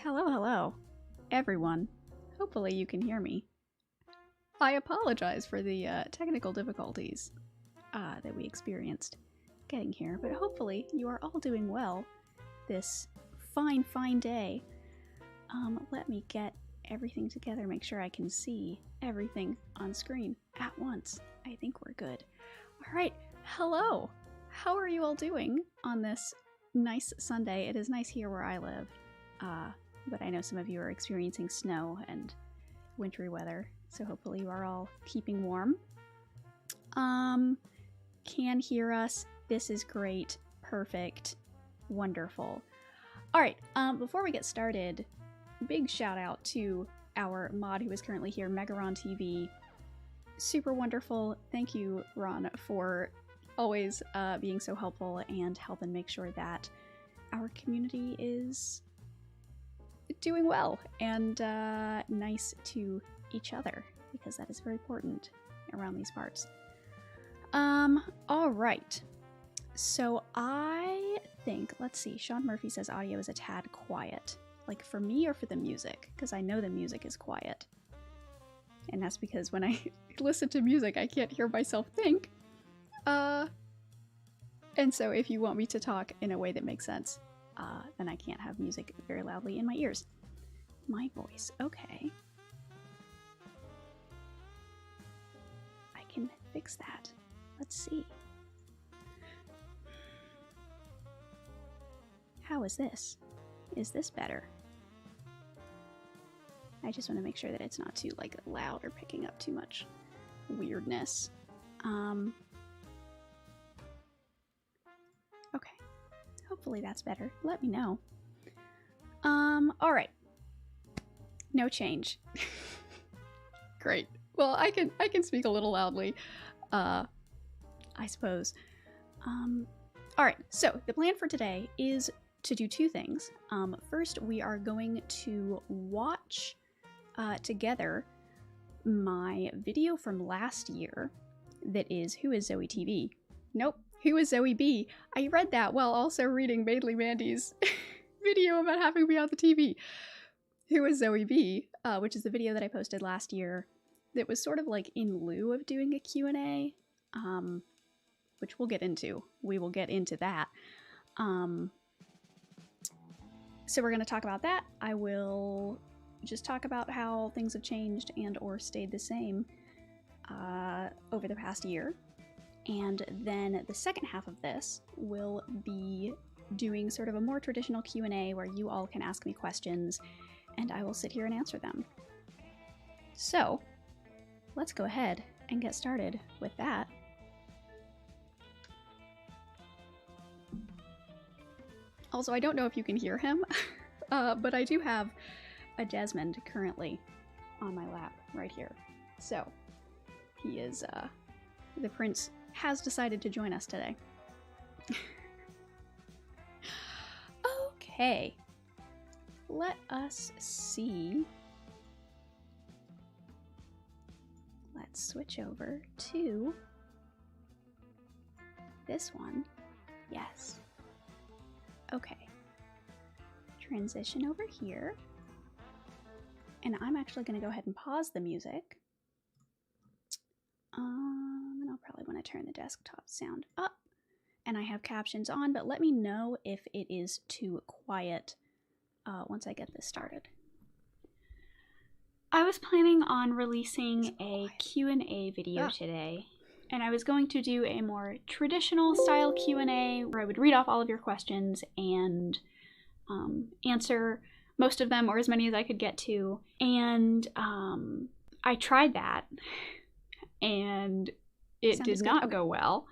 Hello, hello, everyone. Hopefully you can hear me. I apologize for the technical difficulties that we experienced getting here, but hopefully you are all doing well this fine day. Let me get everything together, make sure I can see everything on screen at once. I think we're good. All right, hello. How are you all doing on this nice Sunday? It is nice here where I live, but I know some of you are experiencing snow and wintry weather, so hopefully you are all keeping warm. Can hear us. This is great. Perfect. Wonderful. All right, before we get started, big shout out to our mod who is currently here, Megaron TV. Super wonderful. Thank you, Ron, for always being so helpful and helping make sure that our community is doing well and nice to each other, because that is very important around these parts. All right. So I think, let's see, Sean Murphy says audio is a tad quiet. Like for me or for the music? Because I know the music is quiet. And that's because when I listen to music, I can't hear myself think. And so if you want me to talk in a way that makes sense, then I can't have music very loudly in my ears. My voice, okay. I can fix that. Let's see. How is this? Is this better? I just want to make sure that it's not too like loud or picking up too much weirdness. Okay. Hopefully that's better. Let me know. All right. No change. Great. Well, I can speak a little loudly, I suppose. All right. So the plan for today is to do two things. First, we are going to watch together my video from last year that is Who is Zoe TV? Nope. Who is Zoe B? I read that while also reading Maidly Mandy's video about having me on the TV. Who is Zoe B? Which is the video that I posted last year that was sort of like in lieu of doing a Q&A, which we'll get into. We will get into that. So we're going to talk about that. I will just talk about how things have changed and or stayed the same over the past year. And then the second half of this will be doing sort of a more traditional Q&A where you all can ask me questions and I will sit here and answer them. So let's go ahead and get started with that. Also, I don't know if you can hear him, but I do have a Desmond currently on my lap right here. So he is, the prince has decided to join us today. Okay, let us see. Let's switch over to this one. Yes. Okay. Transition over here. And I'm actually going to go ahead and pause the music. And I'll probably want to turn the desktop sound up. And I have captions on, but let me know if it is too quiet once I get this started. I was planning on releasing a Q&A video today, and I was going to do a more traditional style Q&A where I would read off all of your questions and answer most of them, or as many as I could get to. And I tried that, and it did not go well.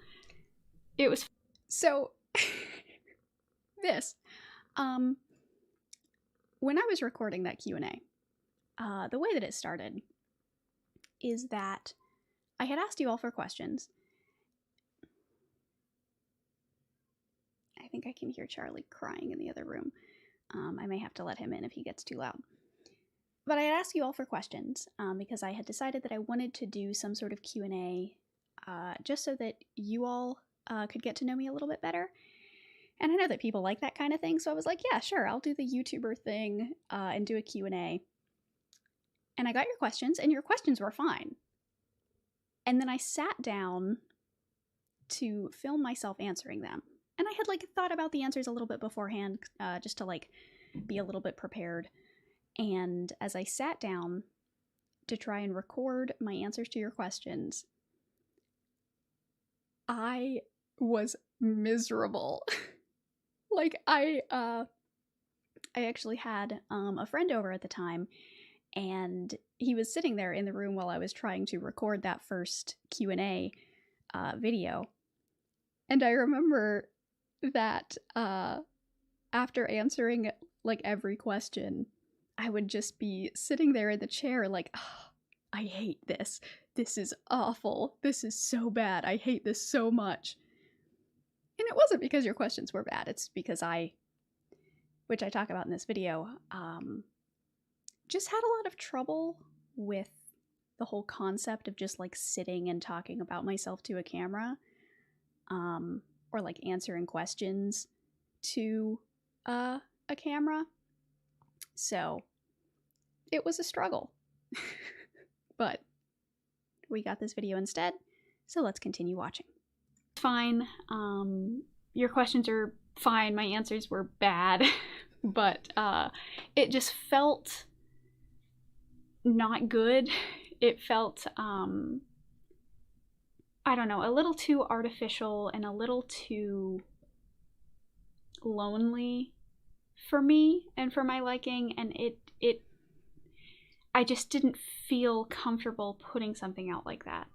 It was so this when I was recording that Q&A, the way that it started is that I had asked you all for questions. I think I can hear Charlie crying in the other room. I may have to let him in if he gets too loud. But I had asked you all for questions because I had decided that I wanted to do some sort of Q&A just so that you all could get to know me a little bit better. And I know that people like that kind of thing, so I was like, yeah, sure, I'll do the YouTuber thing and do a Q&A. And I got your questions, and your questions were fine. And then I sat down to film myself answering them. And I had like thought about the answers a little bit beforehand, just to like be a little bit prepared. And as I sat down to try and record my answers to your questions, I was miserable. Like I actually had a friend over at the time, and he was sitting there in the room while I was trying to record that first Q&A video. And I remember that after answering like every question, I would just be sitting there in the chair like, oh, I hate this. This is awful. This is so bad. I hate this so much. And it wasn't because your questions were bad. It's because which I talk about in this video, just had a lot of trouble with the whole concept of just like sitting and talking about myself to a camera, or like answering questions to a camera. So it was a struggle, but we got this video instead. So let's continue watching. Fine. Your questions are fine. My answers were bad, but it just felt not good. It felt, I don't know, a little too artificial and a little too lonely for me and for my liking, and I just didn't feel comfortable putting something out like that.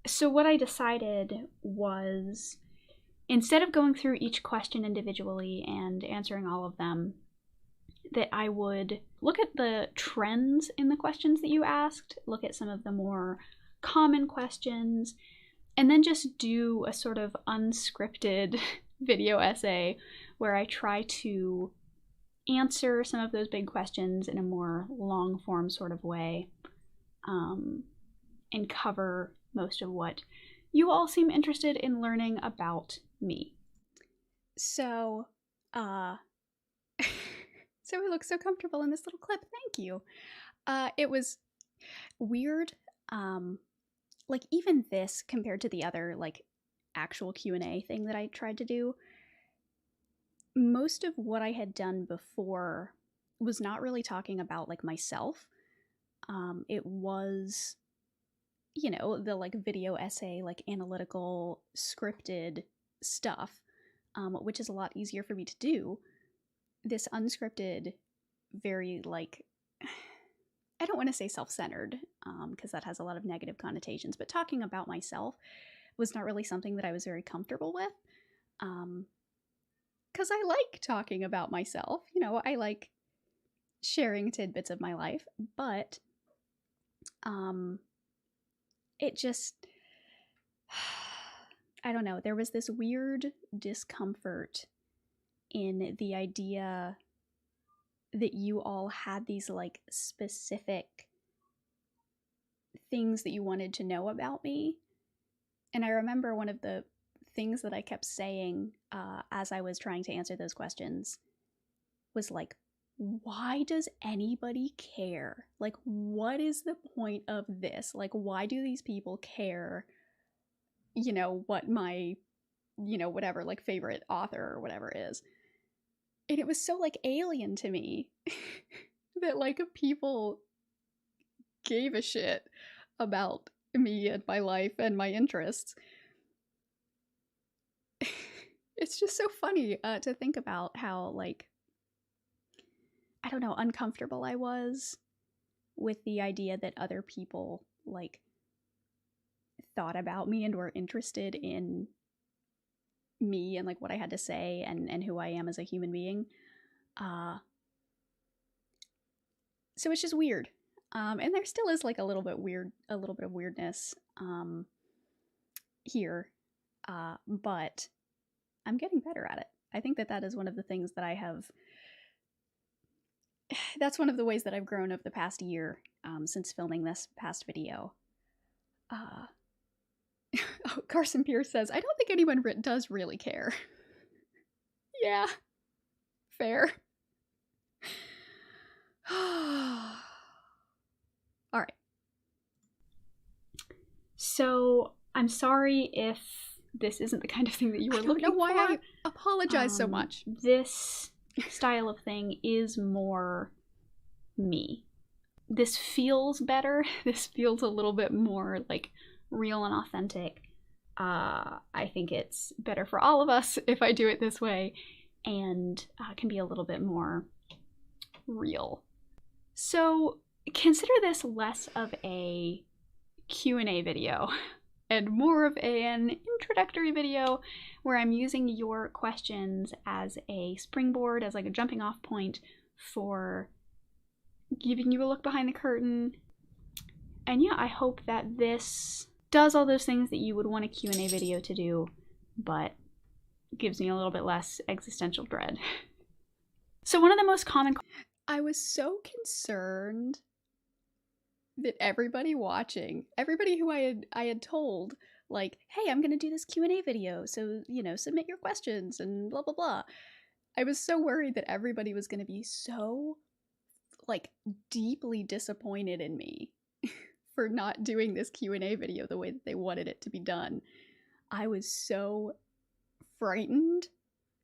So what I decided was, instead of going through each question individually and answering all of them, that I would look at the trends in the questions that you asked, look at some of the more common questions, and then just do a sort of unscripted video essay where I try to answer some of those big questions in a more long form sort of way, and cover most of what you all seem interested in learning about me. So, so we look so comfortable in this little clip. Thank you. It was weird. Like even this compared to the other like actual Q&A thing that I tried to do, most of what I had done before was not really talking about like myself. It was, you know, the like video essay, like analytical scripted stuff, which is a lot easier for me to do. This unscripted, very like, I don't want to say self-centered, because that has a lot of negative connotations, but talking about myself was not really something that I was very comfortable with. Because I like talking about myself, you know, I like sharing tidbits of my life, but it just, I don't know, there was this weird discomfort in the idea that you all had these like specific things that you wanted to know about me. And I remember one of the things that I kept saying as I was trying to answer those questions was like, why does anybody care? Like, what is the point of this? Like, why do these people care, you know, what my, you know, whatever, like favorite author or whatever is? And it was so like alien to me that like people gave a shit about me and my life and my interests. It's just so funny to think about how like, I don't know, uncomfortable I was with the idea that other people like thought about me and were interested in me and like what I had to say and who I am as a human being. So it's just weird. And there still is like a little bit of weirdness here. But I'm getting better at it. I think that is one of the things that I have, that's one of the ways that I've grown over the past year since filming this past video. Oh, Carson Pierce says, I don't think anyone does really care. Yeah, fair. All right. So I'm sorry if this isn't the kind of thing that you were looking for. I don't know why I apologize so much. This style of thing is more me. This feels better. This feels a little bit more like real and authentic. I think it's better for all of us if I do it this way, and can be a little bit more real. So consider this less of a Q&A video and more of an introductory video where I'm using your questions as a springboard, as like a jumping off point for giving you a look behind the curtain. And yeah, I hope that this does all those things that you would want a Q&A video to do, but gives me a little bit less existential dread. So one of the most common... I was so concerned that everybody watching, everybody who I had told, like, hey, I'm gonna do this Q&A video, so, you know, submit your questions and blah blah blah. I was so worried that everybody was gonna be so, like, deeply disappointed in me for not doing this Q&A video the way that they wanted it to be done. I was so frightened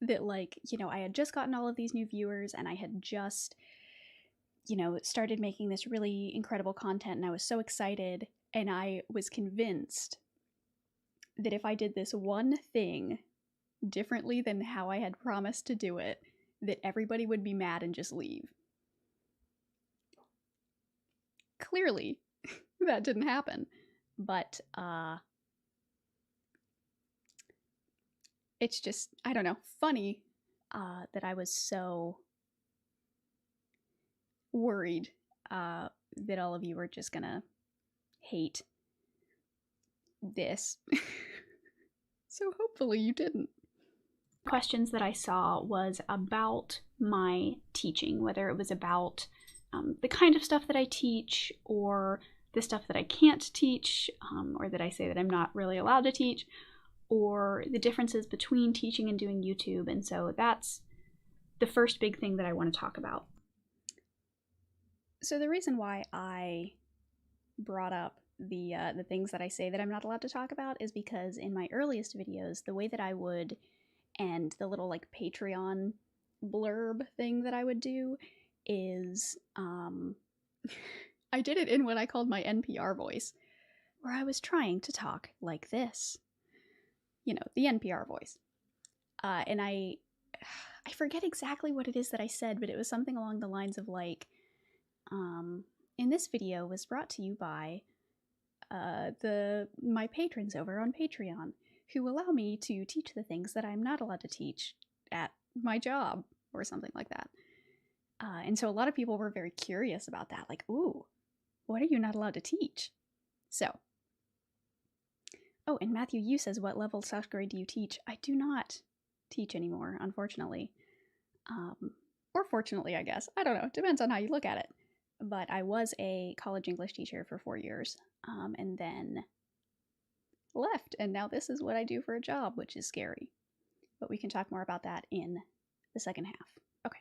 that, like, you know, I had just gotten all of these new viewers and I had just, you know, started making this really incredible content, and I was so excited, and I was convinced that if I did this one thing differently than how I had promised to do it, that everybody would be mad and just leave. Clearly, that didn't happen, but it's just, I don't know, funny that I was so worried that all of you were just gonna hate this. So hopefully you didn't. Questions that I saw was about my teaching, whether it was about the kind of stuff that I teach, or the stuff that I can't teach, or that I say that I'm not really allowed to teach, or the differences between teaching and doing YouTube. And so that's the first big thing that I want to talk about. So the reason why I brought up the things that I say that I'm not allowed to talk about is because in my earliest videos, the way that I would end the little like Patreon blurb thing that I would do is I did it in what I called my NPR voice, where I was trying to talk like this. You know, the NPR voice. And I forget exactly what it is that I said, but it was something along the lines of like, in this video was brought to you by my patrons over on Patreon, who allow me to teach the things that I'm not allowed to teach at my job, or something like that. And so a lot of people were very curious about that, like, ooh, what are you not allowed to teach? So, oh, and Matthew Yu says, what level soft grade do you teach? I do not teach anymore, unfortunately. Or fortunately, I guess. I don't know. Depends on how you look at it. But I was a college English teacher for 4 years, and then left. And now this is what I do for a job, which is scary. But we can talk more about that in the second half. Okay.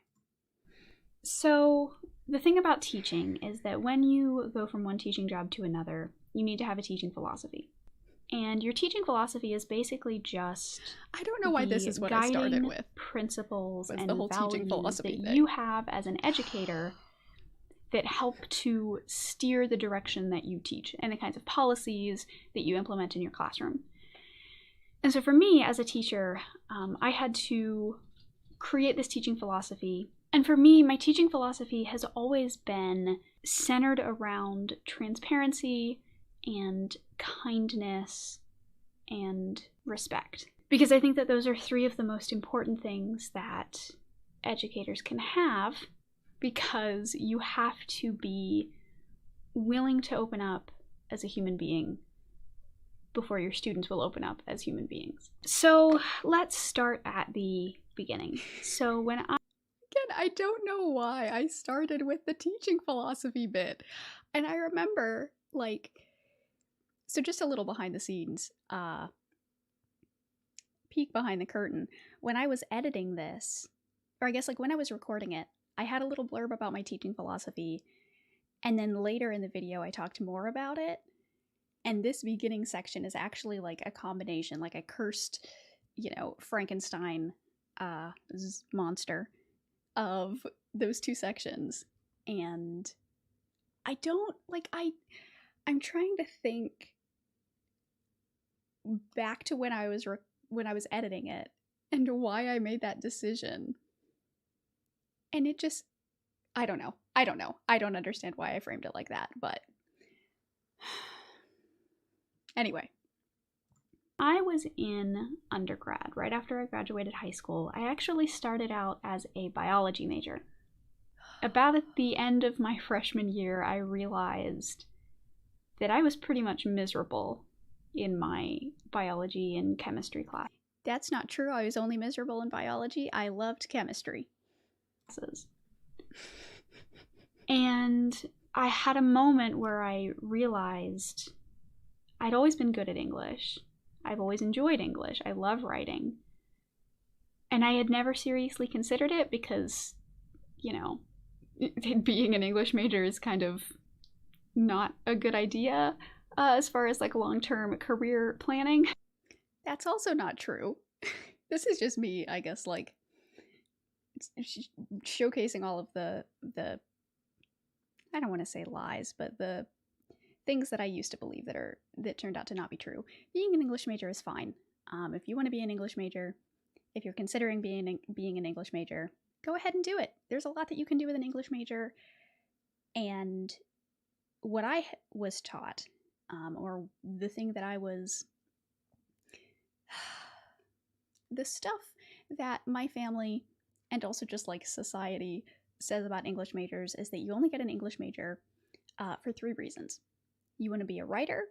So the thing about teaching is that when you go from one teaching job to another, you need to have a teaching philosophy. And your teaching philosophy is basically just, I don't know why this is what I started with. Principles and the whole values teaching philosophy that thing you have as an educator that help to steer the direction that you teach and the kinds of policies that you implement in your classroom. And so for me as a teacher, I had to create this teaching philosophy. And for me, my teaching philosophy has always been centered around transparency and kindness and respect. Because I think that those are three of the most important things that educators can have, because you have to be willing to open up as a human being before your students will open up as human beings. So let's start at the beginning. So when I don't know why I started with the teaching philosophy bit. And I remember, like, so just a little behind the scenes, peek behind the curtain. When I was editing this, or I guess like when I was recording it, I had a little blurb about my teaching philosophy, and then later in the video I talked more about it. And this beginning section is actually like a combination, like a cursed, Frankenstein monster of those two sections. And I don't like I'm trying to think back to when I was editing it and why I made that decision. And it just I don't know. I don't understand why I framed it like that, but anyway. I was in undergrad. Right after I graduated high school, I actually started out as a biology major. About at the end of my freshman year, I realized that I was pretty much miserable in my biology and chemistry class. That's not true. I was only miserable in biology. I loved chemistry. And I had a moment where I realized I'd always been good at English. I've always enjoyed English. I love writing. And I had never seriously considered it because, being an English major is kind of not a good idea as far as like long-term career planning. That's also not true. This is just me, I guess, like showcasing all of the I don't want to say lies, but the things that I used to believe that turned out to not be true. Being an English major is fine. If you want to be an English major, if you're considering being an English major, go ahead and do it. There's a lot that you can do with an English major. And what I was taught, or the thing that I was, the stuff that my family and also just like society says about English majors is that you only get an English major for 3 reasons. You want to be a writer,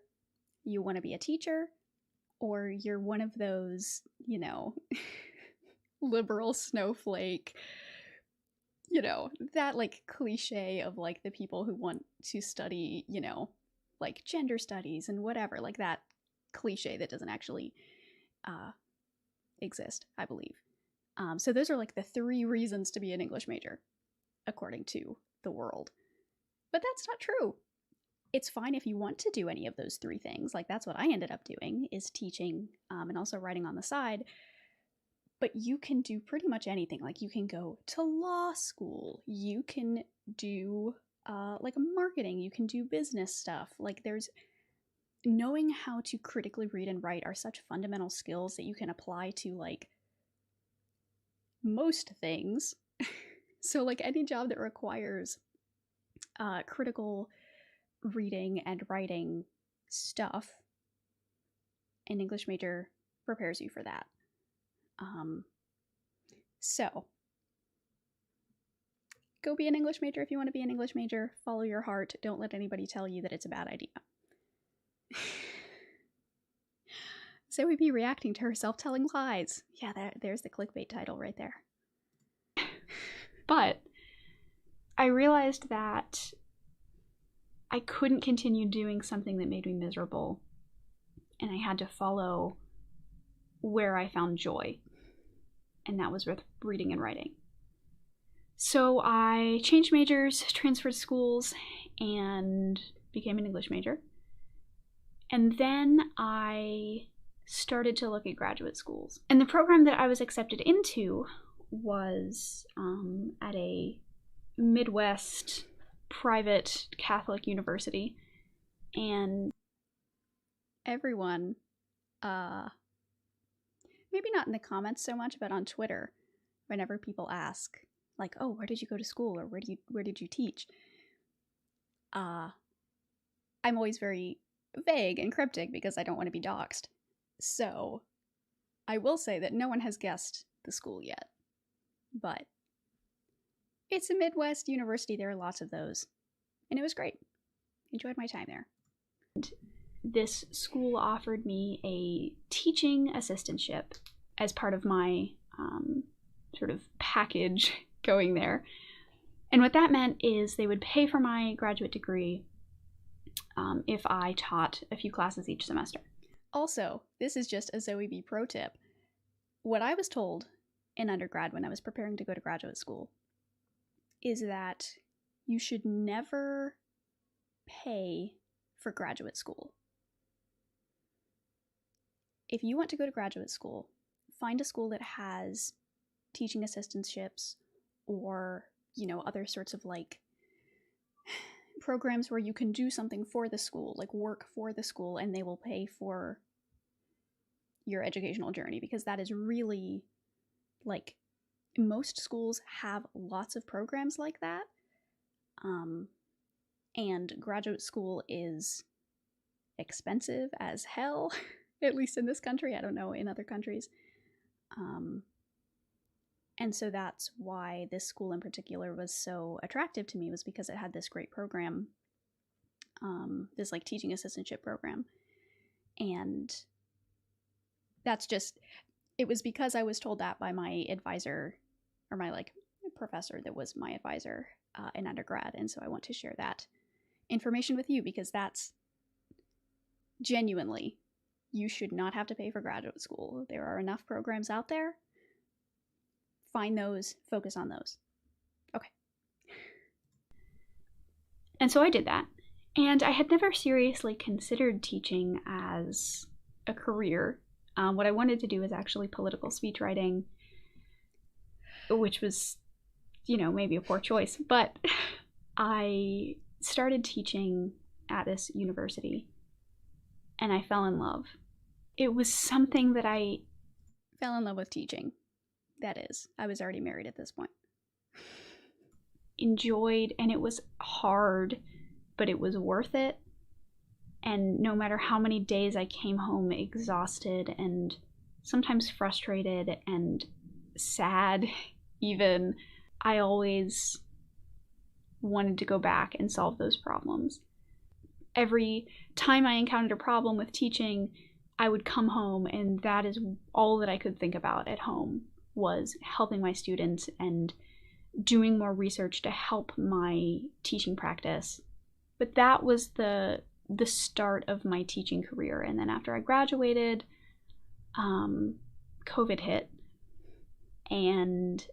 you want to be a teacher, or you're one of those, liberal snowflake, that like cliche of like the people who want to study, like gender studies and whatever, like that cliche that doesn't actually exist, I believe. So those are like the 3 reasons to be an English major, according to the world. But that's not true. It's fine if you want to do any of those 3 things. Like that's what I ended up doing, is teaching and also writing on the side. But you can do pretty much anything. Like you can go to law school. You can do like marketing. You can do business stuff. Like there's knowing how to critically read and write are such fundamental skills that you can apply to like most things. So like any job that requires critical reading and writing stuff, an English major prepares you for that. So go be an English major if you want to be an English major. Follow your heart. Don't let anybody tell you that it's a bad idea. So we'd be reacting to herself telling lies. Yeah, there's the clickbait title right there. But I realized that I couldn't continue doing something that made me miserable, and I had to follow where I found joy, and that was with reading and writing. So I changed majors, transferred schools, and became an English major. And then I started to look at graduate schools. And the program that I was accepted into was at a Midwest private Catholic university. And everyone, maybe not in the comments so much, but on Twitter, whenever people ask, like, oh, where did you go to school, or where did you teach? I'm always very vague and cryptic because I don't want to be doxxed. So I will say that no one has guessed the school yet, but it's a Midwest university. There are lots of those, and it was great. Enjoyed my time there. This school offered me a teaching assistantship as part of my sort of package going there. And what that meant is they would pay for my graduate degree if I taught a few classes each semester. Also, this is just a Zoe B pro tip. what I was told in undergrad when I was preparing to go to graduate school is that you should never pay for graduate school. If you want to go to graduate school, find a school that has teaching assistantships or, other sorts of like programs where you can do something for the school, like work for the school, and they will pay for your educational journey, because that is really, like, most schools have lots of programs like that. And graduate school is expensive as hell, at least in this country. I don't know in other countries. And so that's why this school in particular was so attractive to me, was because it had this great program, this like teaching assistantship program. And that's just, it was because I was told that by my advisor, or my like professor that was my advisor in undergrad. And so I want to share that information with you, because that's genuinely, you should not have to pay for graduate school. There are enough programs out there. Find those, focus on those. Okay. And so I did that. And I had never seriously considered teaching as a career. What I wanted to do was actually political speech writing, which was, maybe a poor choice. But I started teaching at this university, and I fell in love. It was something that I fell in love with teaching. That is, I was already married at this point. Enjoyed, and it was hard, but it was worth it. And no matter how many days I came home exhausted and sometimes frustrated and sad even, I always wanted to go back and solve those problems. Every time I encountered a problem with teaching, I would come home, and that is all that I could think about at home, was helping my students and doing more research to help my teaching practice. But that was the start of my teaching career. And then after I graduated, COVID hit, and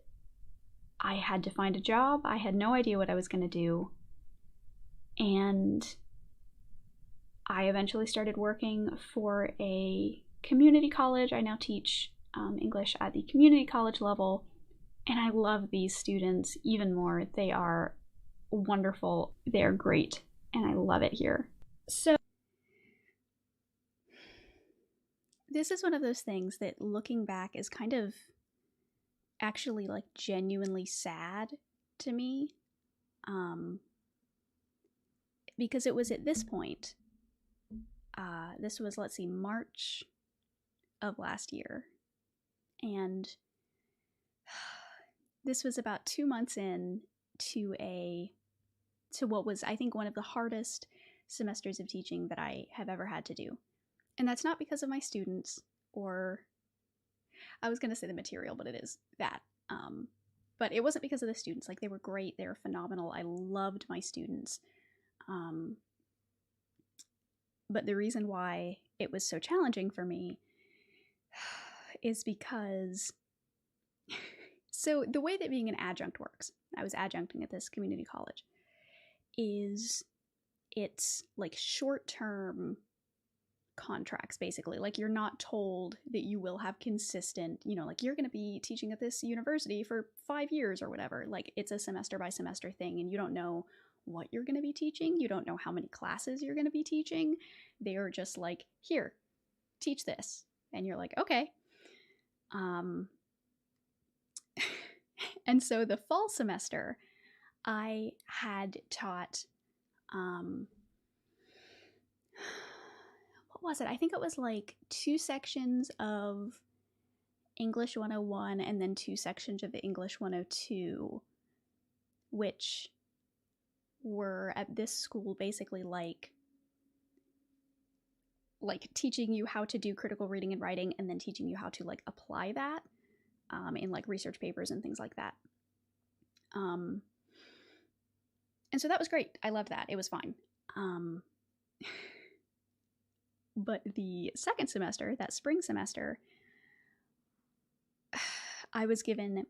I had to find a job. I had no idea what I was going to do. And I eventually started working for a community college. I now teach English at the community college level, and I love these students even more. They are wonderful. They're great, and I love it here. So this is one of those things that, looking back, is kind of actually like genuinely sad to me, because it was at this point, this was, let's see, March of last year, and this was about 2 months in to what was, I think, one of the hardest semesters of teaching that I have ever had to do. And that's not because of my students, or I was going to say the material, but it is that. But it wasn't because of the students. Like, they were great. They were phenomenal. I loved my students. But the reason why it was so challenging for me is because, so the way that being an adjunct works, I was adjuncting at this community college, is it's like short-term contracts, basically. Like, you're not told that you will have consistent, like, you're going to be teaching at this university for 5 years or whatever. Like, it's a semester by semester thing, and you don't know what you're going to be teaching. You don't know how many classes you're going to be teaching. They are just like, here, teach this. And you're like, okay. And so the fall semester, I had taught, what was it? I think it was like 2 sections of English 101 and then 2 sections of the English 102, which were at this school basically like teaching you how to do critical reading and writing, and then teaching you how to like apply that in like research papers and things like that. And so that was great. I loved that. It was fine. But the second semester, that spring semester, I was given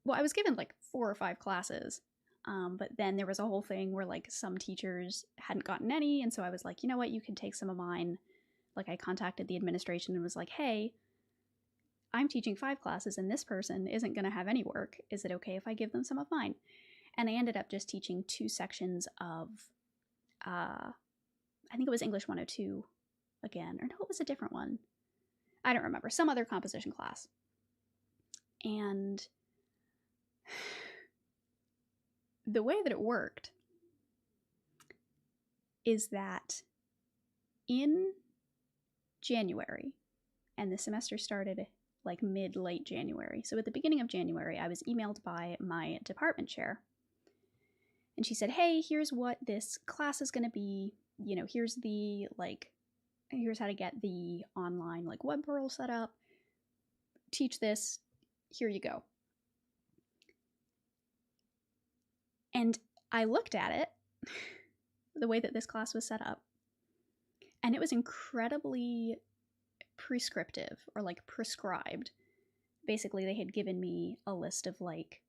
like 4 or 5 classes. But then there was a whole thing where like some teachers hadn't gotten any, and so I was like, you know what, you can take some of mine. Like I contacted the administration and was like, hey, I'm teaching 5 classes and this person isn't going to have any work. Is it okay if I give them some of mine? And I ended up just teaching 2 sections of, I think it was English 102 again, or no, it was a different one. I don't remember, some other composition class. And the way that it worked is that in January, and the semester started like mid-late January. So at the beginning of January, I was emailed by my department chair. And she said, hey, here's what this class is going to be. You know, here's how to get the online like web portal set up. Teach this. Here you go. And I looked at it, the way that this class was set up, and it was incredibly prescriptive, or like prescribed. Basically, they had given me a list of like,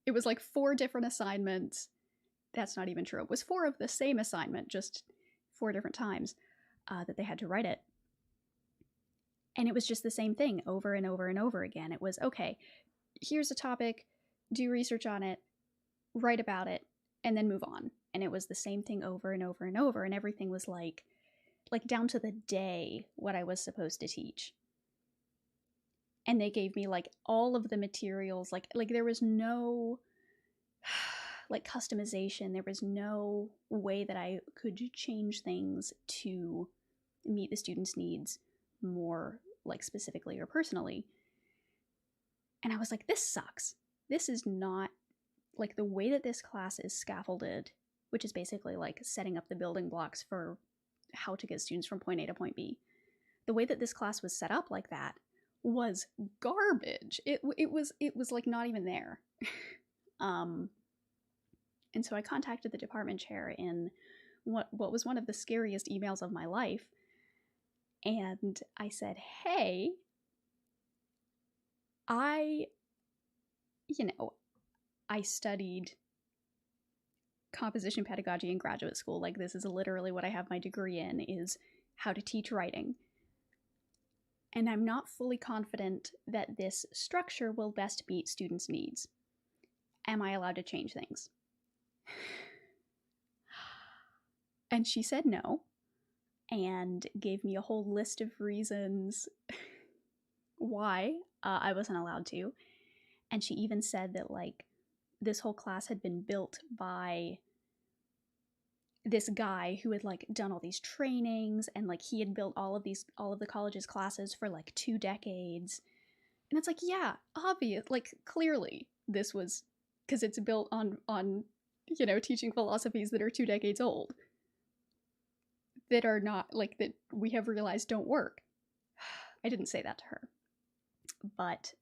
it was like 4 different assignments. That's not even true. It was 4 of the same assignment, just 4 different times that they had to write it. And it was just the same thing over and over and over again. It was, okay, here's a topic, do research on it, write about it, and then move on. And it was the same thing over and over and over, and everything was like down to the day what I was supposed to teach. And they gave me like all of the materials, like there was no like customization. There was no way that I could change things to meet the students' needs more like specifically or personally. And I was like, this sucks. This is not like the way that this class is scaffolded, which is basically like setting up the building blocks for how to get students from point A to point B. The way that this class was set up like that was garbage. It was like not even there. And so I contacted the department chair in what was one of the scariest emails of my life. And I said, hey, I studied composition pedagogy in graduate school. Like, this is literally what I have my degree in, is how to teach writing. And I'm not fully confident that this structure will best meet students' needs. Am I allowed to change things? And she said no, and gave me a whole list of reasons why I wasn't allowed to. And she even said that like this whole class had been built by this guy who had like done all these trainings, and like he had built all of the college's classes for like 2 decades. And it's like, yeah, obvious, like clearly this was because it's built on teaching philosophies that are 2 decades old, that are not like, that we have realized don't work. I didn't say that to her, but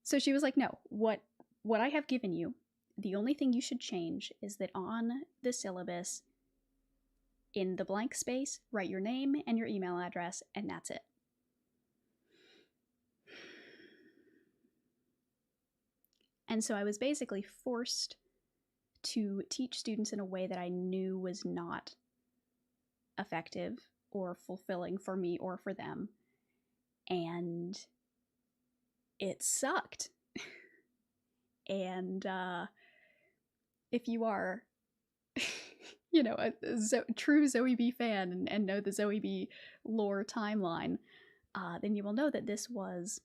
so she was like, no, what I have given you, the only thing you should change is that on the syllabus, in the blank space, write your name and your email address, and that's it. And so I was basically forced to teach students in a way that I knew was not effective or fulfilling for me or for them. And it sucked. And if you are, a true Zoe B fan and know the Zoe B lore timeline, then you will know that this was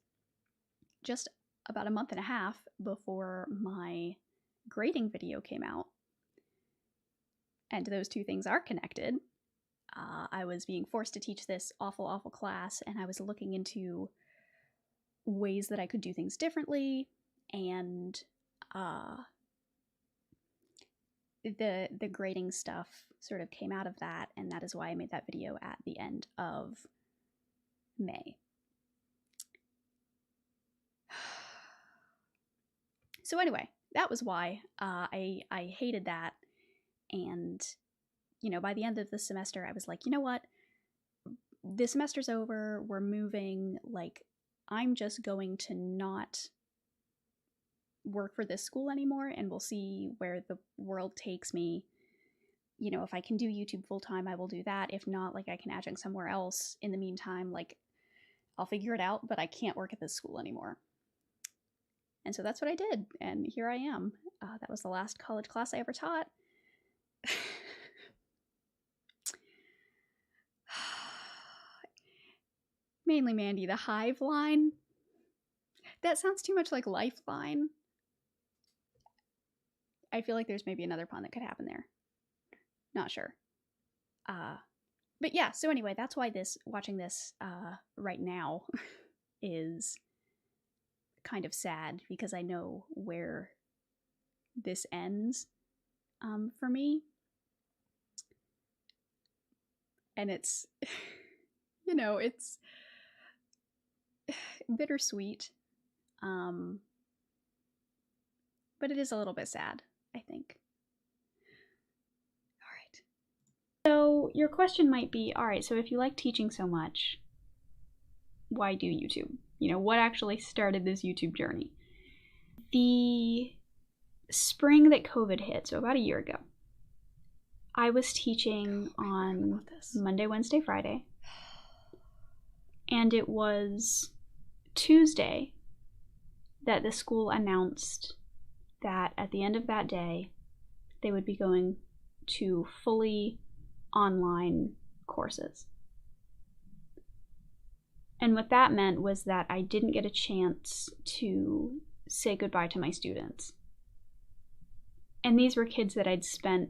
just about a month and a half before my grading video came out. And those 2 things are connected. I was being forced to teach this awful, awful class, and I was looking into ways that I could do things differently, and the grading stuff sort of came out of that, and that is why I made that video at the end of May. So anyway, that was why I hated that. And by the end of the semester, I was like, you know what? this semester's over, we're moving, like, I'm just going to not work for this school anymore, and we'll see where the world takes me. You know, if I can do YouTube full time, I will do that. If not, like, I can adjunct somewhere else. In the meantime, like, I'll figure it out, but I can't work at this school anymore. And so that's what I did, and here I am. That was the last college class I ever taught. Mainly Mandy, the hive line. That sounds too much like lifeline. I feel like there's maybe another pun that could happen there. Not sure. But yeah, so anyway, that's why watching this right now is kind of sad, because I know where this ends for me. And it's, you know, it's bittersweet. But it is a little bit sad, I think. All right. So your question might be, all right, so if you like teaching so much, why do YouTube? You know, what actually started this YouTube journey? The spring that COVID hit, so about a year ago, I was teaching on Monday, Wednesday, Friday. And it was Tuesday that the school announced that at the end of that day, they would be going to fully online courses. And what that meant was that I didn't get a chance to say goodbye to my students. And these were kids that I'd spent,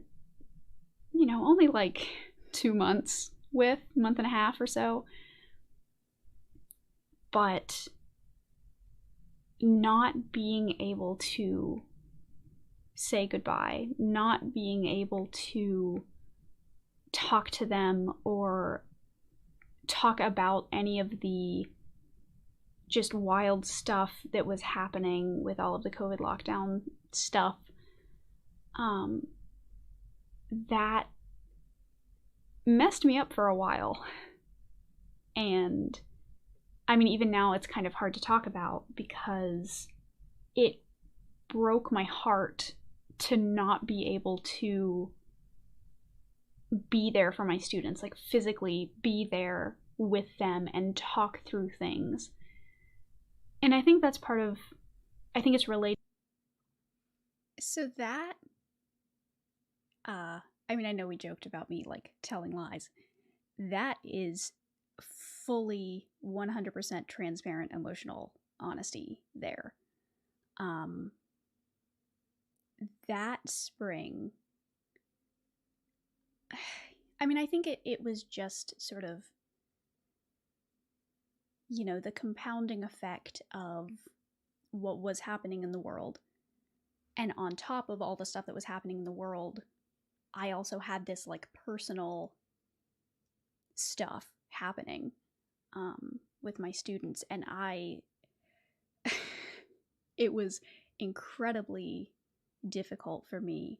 you know, only like 2 months with, month and a half or so. But not being able to say goodbye, not being able to talk to them or talk about any of the just wild stuff that was happening with all of the COVID lockdown stuff, that messed me up for a while. And I mean, even now it's kind of hard to talk about, because it broke my heart to not be able to be there for my students, like physically be there with them and talk through things. And I think that's I think it's related. So that, I mean, I know we joked about me like telling lies. That is fully 100% transparent emotional honesty there. That spring, I mean, I think it was just sort of, you know, the compounding effect of what was happening in the world. And on top of all the stuff that was happening in the world, I also had this like personal stuff happening with my students. And it was incredibly difficult for me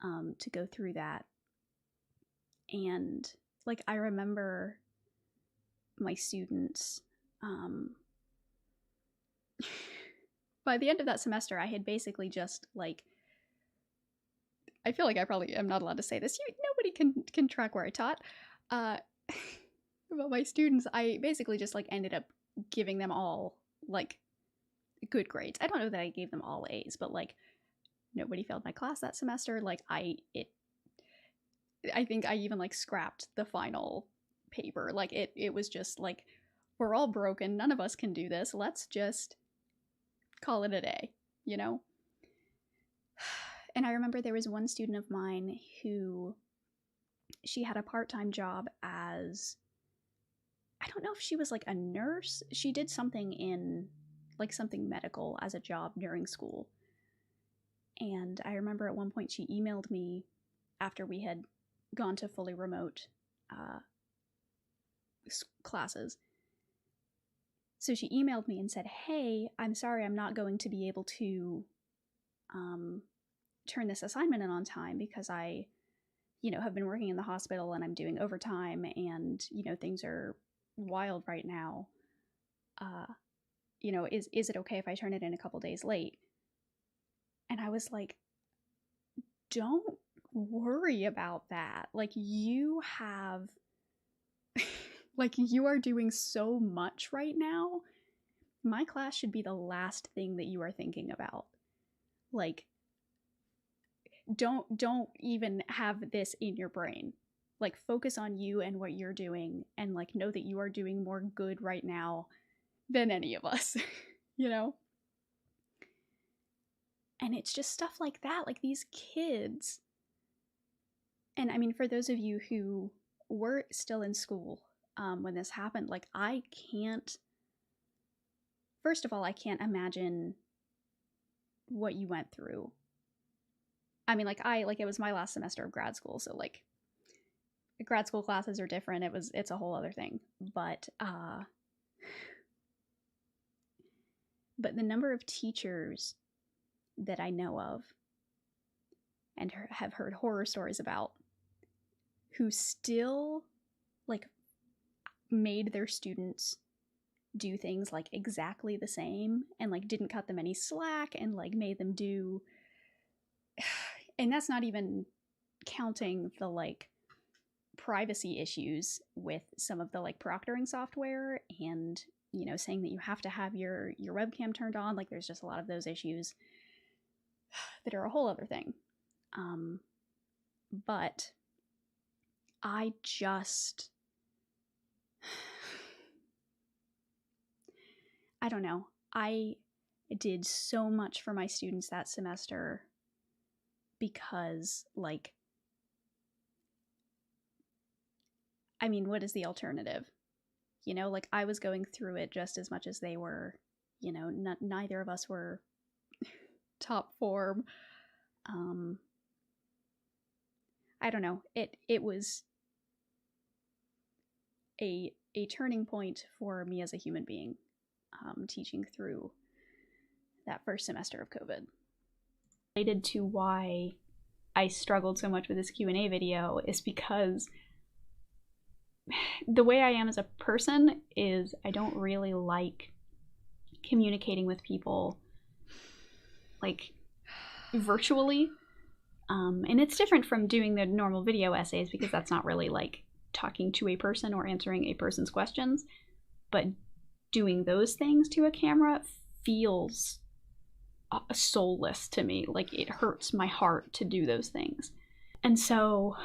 to go through that. And like, I remember my students, by the end of that semester, I had basically just like, I feel like I probably am not allowed to say this. Nobody can track where I taught. But my students, I basically just like ended up giving them all like good grades. I don't know that I gave them all A's, but like nobody failed my class that semester. Like I think I even like scrapped the final paper. Like it was just like, we're all broken. None of us can do this. Let's just call it a day, you know? And I remember there was one student of mine who, she had a part-time job as, I don't know if she was like a nurse. She did something in like something medical as a job during school. And I remember at one point she emailed me after we had gone to fully remote classes. So she emailed me and said, "Hey, I'm sorry I'm not going to be able to turn this assignment in on time because I have been working in the hospital and I'm doing overtime and, things are wild right now. Is it okay if I turn it in a couple days late? And I was like, don't worry about that. Like, you have, like, you are doing so much right now. My class should be the last thing that you are thinking about. Like, don't even have this in your brain. Like, focus on you and what you're doing, and like know that you are doing more good right now than any of us. And it's just stuff like that, like these kids. And I mean, for those of you who were still in school when this happened, like, first of all, I can't imagine what you went through. I mean, it was my last semester of grad school, so like grad school classes are different. It's a whole other thing. But the number of teachers that I know of and have heard horror stories about who still like made their students do things like exactly the same and like didn't cut them any slack and like made them do, and that's not even counting the like privacy issues with some of the like proctoring software and saying that you have to have your webcam turned on. Like, there's just a lot of those issues that are a whole other thing. But I don't know. I did so much for my students that semester because, like, I mean, what is the alternative? Like, I was going through it just as much as they were. Neither of us were top form. I don't know. It was a turning point for me as a human being, teaching through that first semester of COVID. Related to why I struggled so much with this Q&A video is because the way I am as a person is I don't really like communicating with people like virtually. And it's different from doing the normal video essays because that's not really like talking to a person or answering a person's questions. But doing those things to a camera feels soulless to me. Like, it hurts my heart to do those things. And so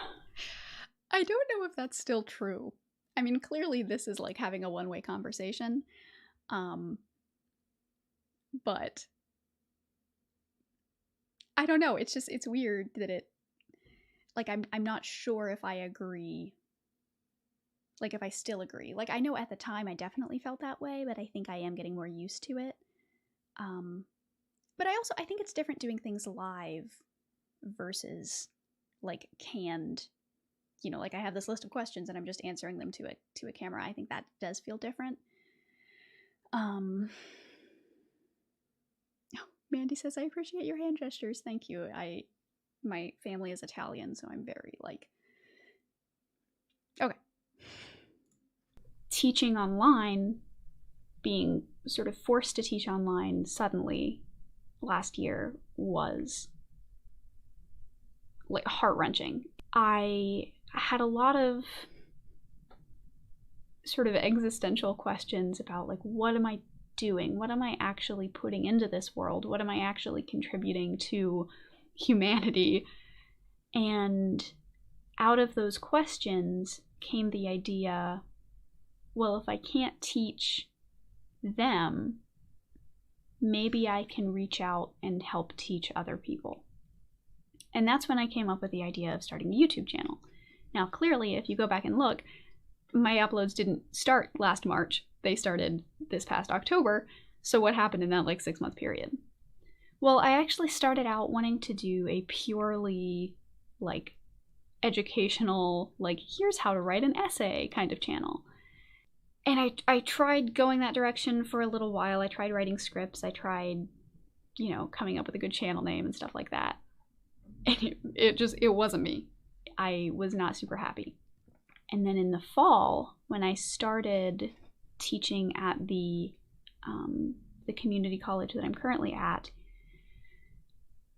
I don't know if that's still true. I mean, clearly this is like having a one-way conversation. But I don't know. It's weird that it, like, I'm not sure if I agree. Like, if I still agree. Like, I know at the time I definitely felt that way, but I think I am getting more used to it. But I think it's different doing things live versus like canned. Like, I have this list of questions and I'm just answering them to a camera. I think that does feel different. Oh, Mandy says, I appreciate your hand gestures. Thank you. My family is Italian, so I'm very like, okay. Teaching online, being sort of forced to teach online suddenly last year was like heart-wrenching. I had a lot of sort of existential questions about like, what am I doing? What am I actually putting into this world? What am I actually contributing to humanity? And out of those questions came the idea, well, if I can't teach them, maybe I can reach out and help teach other people. And that's when I came up with the idea of starting a YouTube channel. Now, clearly, if you go back and look, my uploads didn't start last March. They started this past October. So what happened in that like 6-month period? Well, I actually started out wanting to do a purely like educational, like, here's how to write an essay kind of channel. And I tried going that direction for a little while. I tried writing scripts. I tried, coming up with a good channel name and stuff like that. And it wasn't me. I was not super happy. And then in the fall, when I started teaching at the community college that I'm currently at,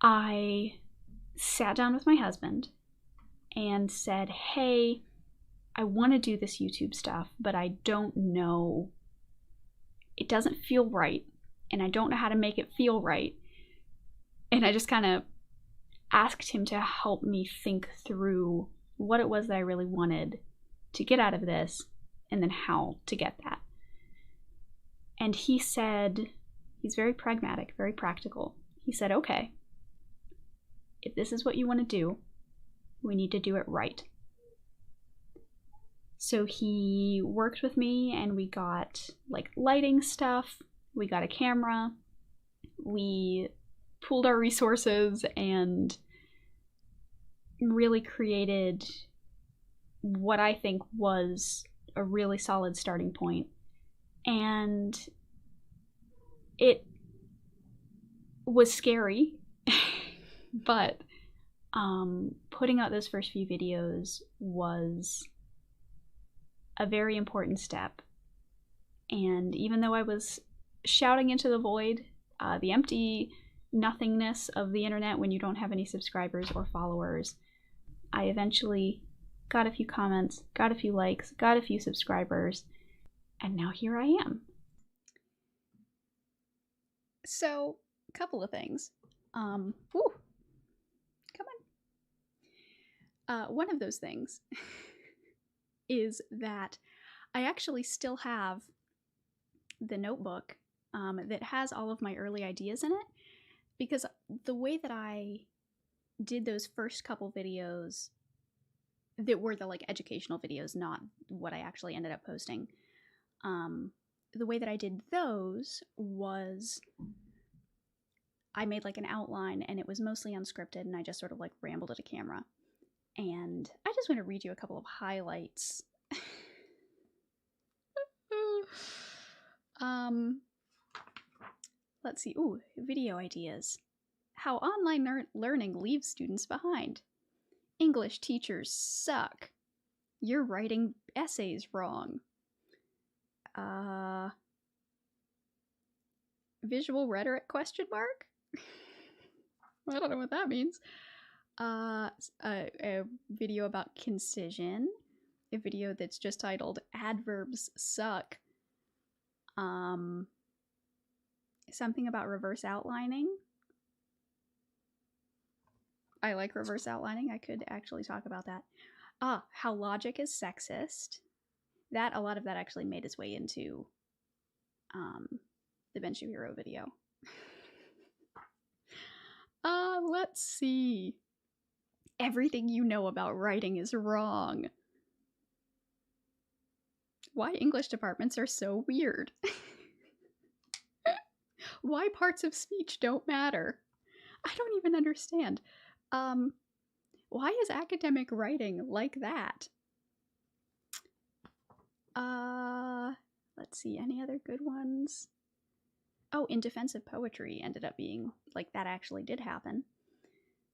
I sat down with my husband and said, hey, I want to do this YouTube stuff, but I don't know. It doesn't feel right, and I don't know how to make it feel right. And I just kind of asked him to help me think through what it was that I really wanted to get out of this, and then how to get that. And he said, he's very pragmatic, very practical. He said, okay, if this is what you want to do, we need to do it right. So he worked with me, and we got like lighting stuff, we got a camera, we pooled our resources and really created what I think was a really solid starting point. And it was scary, but putting out those first few videos was a very important step. And even though I was shouting into the void, the empty nothingness of the internet when you don't have any subscribers or followers, I eventually got a few comments, got a few likes, got a few subscribers, and now here I am. So, a couple of things. Come on. One of those things is that I actually still have the notebook that has all of my early ideas in it, because the way that I did those first couple videos that were the like educational videos, not what I actually ended up posting, the way that I did those was I made like an outline, and it was mostly unscripted, and I just sort of like rambled at a camera. And I just want to read you a couple of highlights. Let's see. Ooh, video ideas. How online learning leaves students behind. English teachers suck. You're writing essays wrong. Visual rhetoric ? I don't know what that means. A video about concision. A video that's just titled Adverbs Suck. Something about reverse outlining. I like reverse outlining. I could actually talk about that. How logic is sexist. A lot of that actually made its way into the Ben Shapiro video. Let's see. Everything you know about writing is wrong. Why English departments are so weird. Why parts of speech don't matter. I don't even understand. Why is academic writing like that? Let's see, any other good ones? Oh, In Defense of Poetry ended up being, like, that actually did happen.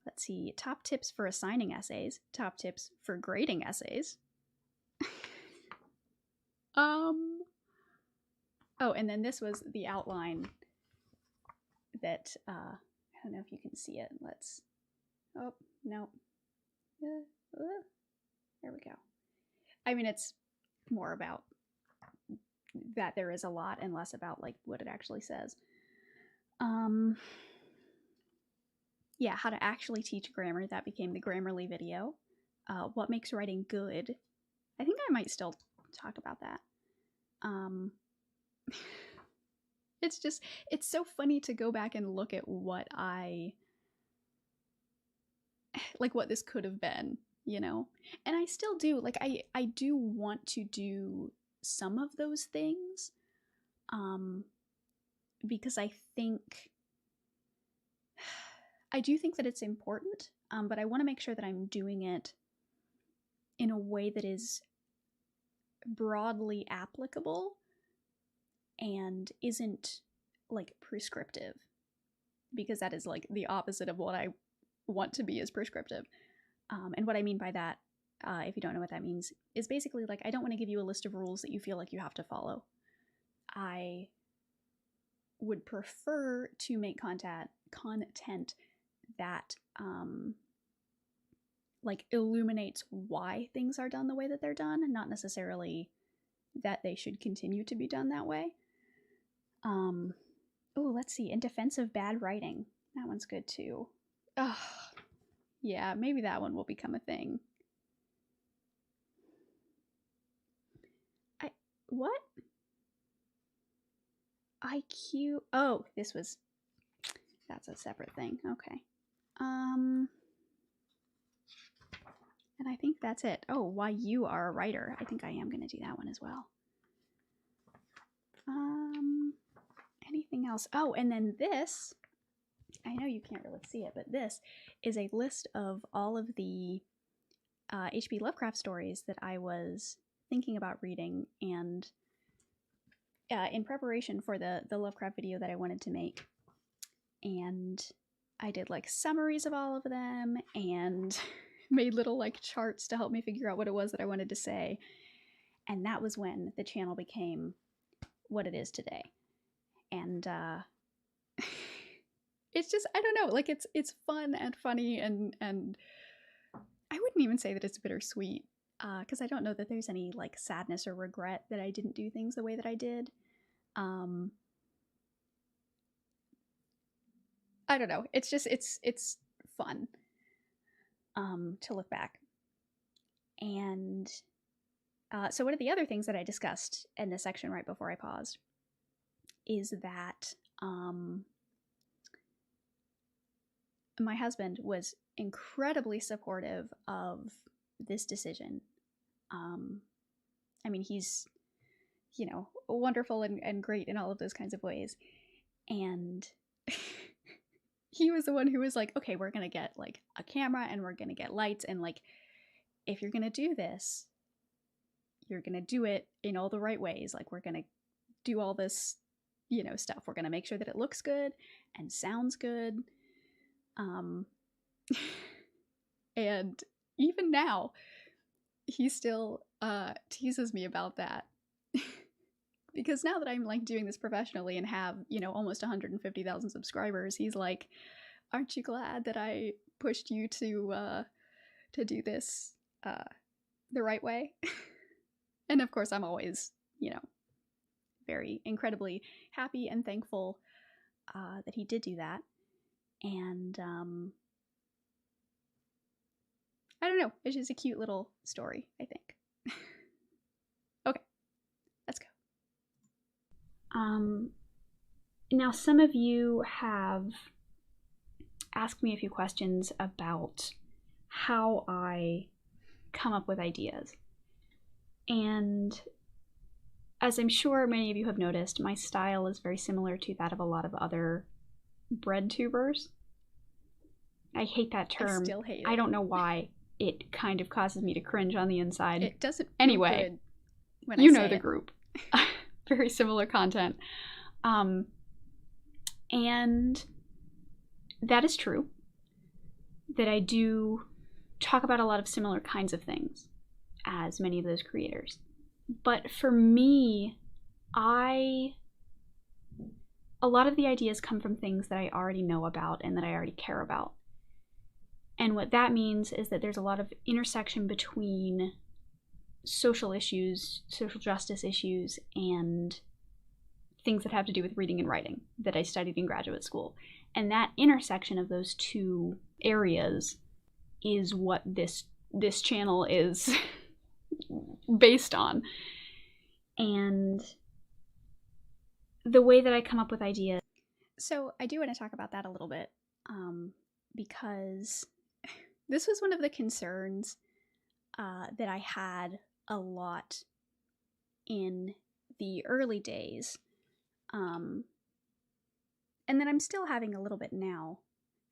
Let's see, top tips for assigning essays, top tips for grading essays. Oh, and then this was the outline that, I don't know if you can see it. Let's, oh, no. There we go. I mean, it's more about that there is a lot and less about, like, what it actually says. Yeah, how to actually teach grammar. That became the Grammarly video. What makes writing good? I think I might still talk about that. It's just, it's so funny to go back and look at what what this could have been, you know? And I still do, like, I do want to do some of those things, because I do think that it's important, but I want to make sure that I'm doing it in a way that is broadly applicable and isn't, like, prescriptive, because that is, like, the opposite of what I want to be, is prescriptive. And what I mean by that, if you don't know what that means, is basically like I don't want to give you a list of rules that you feel like you have to follow. I would prefer to make content that like illuminates why things are done the way that they're done, and not necessarily that they should continue to be done that way. Oh, let's see. In defense of bad writing, that one's good too. Ugh. Yeah, maybe that one will become a thing. What? IQ. Oh, that's a separate thing. Okay. And I think that's it. Oh, why you are a writer. I think I am going to do that one as well. Anything else? Oh, and then this, I know you can't really see it, but this is a list of all of the H.P. Lovecraft stories that I was thinking about reading, and in preparation for the Lovecraft video that I wanted to make. And I did like summaries of all of them and made little like charts to help me figure out what it was that I wanted to say. And that was when the channel became what it is today. And it's just, I don't know, like it's fun and funny, and I wouldn't even say that it's bittersweet, because I don't know that there's any like sadness or regret that I didn't do things the way that I did. I don't know. It's just it's fun to look back. And so one of the other things that I discussed in this section right before I paused is that my husband was incredibly supportive of this decision. I mean, he's, you know, wonderful and great in all of those kinds of ways. And he was the one who was like, okay, we're going to get like a camera and we're going to get lights. And like, if you're going to do this, you're going to do it in all the right ways. Like, we're going to do all this, you know, stuff. We're going to make sure that it looks good and sounds good. And even now, he still teases me about that. Because now that I'm like doing this professionally and have, you know, almost 150,000 subscribers, he's like, aren't you glad that I pushed you to do this the right way? And of course, I'm always, you know, very incredibly happy and thankful that he did do that. And I don't know, it's just a cute little story, I think. Okay, let's go. Now, some of you have asked me a few questions about how I come up with ideas. And as I'm sure many of you have noticed, my style is very similar to that of a lot of other bread tubers. I hate that term. I still hate it. I don't know why. It kind of causes me to cringe on the inside. It doesn't feel anyway, good when you I know say the it. group. Very similar content. And that is true. That I do talk about a lot of similar kinds of things as many of those creators. But for me, a lot of the ideas come from things that I already know about and that I already care about. And what that means is that there's a lot of intersection between social issues, social justice issues, and things that have to do with reading and writing that I studied in graduate school. And that intersection of those two areas is what this channel is based on. And the way that I come up with ideas. So I do want to talk about that a little bit, because this was one of the concerns that I had a lot in the early days, and then I'm still having a little bit now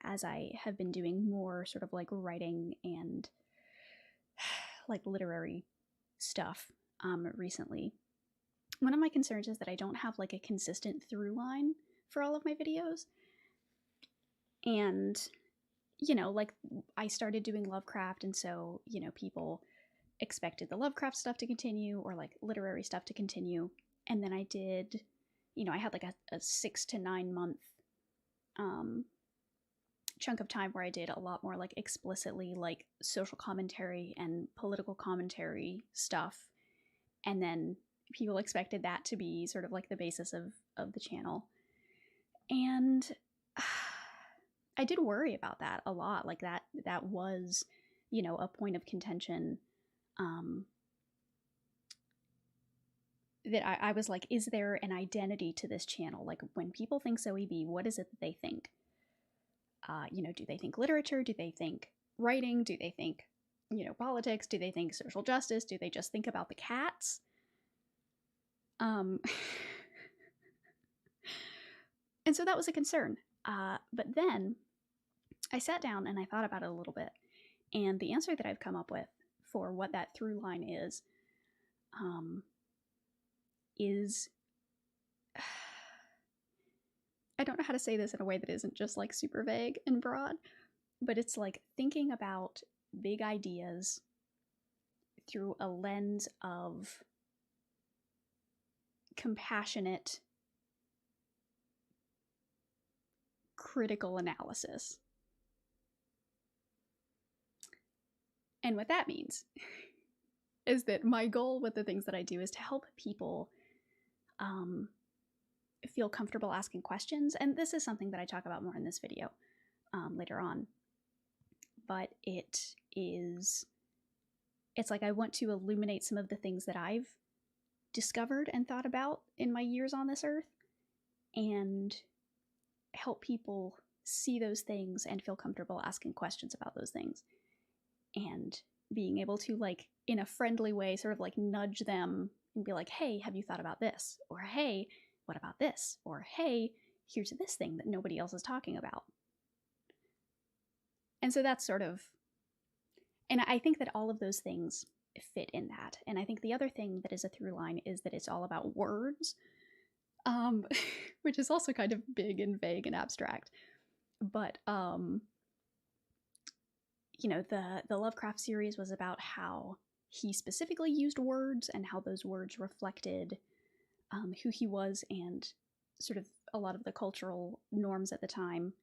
as I have been doing more sort of like writing and like literary stuff recently. One of my concerns is that I don't have like a consistent through line for all of my videos. And, you know, like I started doing Lovecraft, and so, you know, people expected the Lovecraft stuff to continue or like literary stuff to continue. And then I did, you know, I had like a 6 to 9 month chunk of time where I did a lot more like explicitly like social commentary and political commentary stuff. And then people expected that to be sort of like the basis of the channel. And I did worry about that a lot. Like that was, you know, a point of contention. That I was like, is there an identity to this channel? Like when people think SoEB, what is it that they think? You know, do they think literature? Do they think writing? Do they think, you know, politics? Do they think social justice? Do they just think about the cats? And so that was a concern. But then I sat down and I thought about it a little bit. And the answer that I've come up with for what that through line is I don't know how to say this in a way that isn't just like super vague and broad, but it's like thinking about big ideas through a lens of compassionate, critical analysis. And what that means is that my goal with the things that I do is to help people feel comfortable asking questions. And this is something that I talk about more in this video later on. But it's like I want to illuminate some of the things that I've discovered and thought about in my years on this earth and help people see those things and feel comfortable asking questions about those things and being able to, like, in a friendly way, sort of like nudge them and be like, hey, have you thought about this? Or hey, what about this? Or hey, here's this thing that nobody else is talking about. And so that's sort of, and I think that all of those things fit in that. And I think the other thing that is a through line is that it's all about words, which is also kind of big and vague and abstract. But, you know, the Lovecraft series was about how he specifically used words and how those words reflected who he was and sort of a lot of the cultural norms at the time.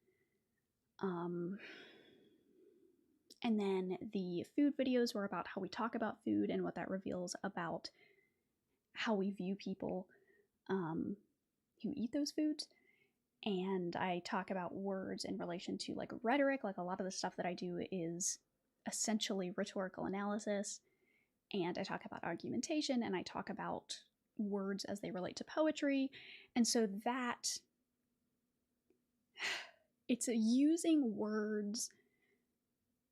And then the food videos were about how we talk about food and what that reveals about how we view people who eat those foods. And I talk about words in relation to like rhetoric. Like a lot of the stuff that I do is essentially rhetorical analysis. And I talk about argumentation and I talk about words as they relate to poetry. And so that it's using words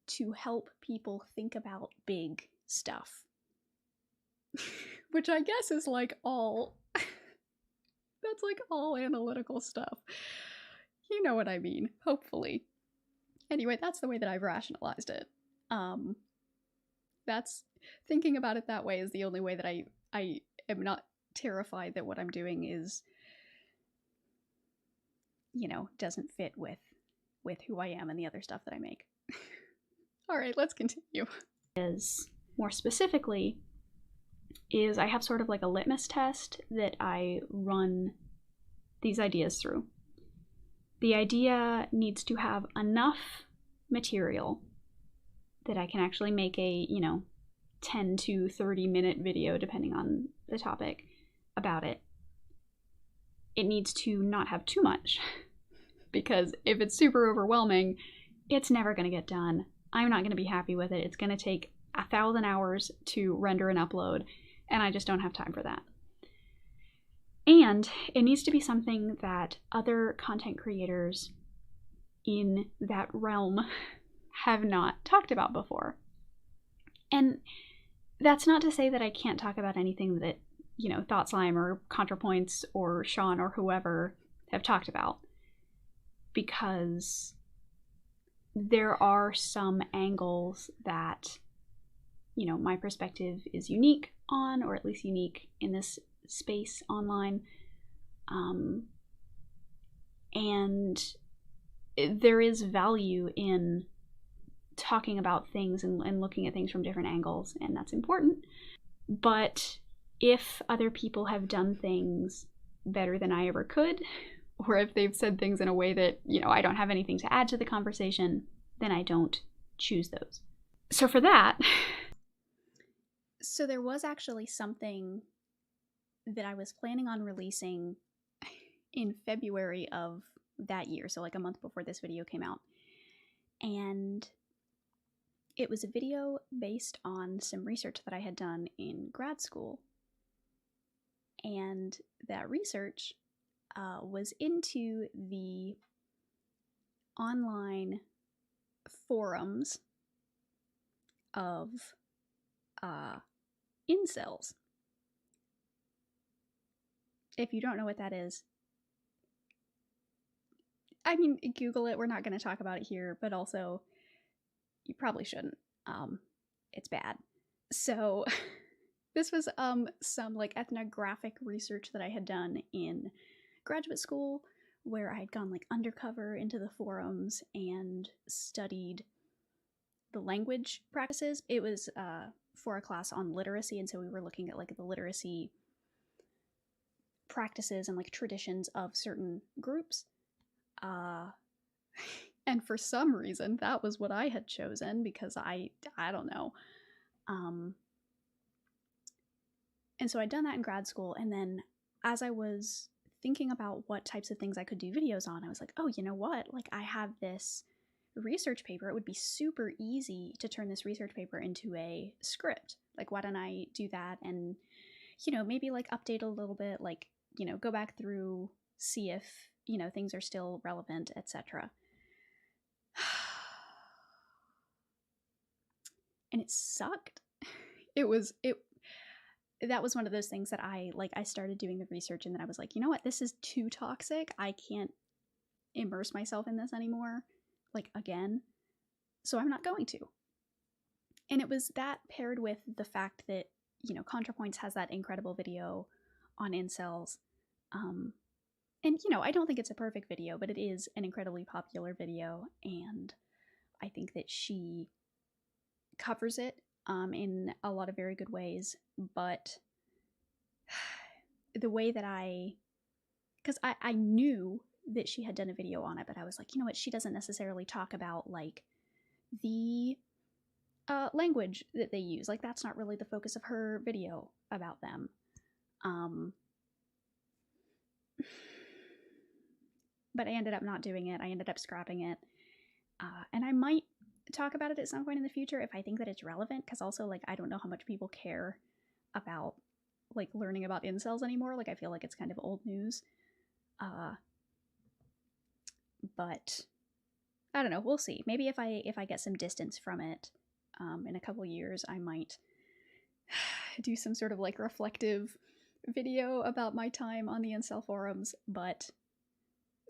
to help people think about big stuff. Which I guess is like all, that's like all analytical stuff. You know what I mean, hopefully. Anyway, that's the way that I've rationalized it. That's, thinking about it that way is the only way that I am not terrified that what I'm doing is, you know, doesn't fit with who I am and the other stuff that I make. All right, let's continue. Is more specifically is I have sort of like a litmus test that I run these ideas through. The idea needs to have enough material that I can actually make a, you know, 10 to 30 minute video, depending on the topic, about it. It needs to not have too much, because if it's super overwhelming, it's never going to get done. I'm not going to be happy with it. It's going to take 1,000 hours to render and upload, and I just don't have time for that. And it needs to be something that other content creators in that realm have not talked about before. And that's not to say that I can't talk about anything that, you know, Thought Slime or ContraPoints or Sean or whoever have talked about, because there are some angles that, you know, my perspective is unique on, or at least unique in this space online. And there is value in talking about things and looking at things from different angles, and that's important. But if other people have done things better than I ever could, or if they've said things in a way that, I don't have anything to add to the conversation, then I don't choose those. So for that... So there was actually something that I was planning on releasing in February of that year, so like a month before this video came out. And it was a video based on some research that I had done in grad school. And that research was into the online forums of incels. If you don't know what that is, I mean, Google it. We're not going to talk about it here, but also you probably shouldn't. It's bad. So this was some like ethnographic research that I had done in graduate school, where I had gone like undercover into the forums and studied the language practices. It was for a class on literacy, and so we were looking at like the literacy practices and like traditions of certain groups. And for some reason, that was what I had chosen, because I don't know. And so I'd done that in grad school, and then as I was thinking about what types of things I could do videos on, I was like, oh, you know what? Like, I have this research paper. It would be super easy to turn this research paper into a script. Like, why don't I do that and, maybe like update a little bit, like, go back through, see if, things are still relevant, etc. And it sucked. That was one of those things that I started doing the research, and then I was like, you know what, this is too toxic. I can't immerse myself in this anymore, like, again. So I'm not going to. And it was that paired with the fact that, ContraPoints has that incredible video on incels. And, I don't think it's a perfect video, but it is an incredibly popular video, and I think that she covers it in a lot of very good ways. But the way that because I knew that she had done a video on it, but I was like, you know what, she doesn't necessarily talk about like the language that they use. Like, that's not really the focus of her video about them. But I ended up not doing it. I ended up scrapping it. And I might talk about it at some point in the future if I think that it's relevant, because also, like, I don't know how much people care about, like, learning about incels anymore. Like, I feel like it's kind of old news. But I don't know. We'll see. Maybe if I get some distance from it in a couple years, I might do some sort of, like, reflective video about my time on the incel forums. But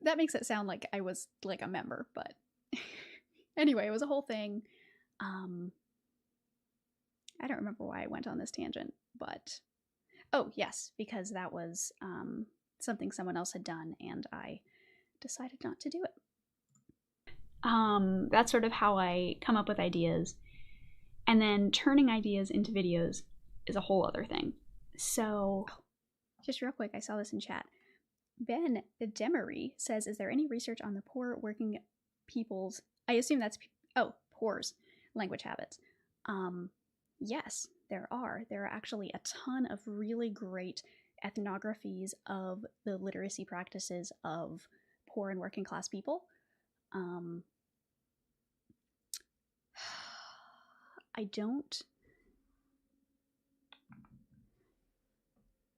that makes it sound like I was, like, a member. But anyway, it was a whole thing. I don't remember why I went on this tangent, but oh yes, because that was something someone else had done, and I decided not to do it. That's sort of how I come up with ideas, and then turning ideas into videos is a whole other thing. So, just real quick, I saw this in chat. Ben Demery says, "Is there any research on the poor working people's?" I assume that's poor's language habits. Yes, there are. There are actually a ton of really great ethnographies of the literacy practices of poor and working class people. I don't.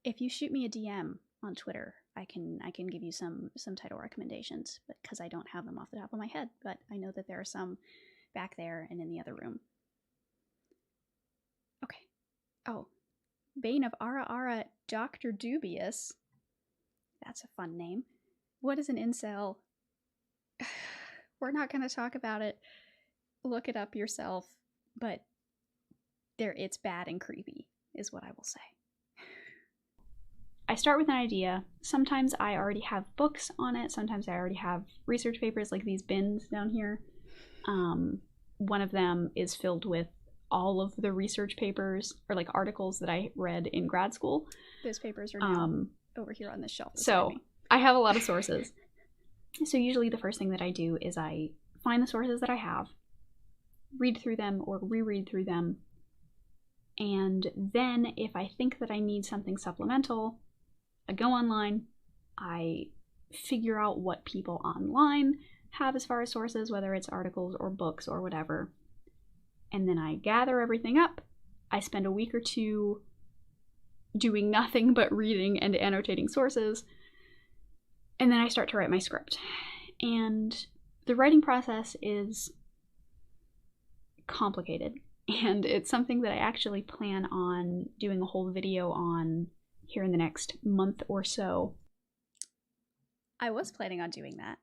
If you shoot me a DM on Twitter, I can give you some title recommendations, because I don't have them off the top of my head, but I know that there are some back there and in the other room. Okay. Oh, Bane of Ara Ara, Dr. Dubious. That's a fun name. What is an incel? We're not going to talk about it. Look it up yourself, but it's bad and creepy, is what I will say. I start with an idea. Sometimes I already have books on it. Sometimes I already have research papers, like these bins down here. one of them is filled with all of the research papers or like articles that I read in grad school. Those papers are now over here on this shelf. So I have a lot of sources. So usually the first thing that I do is I find the sources that I have, read through them or reread through them, and then if I think that I need something supplemental, I go online, I figure out what people online have as far as sources, whether it's articles or books or whatever, and then I gather everything up. I spend a week or two doing nothing but reading and annotating sources, and then I start to write my script. And the writing process is complicated, and it's something that I actually plan on doing a whole video on here in the next month or so. I was planning on doing that.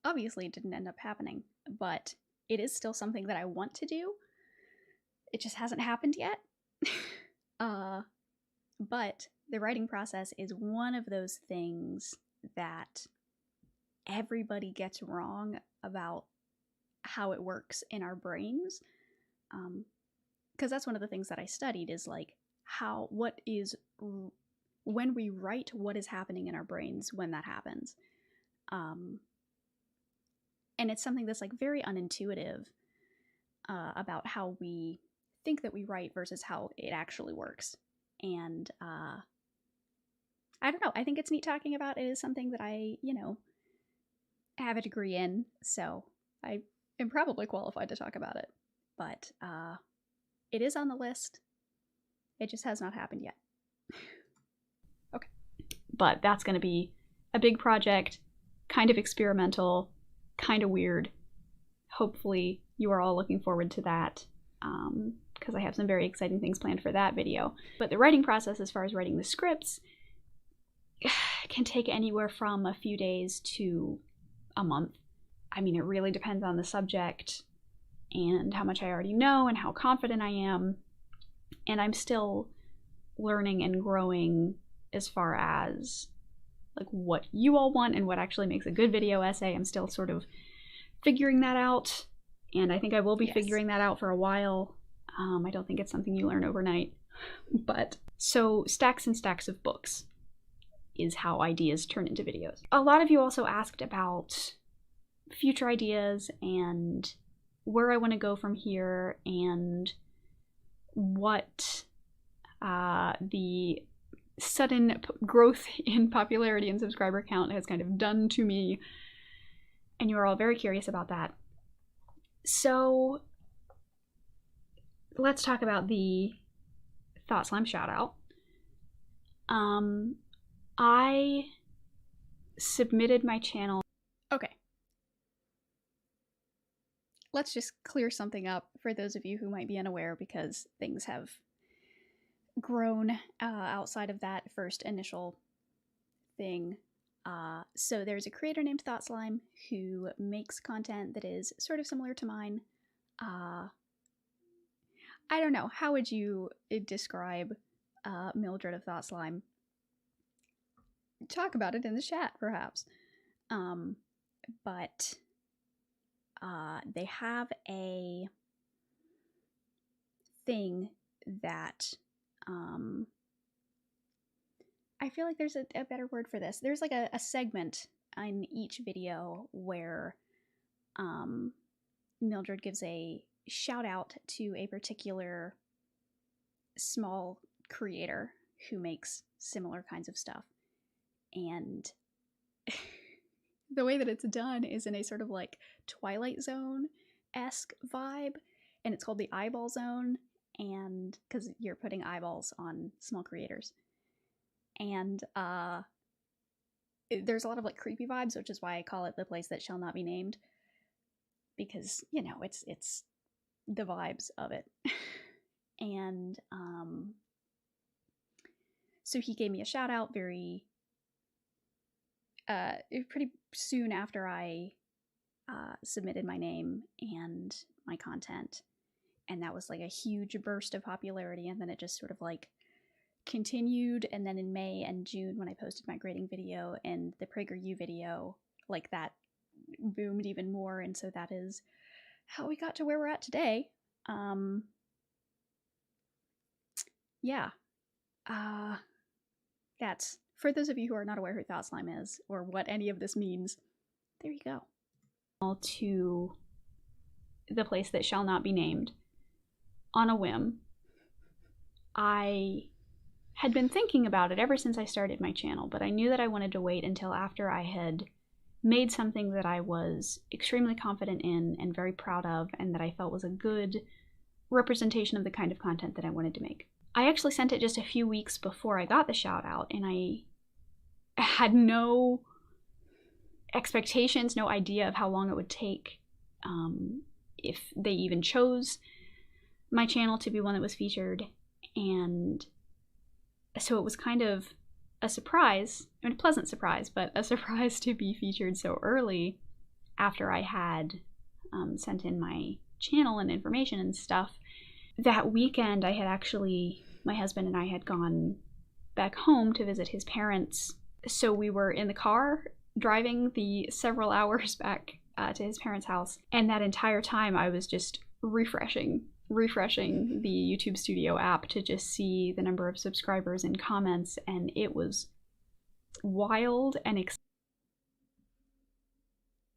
Obviously, it didn't end up happening, but it is still something that I want to do. It just hasn't happened yet. But the writing process is one of those things that everybody gets wrong about how it works in our brains. Because that's one of the things that I studied is like when we write, what is happening in our brains when that happens. And it's something that's like very unintuitive about how we think that we write versus how it actually works. And I don't know, I think it's neat talking about. It is something that I, have a degree in, so I am probably qualified to talk about it. But it is on the list. It just has not happened yet. Okay. But that's going to be a big project, kind of experimental, kind of weird. Hopefully you are all looking forward to that, because I have some very exciting things planned for that video. But the writing process, as far as writing the scripts, can take anywhere from a few days to a month. I mean, it really depends on the subject and how much I already know and how confident I am. And I'm still learning and growing as far as like what you all want and what actually makes a good video essay. I'm still sort of figuring that out, and I think I will be figuring that out for a while. I don't think it's something you learn overnight. But so stacks and stacks of books is how ideas turn into videos. A lot of you also asked about future ideas and where I want to go from here and what the sudden growth in popularity and subscriber count has kind of done to me. And you are all very curious about that. So let's talk about the Thought Slime shout out. I submitted my channel. Okay. Let's just clear something up for those of you who might be unaware, because things have grown outside of that first initial thing. So there's a creator named Thought Slime who makes content that is sort of similar to mine. I don't know, how would you describe Mildred of Thought Slime? Talk about it in the chat, perhaps. But they have a thing that I feel like there's a better word for this. There's like a segment in each video where Mildred gives a shout out to a particular small creator who makes similar kinds of stuff. And the way that it's done is in a sort of like Twilight Zone-esque vibe, and it's called the Eyeball Zone, and because you're putting eyeballs on small creators. And there's a lot of like creepy vibes, which is why I call it the place that shall not be named, because it's the vibes of it. And so he gave me a shout out pretty soon after I submitted my name and my content, and that was like a huge burst of popularity. And then it just sort of like continued, and then in May and June when I posted my grading video and the PragerU video, like that boomed even more. And so that is how we got to where we're at today. Yeah. That's, for those of you who are not aware who Thought Slime is or what any of this means, there you go. To the place that shall not be named on a whim. I had been thinking about it ever since I started my channel, but I knew that I wanted to wait until after I had made something that I was extremely confident in and very proud of, and that I felt was a good representation of the kind of content that I wanted to make. I actually sent it just a few weeks before I got the shout out, and I had no expectations, no idea of how long it would take, if they even chose my channel to be one that was featured. And so it was kind of a surprise, I mean, a pleasant surprise, but a surprise to be featured so early after I had sent in my channel and information and stuff. That weekend, I had actually, my husband and I had gone back home to visit his parents. So we were in the car driving the several hours back to his parents' house. And that entire time I was just refreshing the YouTube Studio app to just see the number of subscribers and comments. And it was wild and exciting.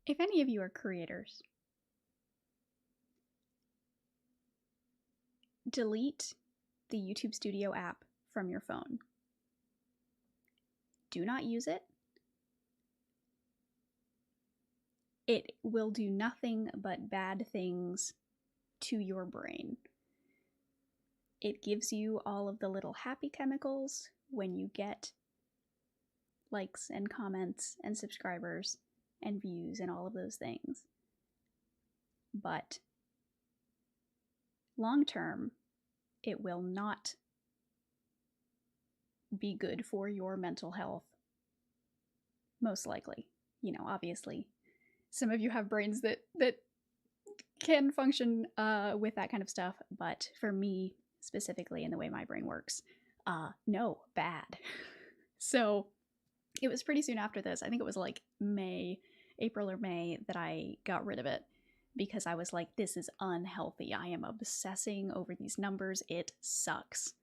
If any of you are creators, delete the YouTube Studio app from your phone. Do not use it. It will do nothing but bad things to your brain. It gives you all of the little happy chemicals when you get likes and comments and subscribers and views and all of those things. But long term, it will not be good for your mental health. Most likely. You know, obviously, some of you have brains that can function with that kind of stuff, but for me specifically, in the way my brain works, no, bad. So it was pretty soon after this, I think it was like April or May, that I got rid of it, because I was like, this is unhealthy. I am obsessing over these numbers. It sucks.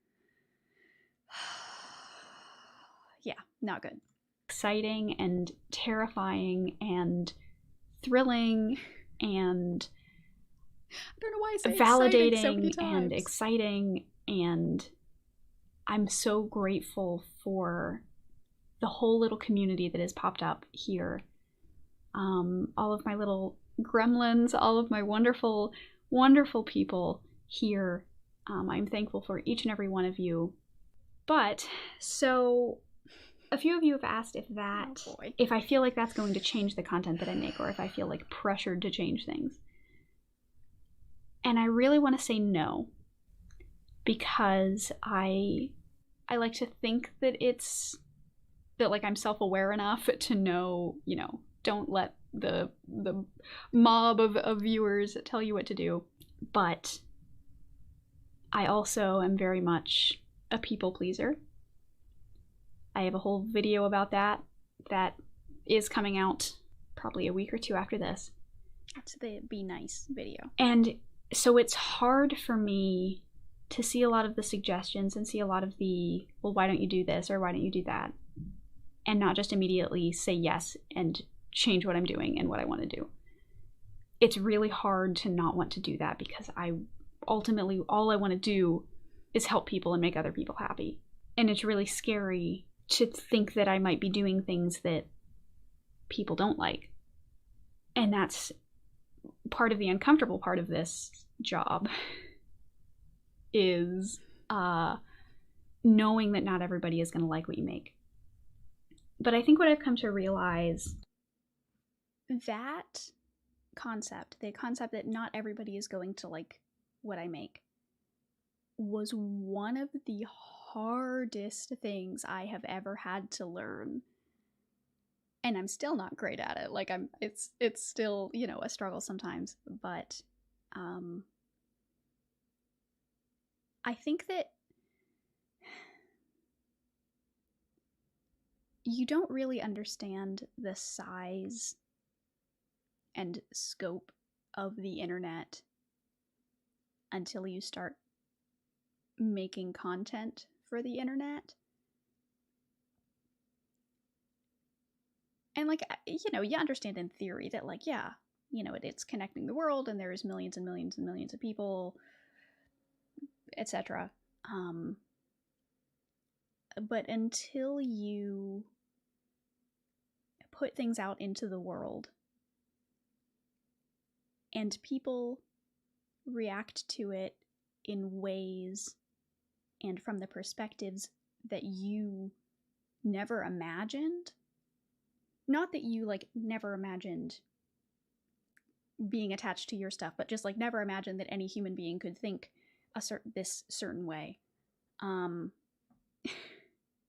Yeah, not good. Exciting and terrifying and thrilling and I don't know why I say validating so many times. And exciting, and I'm so grateful for the whole little community that has popped up here. All of my little gremlins, all of my wonderful, wonderful people here. I'm thankful for each and every one of you. But, so, a few of you have asked if I feel like that's going to change the content that I make, or if I feel like pressured to change things. And I really want to say no, because I like to think that like I'm self-aware enough to know, you know, don't let the mob of viewers tell you what to do. But I also am very much a people pleaser. I have a whole video about that is coming out probably a week or two after this. That's the Be Nice video. And so it's hard for me to see a lot of the suggestions and see a lot of the, well, why don't you do this or why don't you do that? And not just immediately say yes and change what I'm doing and what I want to do. It's really hard to not want to do that, because I ultimately, all I want to do is help people and make other people happy. And it's really scary to think that I might be doing things that people don't like. And that's part of the uncomfortable part of this job, is knowing that not everybody is going to like what you make. But I think what I've come to realize, that concept, the concept that not everybody is going to like what I make, was one of the hardest things I have ever had to learn. And I'm still not great at it. Like, it's still, you know, a struggle sometimes, but I think that you don't really understand the size and scope of the internet until you start making content for the internet. And like, you know, you understand in theory that like, yeah, you know, it's connecting the world and there's millions and millions and millions of people, etc. But until you put things out into the world and people react to it in ways and from the perspectives that you never imagined, not that you like never imagined being attached to your stuff, but just like never imagined that any human being could think this certain way.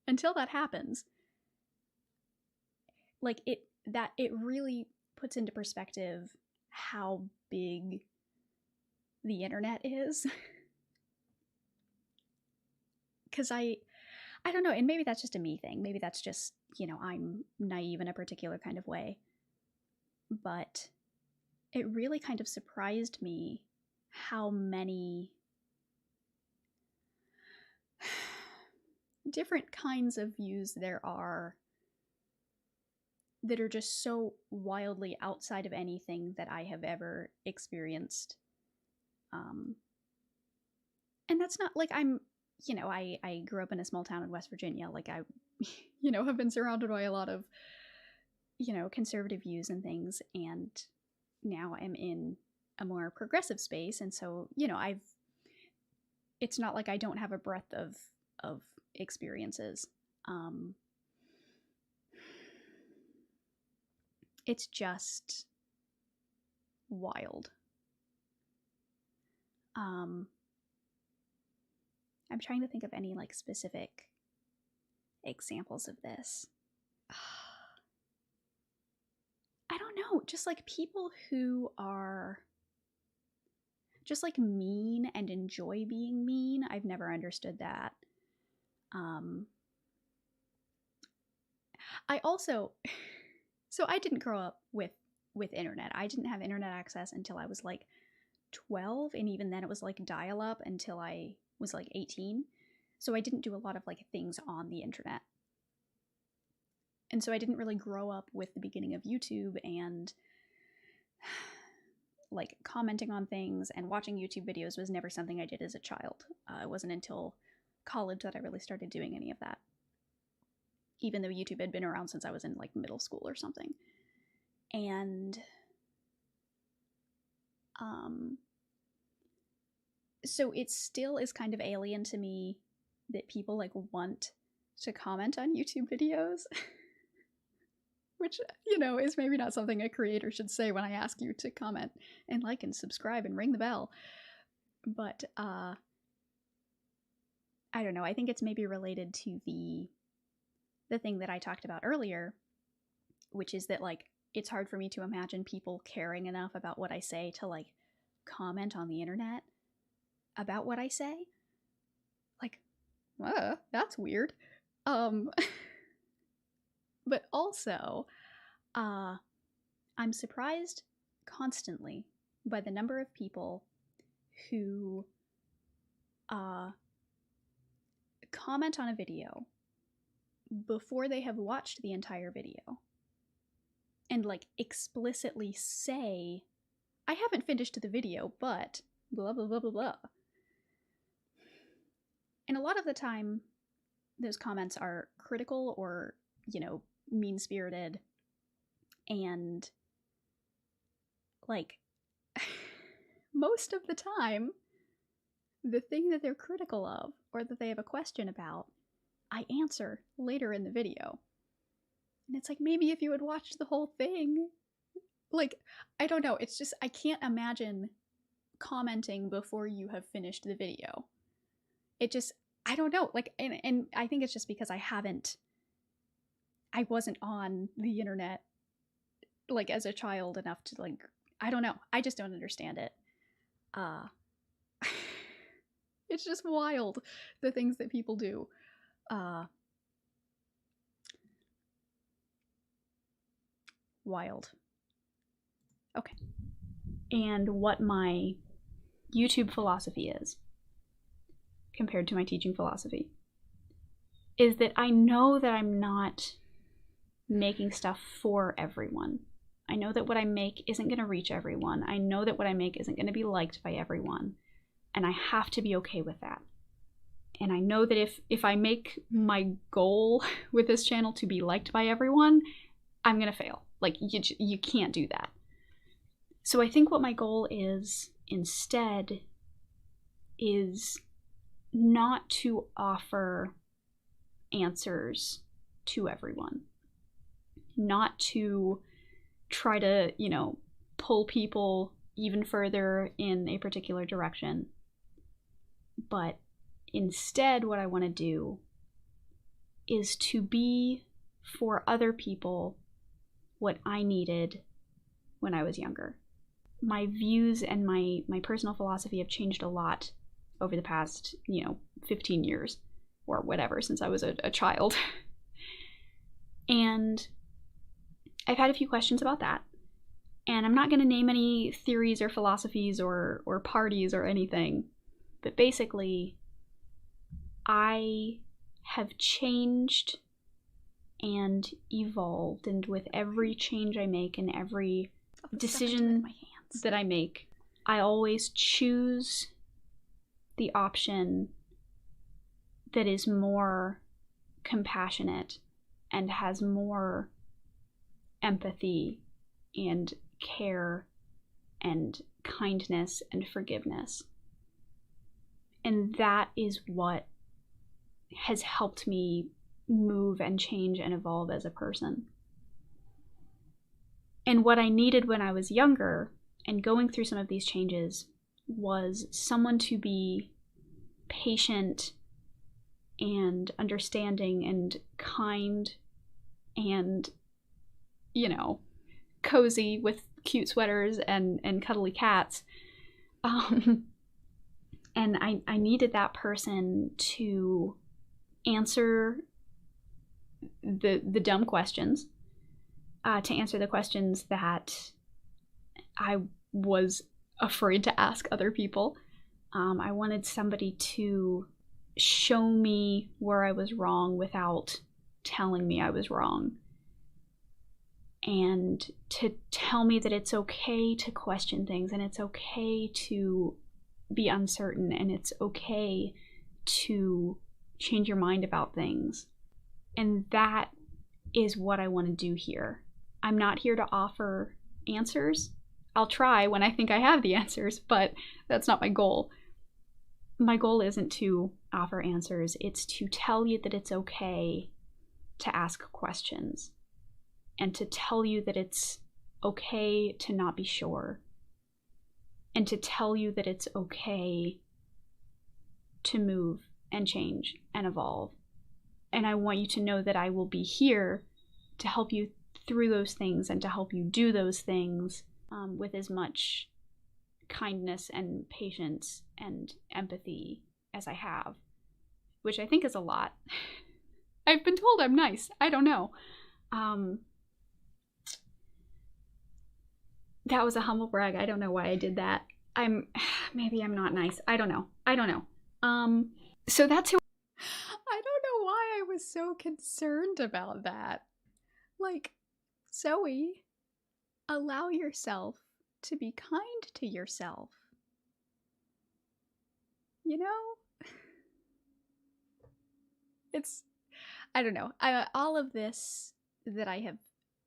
Until that happens, like it really puts into perspective how big the internet is. Because I don't know, and maybe that's just a me thing. Maybe that's just, you know, I'm naive in a particular kind of way. But it really kind of surprised me how many different kinds of views there are that are just so wildly outside of anything that I have ever experienced. And that's not like I'm, you know, I grew up in a small town in West Virginia. Like I, you know, have been surrounded by a lot of, you know, conservative views and things. And now I'm in a more progressive space. And so, you know, it's not like I don't have a breadth of experiences. It's just wild. I'm trying to think of any like specific examples of this. I don't know, just like people who are just like mean and enjoy being mean. I've never understood that. I also, so I didn't grow up with internet. I didn't have internet access until I was like 12, and even then it was like dial-up until I was like 18. So I didn't do a lot of like things on the internet. And so I didn't really grow up with the beginning of YouTube and like commenting on things, and watching YouTube videos was never something I did as a child. It wasn't until college that I really started doing any of that, even though YouTube had been around since I was in like middle school or something. And so it still is kind of alien to me that people like want to comment on YouTube videos. Which, you know, is maybe not something a creator should say when I ask you to comment and like and subscribe and ring the bell. But I don't know, I think it's maybe related to the thing that I talked about earlier, which is that like it's hard for me to imagine people caring enough about what I say to like comment on the internet about what I say. Like, that's weird. But also, I'm surprised constantly by the number of people who comment on a video before they have watched the entire video and like explicitly say, I haven't finished the video, but blah, blah, blah, blah, blah. And a lot of the time, those comments are critical or, you know, mean-spirited, and like most of the time the thing that they're critical of or that they have a question about, I answer later in the video. And it's like, maybe if you had watched the whole thing, like, I don't know, it's just, I can't imagine commenting before you have finished the video. It just, I don't know, like, and I think it's just because I wasn't on the internet like as a child enough to like, I don't know, I just don't understand it. It's just wild, the things that people do. Wild. Okay. and what my YouTube philosophy is compared to my teaching philosophy is that I know that I'm not making stuff for everyone. I know that what I make isn't going to reach everyone. I know that what I make isn't going to be liked by everyone. And I have to be okay with that. And I know that if I make my goal with this channel to be liked by everyone, I'm going to fail. Like, you can't do that. So I think what my goal is instead is not to offer answers to everyone. Not to try to, pull people even further in a particular direction. But instead, what I want to do is to be for other people what I needed when I was younger. My views and my personal philosophy have changed a lot over the past, 15 years or whatever, since I was a child. And I've had a few questions about that. And I'm not going to name any theories or philosophies or parties or anything. But basically, I have changed and evolved. And with every change I make and every decision that I make, I always choose the option that is more compassionate and has more empathy and care and kindness and forgiveness. And that is what has helped me move and change and evolve as a person. And what I needed when I was younger and going through some of these changes was someone to be patient and understanding and kind and, cozy with cute sweaters and cuddly cats. And I needed that person to answer the dumb questions, to answer the questions that I was afraid to ask other people. I wanted somebody to show me where I was wrong without telling me I was wrong. And to tell me that it's okay to question things, and it's okay to be uncertain, and it's okay to change your mind about things. And that is what I want to do here. I'm not here to offer answers. I'll try when I think I have the answers, but that's not my goal. My goal isn't to offer answers. It's to tell you that it's okay to ask questions, and to tell you that it's okay to not be sure, and to tell you that it's okay to move and change and evolve. And I want you to know that I will be here to help you through those things and to help you do those things with as much kindness and patience and empathy as I have, which I think is a lot. I've been told I'm nice. I don't know. That was a humble brag. I don't know why I did that. Maybe I'm not nice. I don't know. So that's who. I don't know why I was so concerned about that. Like, Zoe, allow yourself to be kind to yourself. I don't know. All of this that I have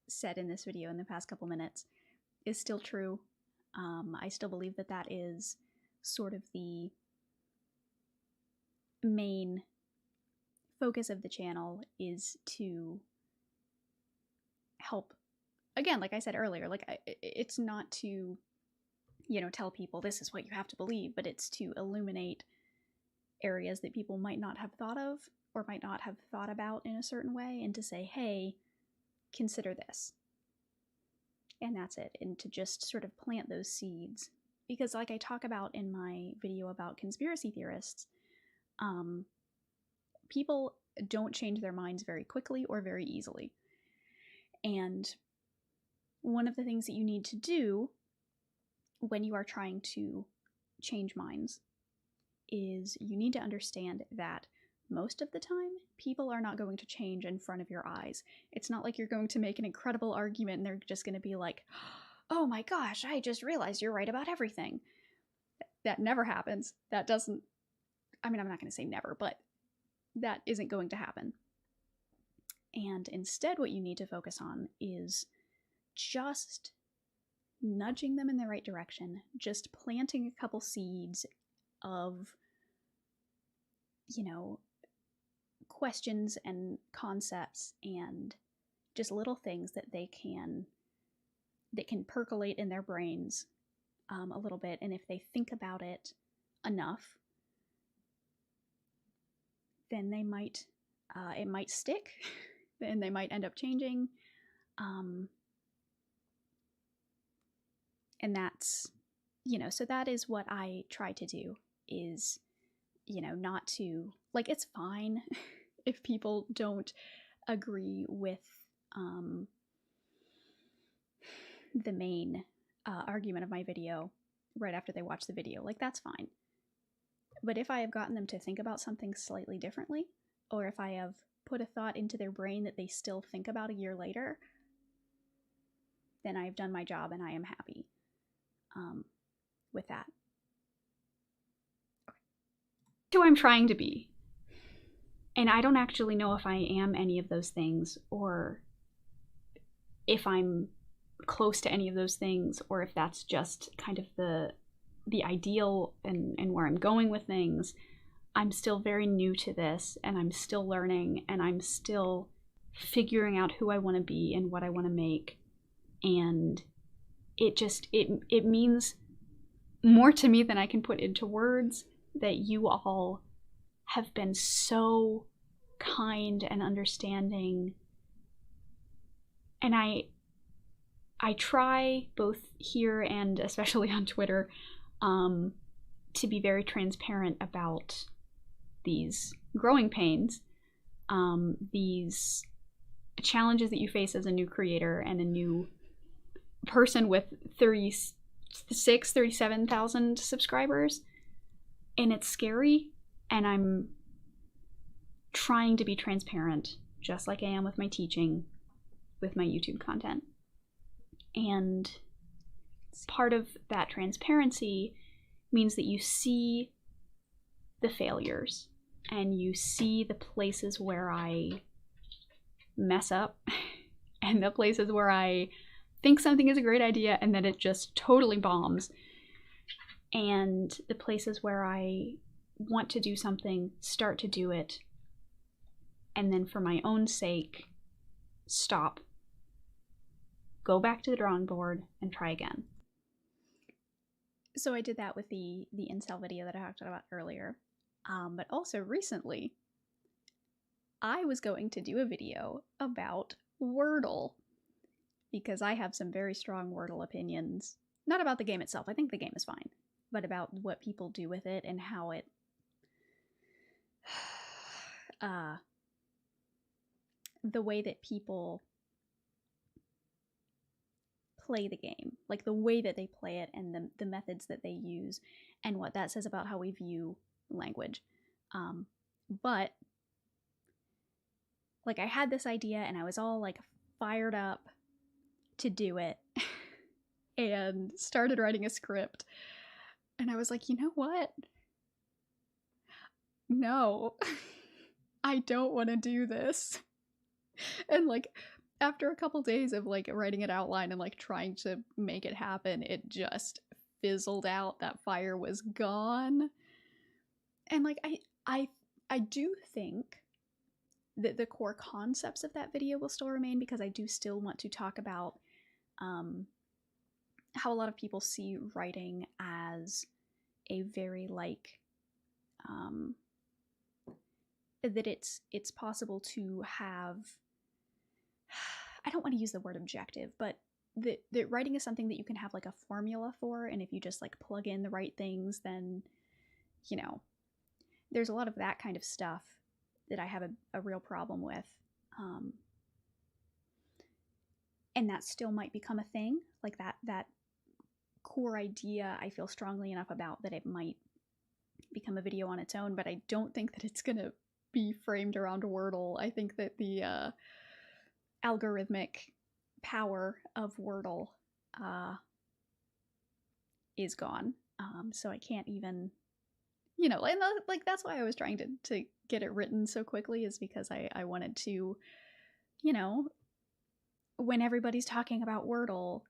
said in this video in the past couple minutes is still true. I still believe that that is sort of the main focus of the channel, is to help. Again, like I said earlier, it's not to, tell people this is what you have to believe, but it's to illuminate areas that people might not have thought of or might not have thought about in a certain way, and to say, hey, consider this. And that's it. And to just sort of plant those seeds. Because like I talk about in my video about conspiracy theorists, people don't change their minds very quickly or very easily. And one of the things that you need to do when you are trying to change minds is you need to understand that most of the time, people are not going to change in front of your eyes. It's not like you're going to make an incredible argument and they're just going to be like, oh my gosh, I just realized you're right about everything. That never happens. That doesn't, I mean, I'm not going to say never, but that isn't going to happen. And instead, what you need to focus on is just nudging them in the right direction, just planting a couple seeds of, you know, questions and concepts and just little things that can percolate in their brains a little bit. And if they think about it enough, then they might it might stick and they might end up changing. And that's, you know, so that is what I try to do is, you know, not to, like, it's fine if people don't agree with the main argument of my video right after they watch the video. Like, that's fine. But if I have gotten them to think about something slightly differently, or if I have put a thought into their brain that they still think about a year later, then I have done my job and I am happy with that. Okay. Who I'm trying to be. And I don't actually know if I am any of those things, or if I'm close to any of those things, or if that's just kind of the ideal and where I'm going with things. I'm still very new to this, and I'm still learning, and I'm still figuring out who I want to be and what I want to make. And it means more to me than I can put into words that you all have been so kind and understanding. And I try, both here and especially on Twitter, to be very transparent about these growing pains, these challenges that you face as a new creator and a new person with 37,000 subscribers. And it's scary, and I'm trying to be transparent, just like I am with my teaching, with my YouTube content. And part of that transparency means that you see the failures and you see the places where I mess up and the places where I think something is a great idea and then it just totally bombs, and the places where I want to do something, start to do it, and then for my own sake, stop, go back to the drawing board and try again. So I did that with the incel video that I talked about earlier. But also recently, I was going to do a video about Wordle, because I have some very strong Wordle opinions. Not about the game itself, I think the game is fine, but about what people do with it and how it the way that people play the game, like the way that they play it and the methods that they use, and what that says about how we view language. But like, I had this idea and I was all like fired up to do it and started writing a script, and I was like, you know what? No, I don't want to do this. And like, after a couple days of like writing an outline and like trying to make it happen, it just fizzled out. That fire was gone. And like, I do think that the core concepts of that video will still remain, because I do still want to talk about how a lot of people see writing as a very like that it's possible to have, I don't want to use the word objective, but that writing is something that you can have like a formula for, and if you just like plug in the right things, then, you know, there's a lot of that kind of stuff that I have a real problem with. And that still might become a thing, like that core idea I feel strongly enough about that it might become a video on its own, but I don't think that it's gonna be framed around Wordle. I think that the algorithmic power of Wordle is gone. So I can't even, you know, and like that's why I was trying to get it written so quickly, is because I wanted to, you know, when everybody's talking about Wordle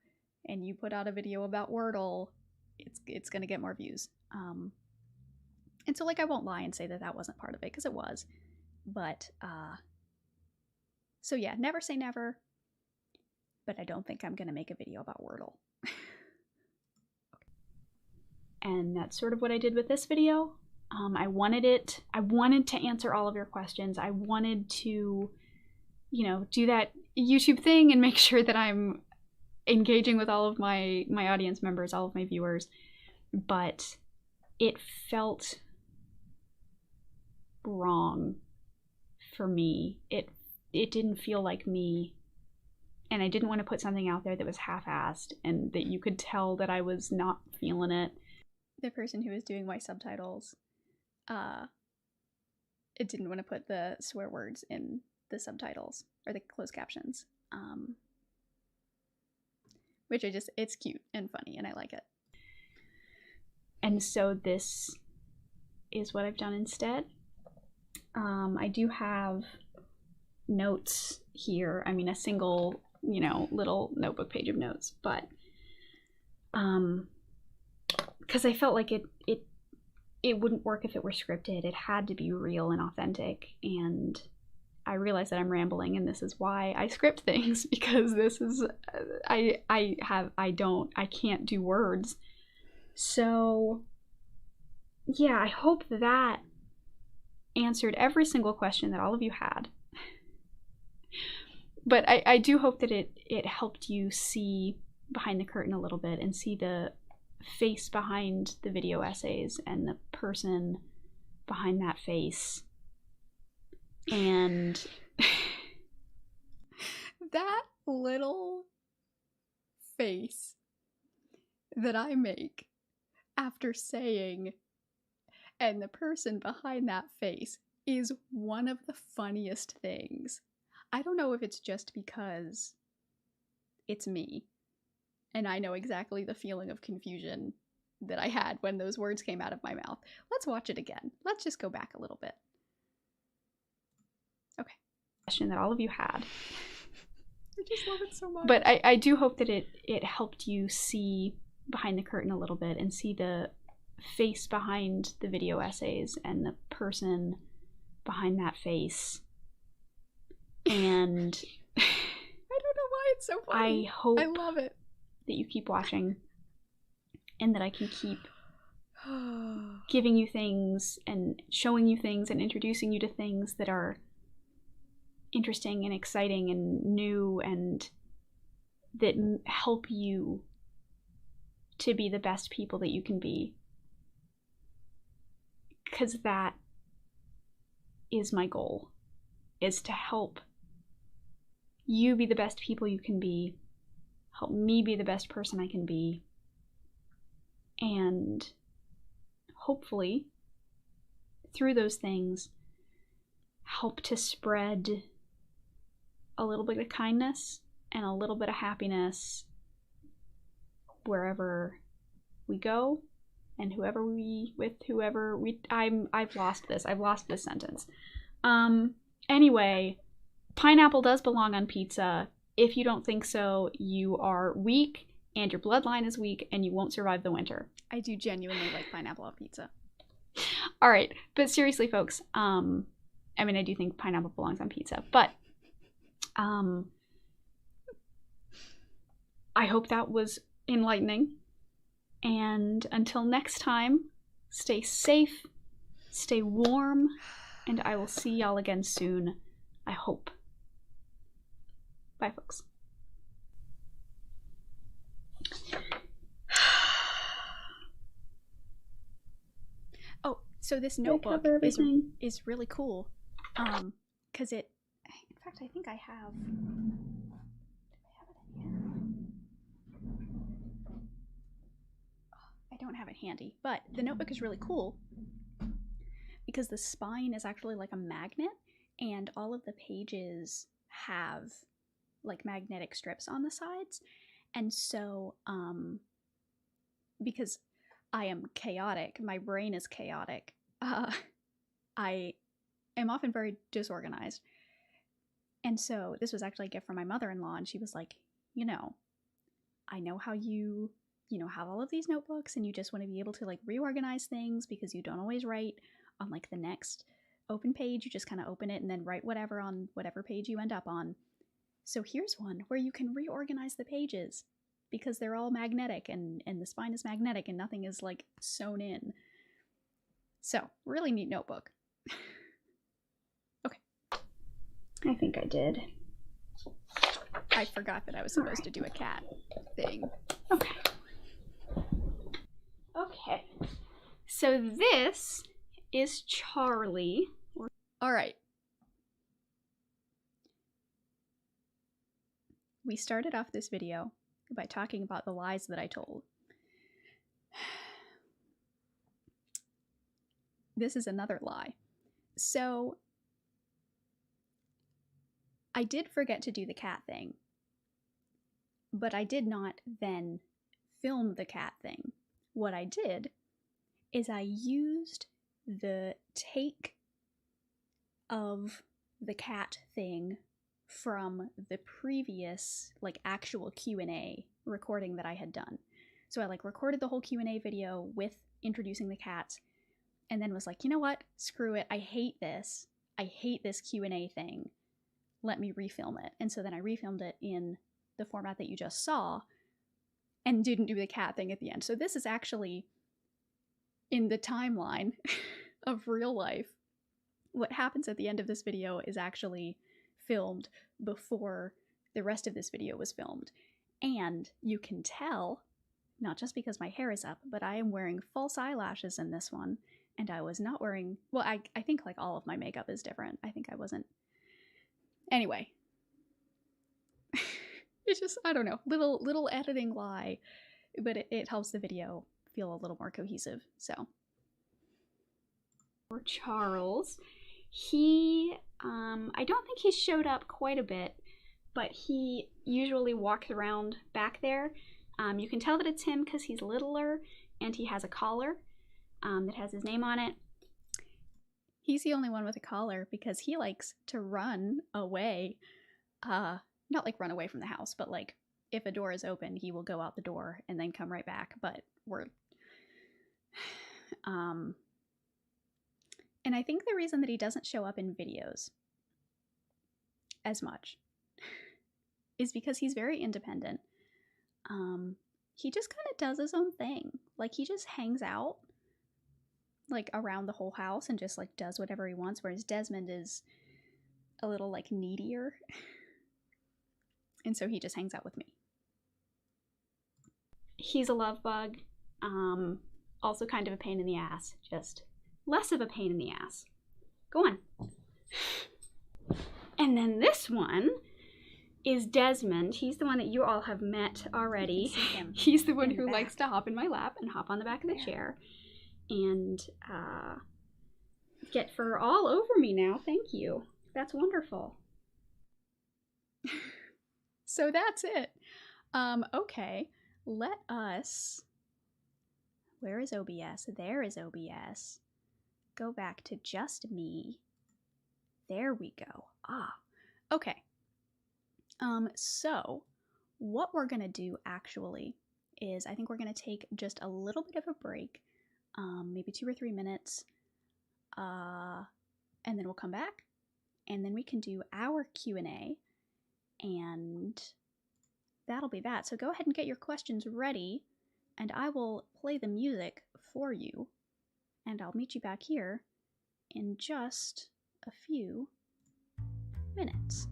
and you put out a video about Wordle, it's gonna get more views. And so, like, I won't lie and say that that wasn't part of it, because it was. But so yeah, never say never. But I don't think I'm gonna make a video about Wordle. And that's sort of what I did with this video. I wanted to answer all of your questions. I wanted to, you know, do that YouTube thing and make sure that I'm engaging with all of my audience members, all of my viewers. But it felt wrong for me. It didn't feel like me. And I didn't want to put something out there that was half-assed and that you could tell that I was not feeling it. The person who was doing my subtitles, it didn't want to put the swear words in the subtitles or the closed captions, which it's cute and funny and I like it. And so this is what I've done instead. I do have notes here. I mean, a single, you know, little notebook page of notes, but because I felt like it wouldn't work if it were scripted. It had to be real and authentic, and I realize that I'm rambling, and this is why I script things, because this is I can't do words. So yeah, I hope that answered every single question that all of you had. But I do hope that it helped you see behind the curtain a little bit and see the face behind the video essays and the person behind that face. And that little face that I make after saying, and the person behind that face, is one of the funniest things. I don't know if it's just because it's me, and I know exactly the feeling of confusion that I had when those words came out of my mouth. Let's watch it again. Let's just go back a little bit. Okay. Question that all of you had. I just love it so much. But I do hope that it helped you see behind the curtain a little bit and see the face behind the video essays and the person behind that face. And I don't know why it's so funny. I hope I love it that you keep watching and that I can keep giving you things and showing you things and introducing you to things that are interesting and exciting and new and that help you to be the best people that you can be. Because that is my goal, is to help you be the best people you can be, help me be the best person I can be, and hopefully through those things help to spread a little bit of kindness and a little bit of happiness wherever we go and I've lost this sentence. Anyway, pineapple does belong on pizza. If you don't think so, you are weak and your bloodline is weak and you won't survive the winter. I do genuinely like pineapple on pizza. All right, but seriously, folks, I mean, I do think pineapple belongs on pizza, but I hope that was enlightening. And until next time, stay safe, stay warm, and I will see y'all again soon, I hope. Bye, folks. Oh, so this notebook is really cool. Because it, in fact, I think I have it in here. don't have it handy, but the notebook is really cool because the spine is actually like a magnet, and all of the pages have like magnetic strips on the sides. And so because I am chaotic, my brain is chaotic, I am often very disorganized. And so this was actually a gift from my mother-in-law, and she was like, I know how you have all of these notebooks and you just want to be able to like reorganize things because you don't always write on like the next open page. You just kind of open it and then write whatever on whatever page you end up on. So here's one where you can reorganize the pages because they're all magnetic and the spine is magnetic and nothing is like sewn in. So really neat notebook. Okay. I think I did. I forgot that I was supposed to do a cat thing. Okay. Okay. So this is Charlie. All right. We started off this video by talking about the lies that I told. This is another lie. So I did forget to do the cat thing, but I did not then film the cat thing. What I did is I used the take of the cat thing from the previous like actual Q&A recording that I had done. So I like recorded the whole Q&A video with introducing the cats, and then was like, you know what? Screw it. I hate this. I hate this Q&A thing. Let me refilm it. And so then I refilmed it in the format that you just saw and didn't do the cat thing at the end. So this is actually in the timeline of real life. What happens at the end of this video is actually filmed before the rest of this video was filmed. And you can tell, not just because my hair is up, but I am wearing false eyelashes in this one. And I was not wearing, well, I think like all of my makeup is different. I think I wasn't. Anyway. It's just, I don't know, little editing lie, but it helps the video feel a little more cohesive, so. For Charles, he, I don't think he showed up quite a bit, but he usually walks around back there. You can tell that it's him because he's littler and he has a collar that has his name on it. He's the only one with a collar because he likes to run away. Not like run away from the house, but like if a door is open, he will go out the door and then come right back. But we're, and I think the reason that he doesn't show up in videos as much is because he's very independent. He just kind of does his own thing. Like he just hangs out like around the whole house and just like does whatever he wants, whereas Desmond is a little like needier. And so he just hangs out with me. He's a love bug. Also kind of a pain in the ass. Just less of a pain in the ass. Go on. And then this one is Desmond. He's the one that you all have met already. He's the one who likes to hop in my lap and hop on the back of the chair. And get fur all over me now. Thank you. That's wonderful. So that's it. Okay, let us, where is OBS? There is OBS. Go back to just me. There we go. Okay. So what we're gonna do actually is I think we're gonna take just a little bit of a break, maybe 2 or 3 minutes, and then we'll come back, and then we can do our Q&A. And that'll be that. So go ahead and get your questions ready, and I will play the music for you, and I'll meet you back here in just a few minutes.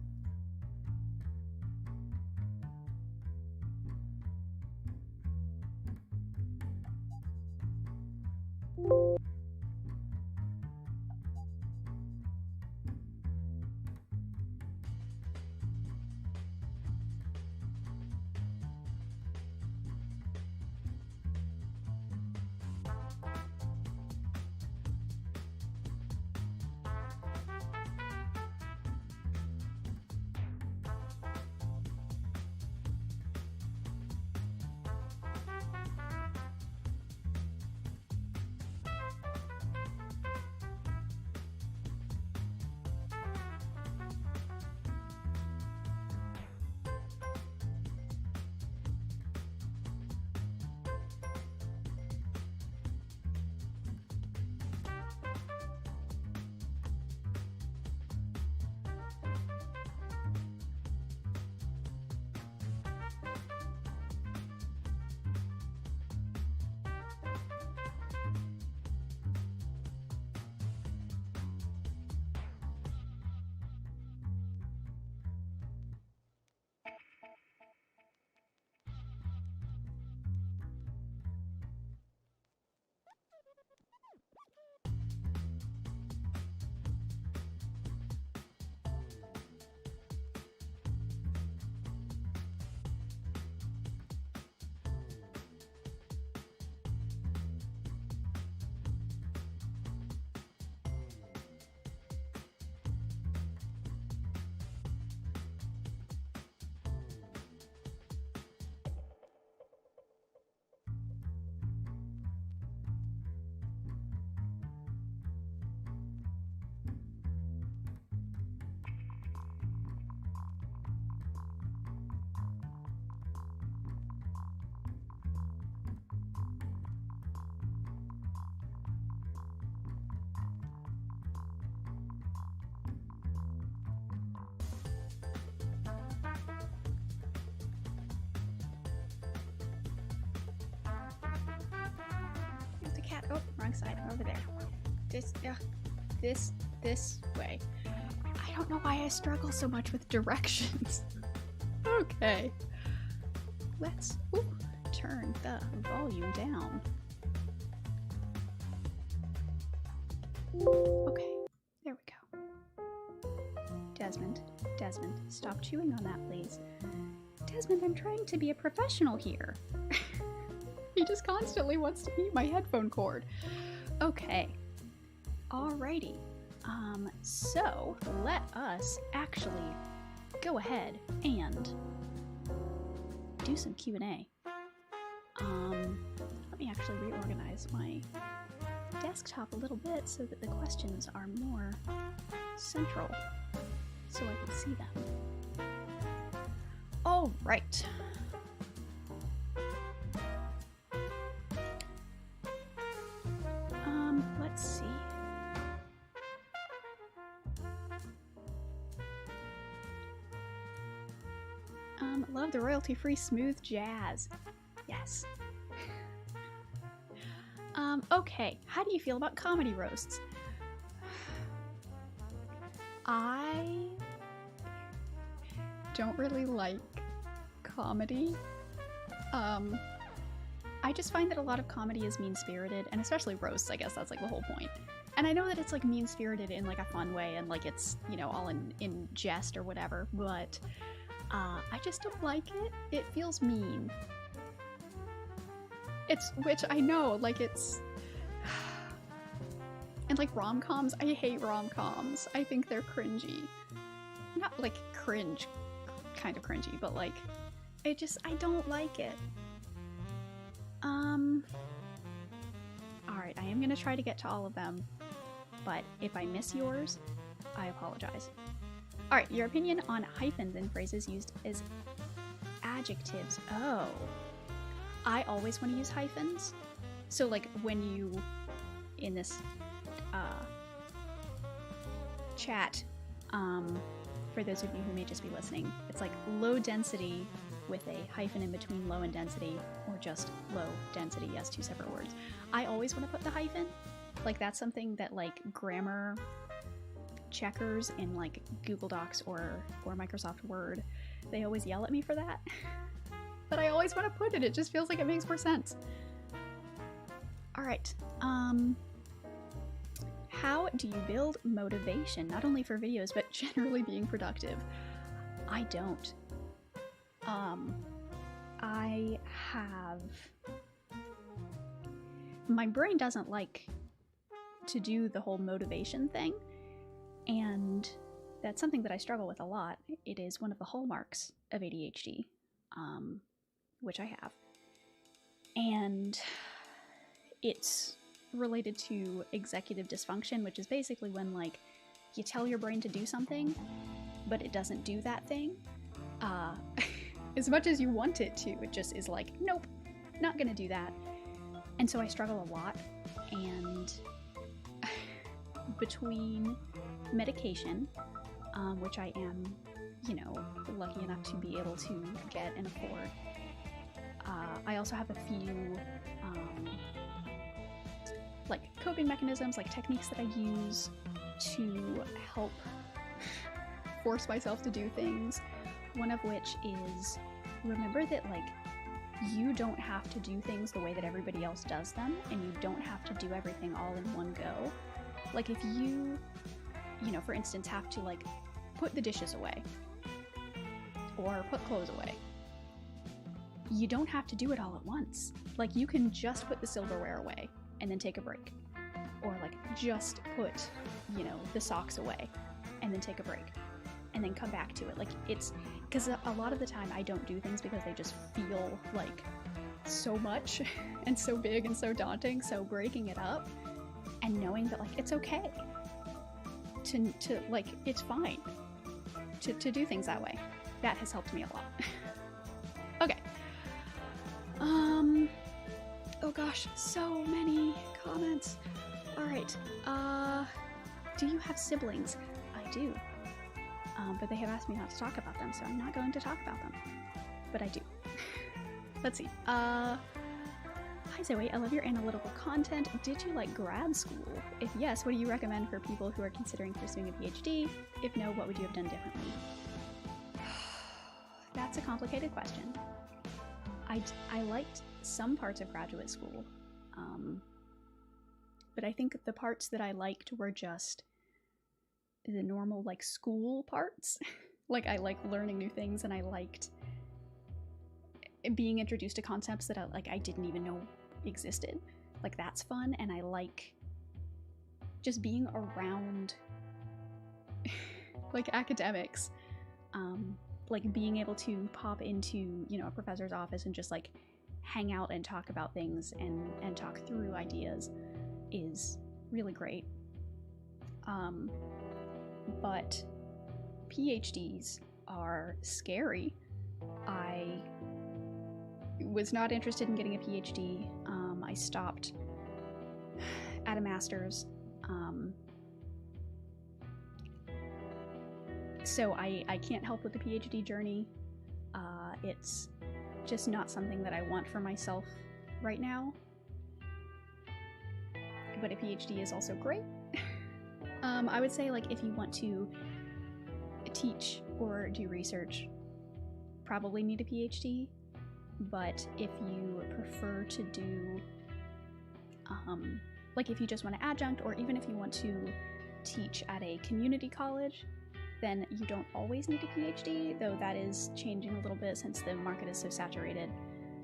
Wrong side. Over there. This way. I don't know why I struggle so much with directions. Okay. Let's turn the volume down. Okay, there we go. Desmond, stop chewing on that, please. Desmond, I'm trying to be a professional here. He just constantly wants to eat my headphone cord. Okay. Alrighty. So let us actually go ahead and do some Q&A. Let me actually reorganize my desktop a little bit so that the questions are more central so I can see them. All right. Let's see. Love the royalty-free smooth jazz. Yes. Okay, how do you feel about comedy roasts? I don't really like comedy. I just find that a lot of comedy is mean-spirited, and especially roasts, I guess that's like the whole point. And I know that it's like mean-spirited in like a fun way, and like it's, you know, all in jest or whatever, but I just don't like it. It feels mean. Which I know, like it's... And like rom-coms, I hate rom-coms. I think they're cringy. Not like cringe, kind of cringy, but like, I don't like it. Alright, I am gonna try to get to all of them, but if I miss yours, I apologize. Alright, your opinion on hyphens in phrases used as adjectives. Oh. I always want to use hyphens. So like when you, in this chat, for those of you who may just be listening, it's like low density with a hyphen in between low and density, or just low density, yes, two separate words. I always want to put the hyphen. Like that's something that like grammar checkers in like Google Docs or Microsoft Word, they always yell at me for that. But I always want to put it, it just feels like it makes more sense. Alright, how do you build motivation, not only for videos, but generally being productive? I don't. My brain doesn't like to do the whole motivation thing, and that's something that I struggle with a lot. It is one of the hallmarks of ADHD, which I have. And it's related to executive dysfunction, which is basically when like you tell your brain to do something, but it doesn't do that thing. As much as you want it to, it just is like, nope, not gonna do that. And so I struggle a lot, and between medication, which I am, you know, lucky enough to be able to get and afford, I also have a few like coping mechanisms, like techniques that I use to help force myself to do things. One of which is remember that like you don't have to do things the way that everybody else does them, and you don't have to do everything all in one go. Like if you know, for instance, have to like put the dishes away or put clothes away, you don't have to do it all at once. Like you can just put the silverware away and then take a break, or like just put, you know, the socks away and then take a break and then come back to it. Like it's because a lot of the time I don't do things because they just feel like so much and so big and so daunting. So breaking it up and knowing that like it's okay to like it's fine to do things that way, that has helped me a lot. Okay. Oh gosh, so many comments. All right. Do you have siblings? I do. But they have asked me not to talk about them, so I'm not going to talk about them. But I do. Let's see. Hi Zoe, I love your analytical content. Did you like grad school? If yes, what do you recommend for people who are considering pursuing a PhD? If no, what would you have done differently? That's a complicated question. I liked some parts of graduate school, but I think the parts that I liked were just the normal, like, school parts. Like, I like learning new things, and I liked being introduced to concepts that I didn't even know existed. Like, that's fun, and I like just being around like academics, like being able to pop into, you know, a professor's office and just like hang out and talk about things and talk through ideas is really great. But PhDs are scary. I was not interested in getting a PhD. I stopped at a master's. So I can't help with the PhD journey. It's just not something that I want for myself right now. But a PhD is also great. I would say, like, if you want to teach or do research, probably need a PhD. But if you prefer to do, like, if you just want to adjunct, or even if you want to teach at a community college, then you don't always need a PhD, though that is changing a little bit since the market is so saturated,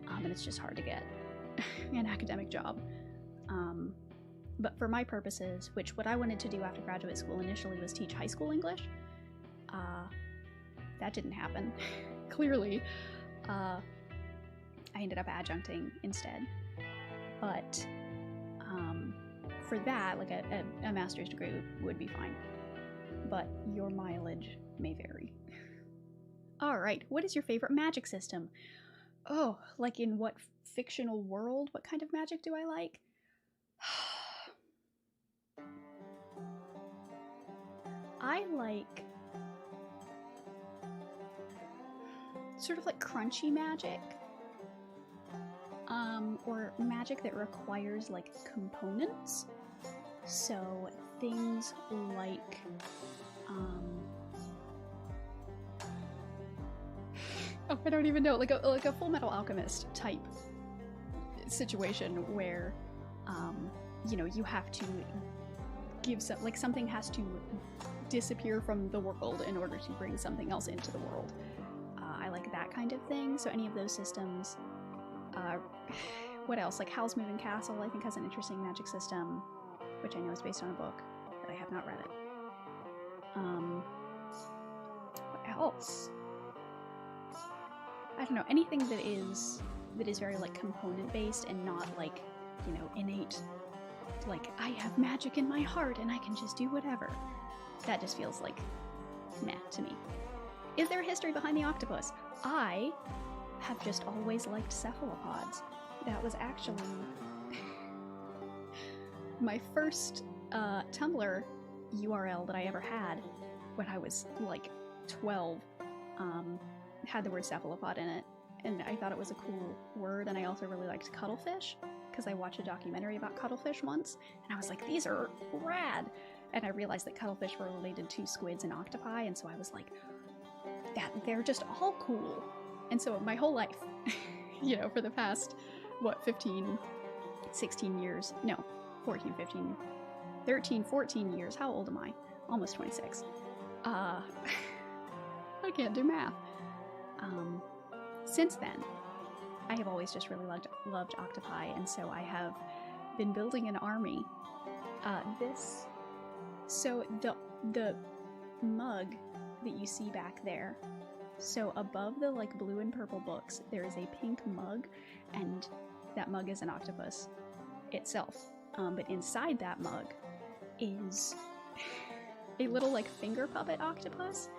and it's just hard to get an academic job. But for my purposes, what I wanted to do after graduate school initially was teach high school English. That didn't happen, clearly. I ended up adjuncting instead. But for that, like a master's degree would be fine. But your mileage may vary. Alright, what is your favorite magic system? Oh, like in what fictional world? What kind of magic do I like? I like sort of like crunchy magic. Or magic that requires like components. So things like oh, I don't even know, like a Full Metal Alchemist type situation where you know, you have to give some, like, something has to disappear from the world in order to bring something else into the world. I like that kind of thing. So any of those systems. What else? Like Howl's Moving Castle, I think, has an interesting magic system, which I know is based on a book, but I have not read it. What else? I don't know. Anything that is very like component based and not like, you know, innate. Like, I have magic in my heart and I can just do whatever. That just feels like meh to me. Is there a history behind the octopus? I have just always liked cephalopods. That was actually my first Tumblr URL that I ever had when I was like 12. Had the word cephalopod in it, and I thought it was a cool word, and I also really liked cuttlefish, because I watched a documentary about cuttlefish once, and I was like, these are rad! And I realized that cuttlefish were related to squids and octopi, and so I was like, they're just all cool. And so my whole life, you know, for the past, 15, 16 years, no, 14, 15, 13, 14 years, how old am I? Almost 26. I can't do math. Since then, I have always just really loved octopi, and so I have been building an army. So the mug that you see back there, so above the like blue and purple books, there is a pink mug, and that mug is an octopus itself. But inside that mug is a little like finger puppet octopus.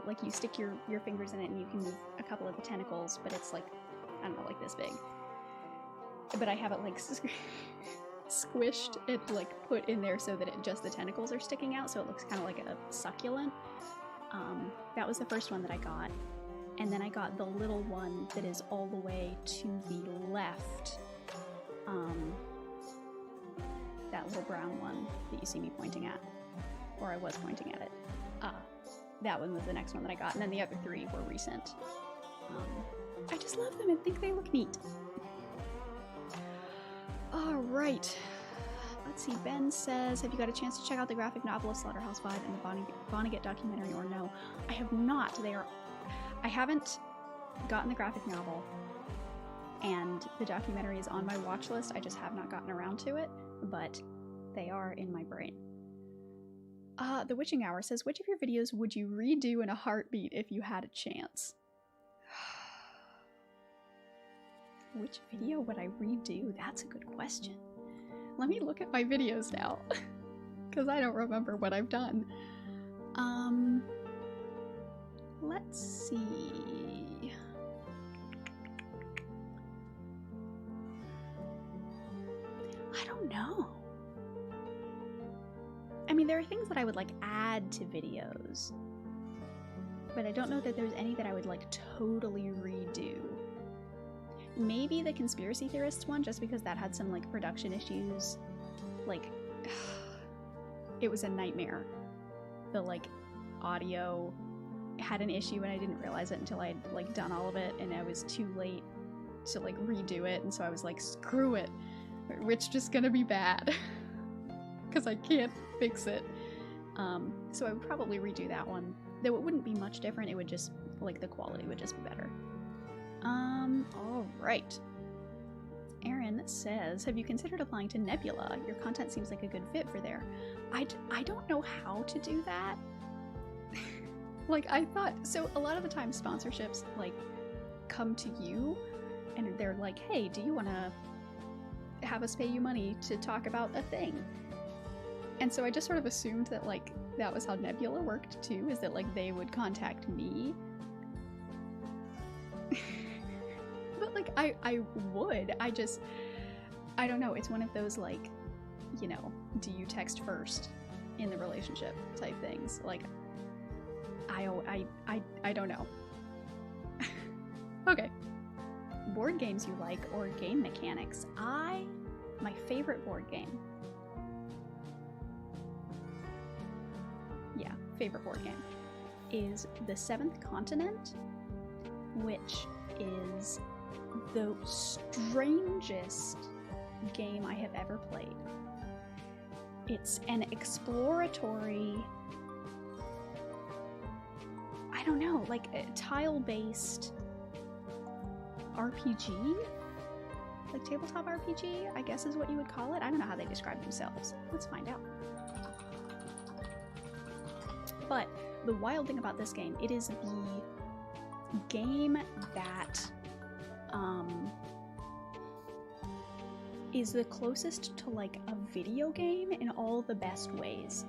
Like you stick your fingers in it and you can move a couple of the tentacles, but it's like, I don't know, like this big. But I have it like squished and like put in there so that just the tentacles are sticking out, so it looks kind of like a succulent. That was the first one that I got. And then I got the little one that is all the way to the left That little brown one that you see me pointing at, or I was pointing at it. That one was the next one that I got, and then the other 3 were recent. I just love them and think they look neat. Alright. Let's see, Ben says, have you got a chance to check out the graphic novel of Slaughterhouse 5 and the Vonnegut documentary, or no? I have not. I haven't gotten the graphic novel, and the documentary is on my watch list. I just have not gotten around to it, but they are in my brain. The Witching Hour says, which of your videos would you redo in a heartbeat if you had a chance? Which video would I redo? That's a good question. Let me look at my videos now, because I don't remember what I've done. Let's see. I don't know. I mean, there are things that I would like add to videos, but I don't know that there's any that I would like totally redo. Maybe the conspiracy theorists one, just because that had some like production issues. Like, it was a nightmare. The like audio had an issue and I didn't realize it until I had like done all of it, and I was too late to like redo it, and so I was like, screw it, it's just gonna be bad because I can't fix it. So I would probably redo that one, though it wouldn't be much different. It would just, like, the quality would just be better. Alright. Aaron says, have you considered applying to Nebula? Your content seems like a good fit for there. I don't know how to do that. Like, I thought, so a lot of the time sponsorships, like, come to you, and they're like, hey, do you want to have us pay you money to talk about a thing? And so I just sort of assumed that, like, that was how Nebula worked, too, is that, like, they would contact me. But, like, I would. I don't know. It's one of those, like, you know, do you text first in the relationship type things. Like, I don't know. Okay. Board games you like, or game mechanics. My favorite board game. Yeah, favorite board game is The Seventh Continent, which is the strangest game I have ever played. It's an exploratory, I don't know, like a tile-based RPG? Like tabletop RPG, I guess is what you would call it. I don't know how they describe themselves. Let's find out. But the wild thing about this game, it is the game that is the closest to like a video game in all the best ways.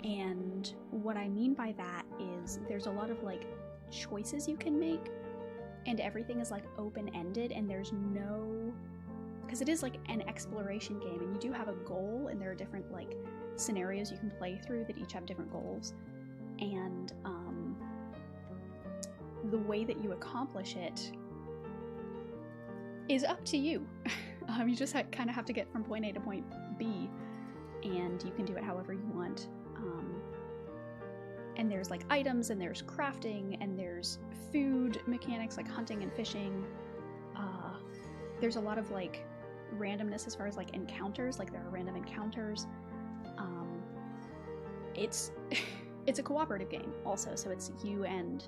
And what I mean by that is there's a lot of like choices you can make, and everything is like open-ended, and there's no, because it is like an exploration game, and you do have a goal, and there are different like scenarios you can play through that each have different goals, and the way that you accomplish it is up to you. You just kind of have to get from point A to point B, and you can do it however you want. And there's like items, and there's crafting, and there's food mechanics like hunting and fishing. There's a lot of like randomness as far as like encounters, like there are random encounters. It's it's a cooperative game also, so it's you and,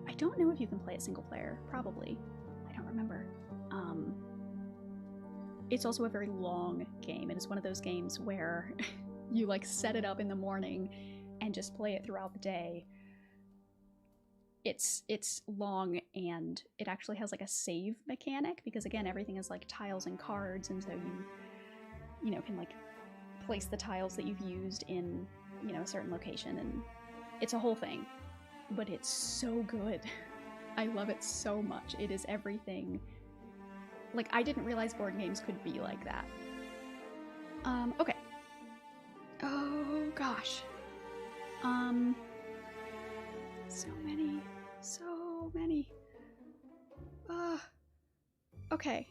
I don't know if you can play it single player, probably. I don't remember. It's also a very long game, and it's one of those games where you like set it up in the morning and just play it throughout the day. It's long, and it actually has like a save mechanic, because again, everything is like tiles and cards, and so you know, can like place the tiles that you've used in, you know, a certain location, and it's a whole thing. But it's so good. I love it so much. It is everything. Like, I didn't realize board games could be like that. Okay. Oh gosh. So many. Okay.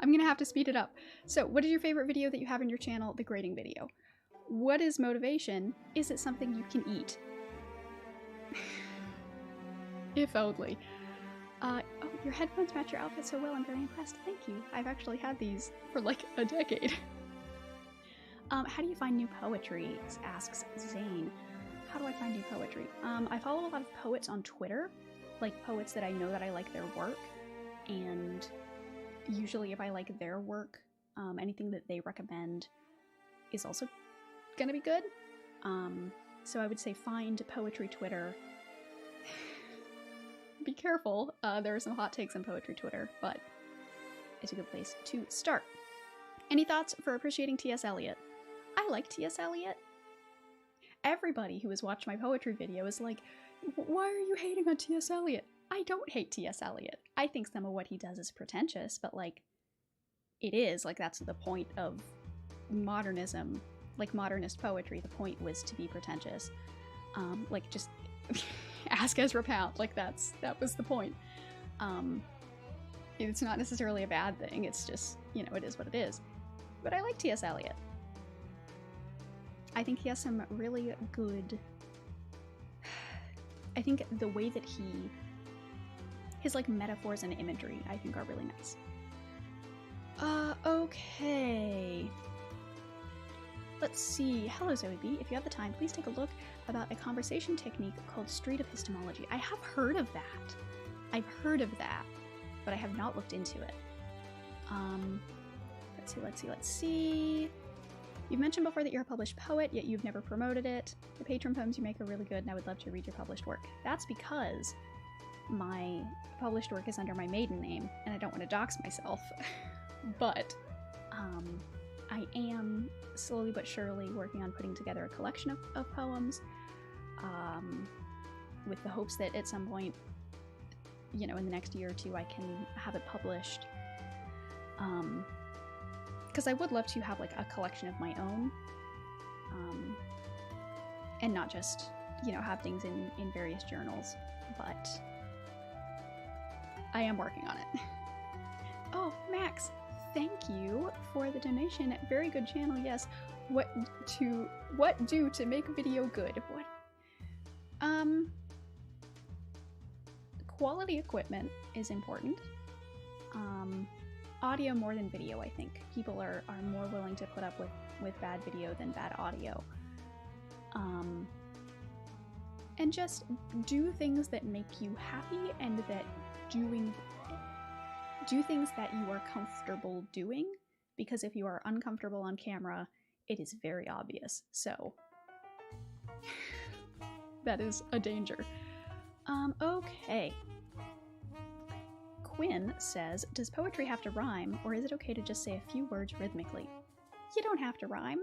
I'm gonna have to speed it up. So, what is your favorite video that you have in your channel? The grading video. What is motivation? Is it something you can eat? If only. Oh, your headphones match your outfit so well. I'm very impressed. Thank you. I've actually had these for like a decade. How do you find new poetry? Asks Zane. How do I find new poetry? I follow a lot of poets on Twitter, like poets that I know that I like their work, and usually if I like their work, anything that they recommend is also gonna be good. So I would say find poetry Twitter. Be careful, there are some hot takes on poetry Twitter, but it's a good place to start. Any thoughts for appreciating T.S. Eliot? I like T.S. Eliot. Everybody who has watched my poetry video is like, why are you hating on T.S. Eliot? I don't hate T.S. Eliot. I think some of what he does is pretentious, but like, it is, like that's the point of modernism, like modernist poetry. The point was to be pretentious. Like just ask Ezra Pound, like that was the point. It's not necessarily a bad thing, it's just, you know, it is what it is. But I like T.S. Eliot. I think he has some really good... I think the way that his like metaphors and imagery, I think are really nice. Okay. Let's see. Hello, Zoe B. If you have the time, please take a look about a conversation technique called street epistemology. I have heard of that. I've heard of that, but I have not looked into it. Let's see. You've mentioned before that you're a published poet, yet you've never promoted it. The patron poems you make are really good, and I would love to read your published work. That's because my published work is under my maiden name, and I don't want to dox myself. But I am slowly but surely working on putting together a collection of poems, with the hopes that at some point, you know, in the next year or two, I can have it published. Because I would love to have like a collection of my own, and not just, you know, have things in various journals, but I am working on it. Oh, Max, thank you for the donation. Very good channel, yes. What do to make a video good? What? Quality equipment is important. Audio more than video, I think. People are more willing to put up with bad video than bad audio. And just do things that make you happy, and that do things that you are comfortable doing, because if you are uncomfortable on camera, it is very obvious. So that is a danger. Okay. Quinn says, does poetry have to rhyme, or is it okay to just say a few words rhythmically? You don't have to rhyme.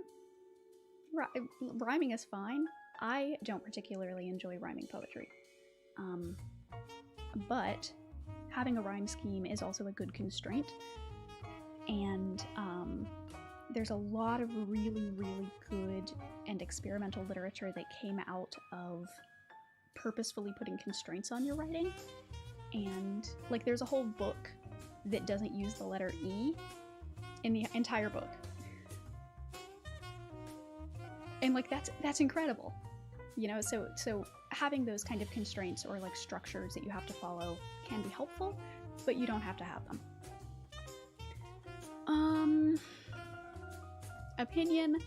Rhyming is fine. I don't particularly enjoy rhyming poetry. But having a rhyme scheme is also a good constraint. And there's a lot of really, really good and experimental literature that came out of purposefully putting constraints on your writing. And like there's a whole book that doesn't use the letter E in the entire book. And like that's incredible. You know, so having those kind of constraints or like structures that you have to follow can be helpful, but you don't have to have them. Opinion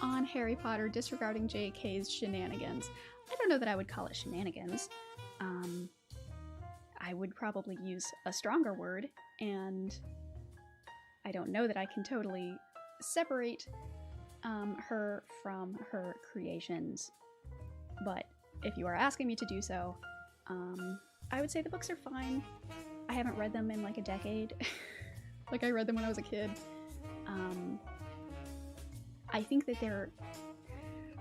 on Harry Potter disregarding J.K.'s shenanigans. I don't know that I would call it shenanigans. I would probably use a stronger word, and I don't know that I can totally separate her from her creations. But if you are asking me to do so, I would say the books are fine. I haven't read them in like a decade. Like I read them when I was a kid. I think that they're...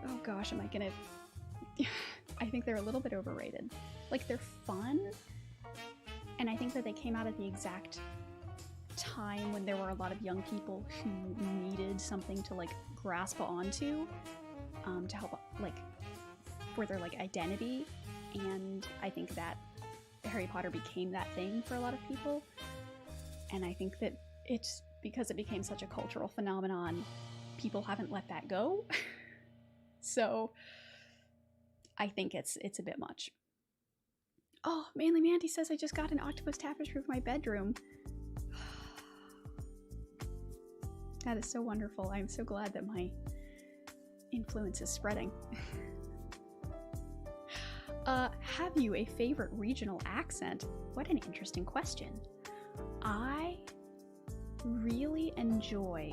Oh gosh, am I gonna... I think they're a little bit overrated. Like they're fun, and I think that they came out at the exact time when there were a lot of young people who needed something to like grasp onto, to help like for their like identity, and I think that Harry Potter became that thing for a lot of people, and I think that it's because it became such a cultural phenomenon, people haven't let that go. So I think it's a bit much. Oh, Manly Mandy says I just got an octopus tapestry for my bedroom. That is so wonderful. I'm so glad that my influence is spreading. Have you a favorite regional accent? What an interesting question. I really enjoy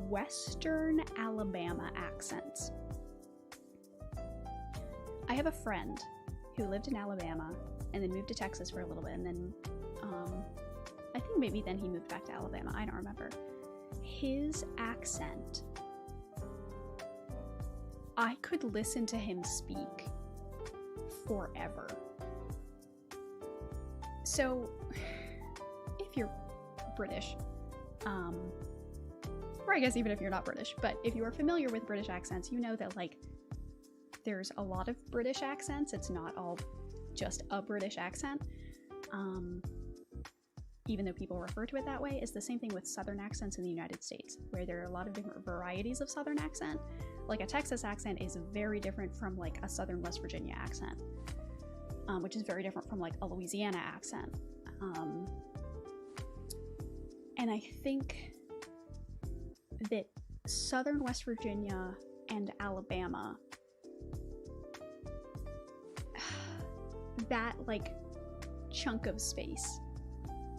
Western Alabama accents. I have a friend who lived in Alabama and then moved to Texas for a little bit, and then I think maybe then he moved back to Alabama. I don't remember. His accent, I could listen to him speak forever. So, if you're British, or I guess even if you're not British, but if you are familiar with British accents, you know that, like, there's a lot of British accents. It's not all just a British accent. Even though people refer to it that way. It's the same thing with Southern accents in the United States, where there are a lot of different varieties of Southern accent. Like a Texas accent is very different from like a Southern West Virginia accent, which is very different from like a Louisiana accent. And I think that Southern West Virginia and Alabama, that like chunk of space,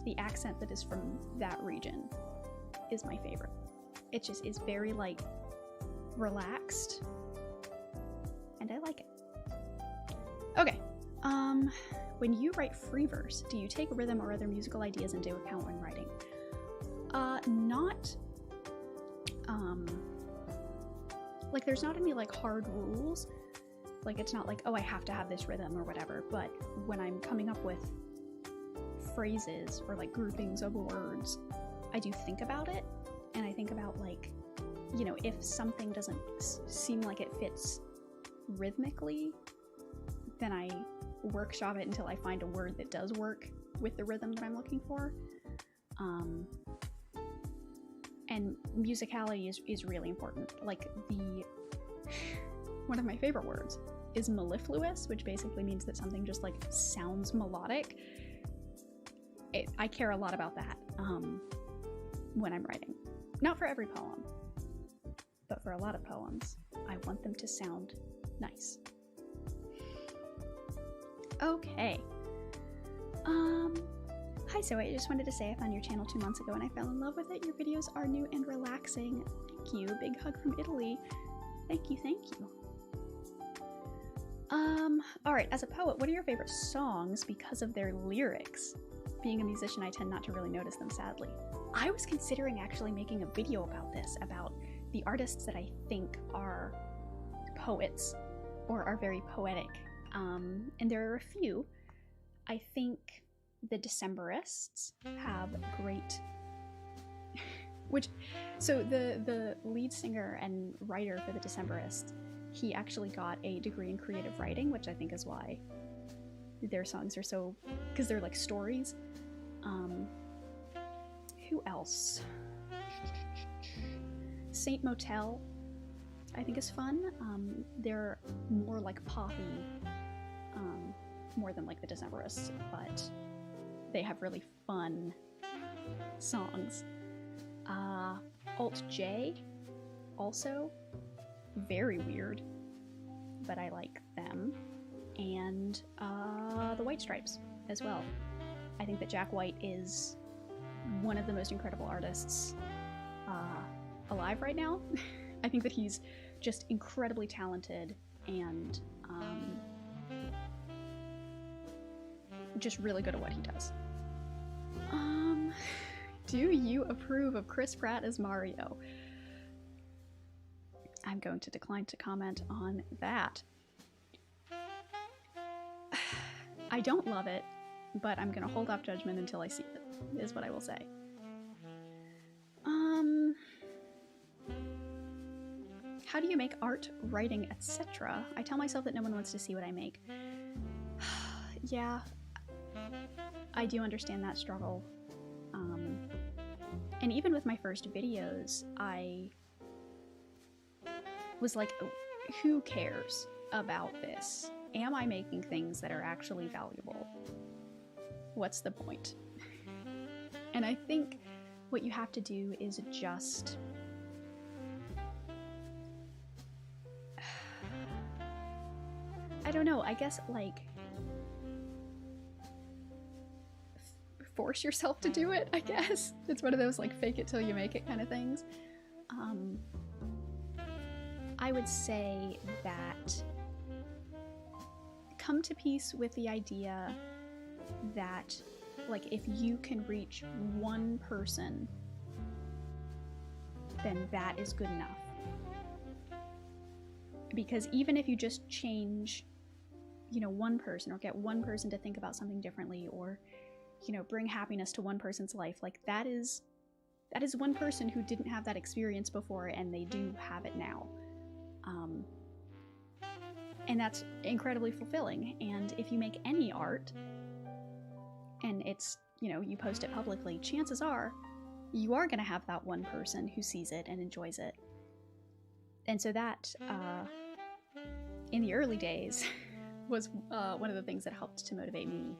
the accent that is from that region is my favorite. It just is very like relaxed and I like it. Okay, when you write free verse, do you take rhythm or other musical ideas into account when writing? Not like there's not any like hard rules. Like it's not like, oh, I have to have this rhythm or whatever, but when I'm coming up with phrases or like groupings of words, I do think about it, and I think about like, you know, if something doesn't seem like it fits rhythmically, then I workshop it until I find a word that does work with the rhythm that I'm looking for. And musicality is really important. Like one of my favorite words is mellifluous, which basically means that something just like sounds melodic. I care a lot about that when I'm writing. Not for every poem, but for a lot of poems, I want them to sound nice. Okay. Hi Zoe, I just wanted to say I found your channel 2 months ago and I fell in love with it. Your videos are new and relaxing. Thank you. Big hug from Italy. Thank you, thank you. Alright, as a poet, what are your favorite songs because of their lyrics? Being a musician, I tend not to really notice them, sadly. I was considering actually making a video about this, about the artists that I think are poets or are very poetic. And there are a few. I think the Decemberists have great... So the lead singer and writer for the Decemberists, he actually got a degree in creative writing, which I think is why their songs are so... because they're like stories. Who else? Saint Motel, I think is fun. They're more like poppy, more than like the Decemberists, but they have really fun songs. Alt J, also very weird, but I like them. And the White Stripes as well. I think that Jack White is one of the most incredible artists alive right now. I think that he's just incredibly talented and just really good at what he does. Do you approve of Chris Pratt as Mario? I'm going to decline to comment on that. I don't love it, but I'm gonna hold off judgment until I see it, is what I will say. How do you make art, writing, etc.? I tell myself that no one wants to see what I make. Yeah, I do understand that struggle. And even with my first videos, I was like, who cares about this? Am I making things that are actually valuable? What's the point? And I think what you have to do is just I don't know, I guess like force yourself to do it, I guess. It's one of those like fake it till you make it kind of things. I would say that come to peace with the idea that like if you can reach one person, then that is good enough. Because even if you just change, you know, one person or get one person to think about something differently or, you know, bring happiness to one person's life, like that is one person who didn't have that experience before and they do have it now. And that's incredibly fulfilling. And if you make any art and it's, you know, you post it publicly, chances are you are going to have that one person who sees it and enjoys it. And so that, in the early days, was one of the things that helped to motivate me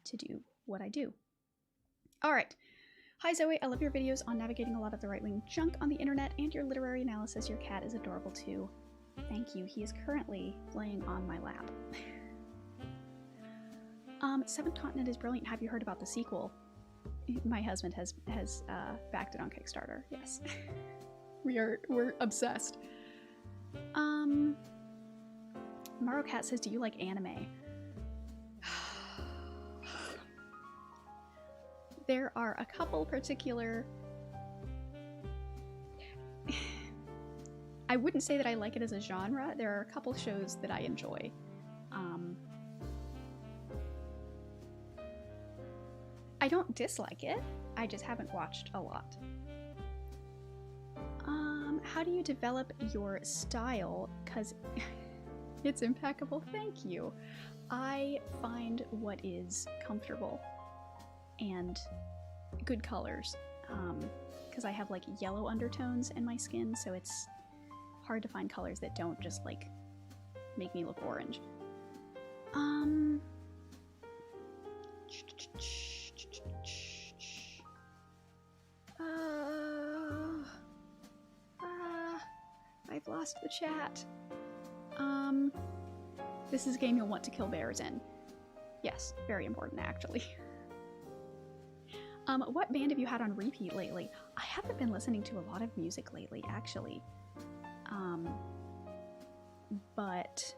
to do what I do. All right. Hi Zoe, I love your videos on navigating a lot of the right-wing junk on the internet and your literary analysis. Your cat is adorable too. Thank you. He is currently laying on my lap. Seventh Continent is brilliant. Have you heard about the sequel? My husband has backed it on Kickstarter. Yes. We're obsessed. Maro Cat says, do you like anime? There are a couple particular... I wouldn't say that I like it as a genre. There are a couple shows that I enjoy. I don't dislike it. I just haven't watched a lot. How do you develop your style? 'Cause it's impeccable. Thank you. I find what is comfortable and good colors. 'Cause I have like yellow undertones in my skin, so it's hard to find colors that don't just like make me look orange. I've lost the chat. This is a game you'll want to kill bears in. Yes, very important actually. What band have you had on repeat lately? I haven't been listening to a lot of music lately, actually. But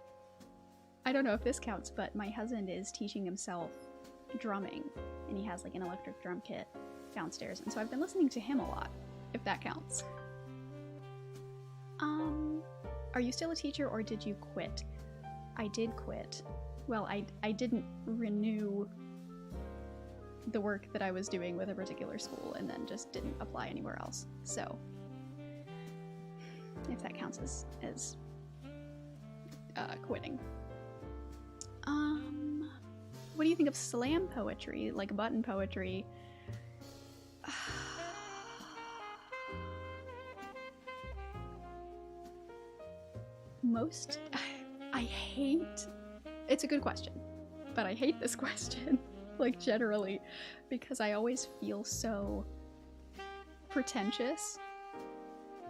I don't know if this counts, but my husband is teaching himself drumming, and he has like an electric drum kit downstairs, and so I've been listening to him a lot, if that counts. Are you still a teacher or did you quit? I did quit. Well, I didn't renew the work that I was doing with a particular school and then just didn't apply anywhere else. So, if that counts as quitting. What do you think of slam poetry, like button poetry? It's a good question, but I hate this question, like generally, because I always feel so pretentious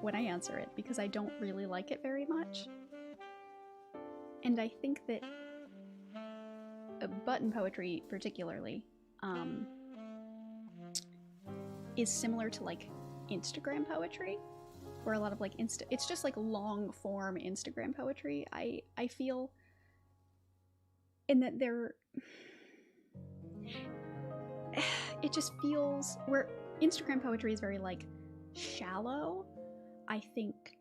when I answer it, because I don't really like it very much. And I think that button poetry particularly is similar to like Instagram poetry, where a lot of like it's just like long form Instagram poetry, I feel, in that it just feels, where Instagram poetry is very like shallow, I think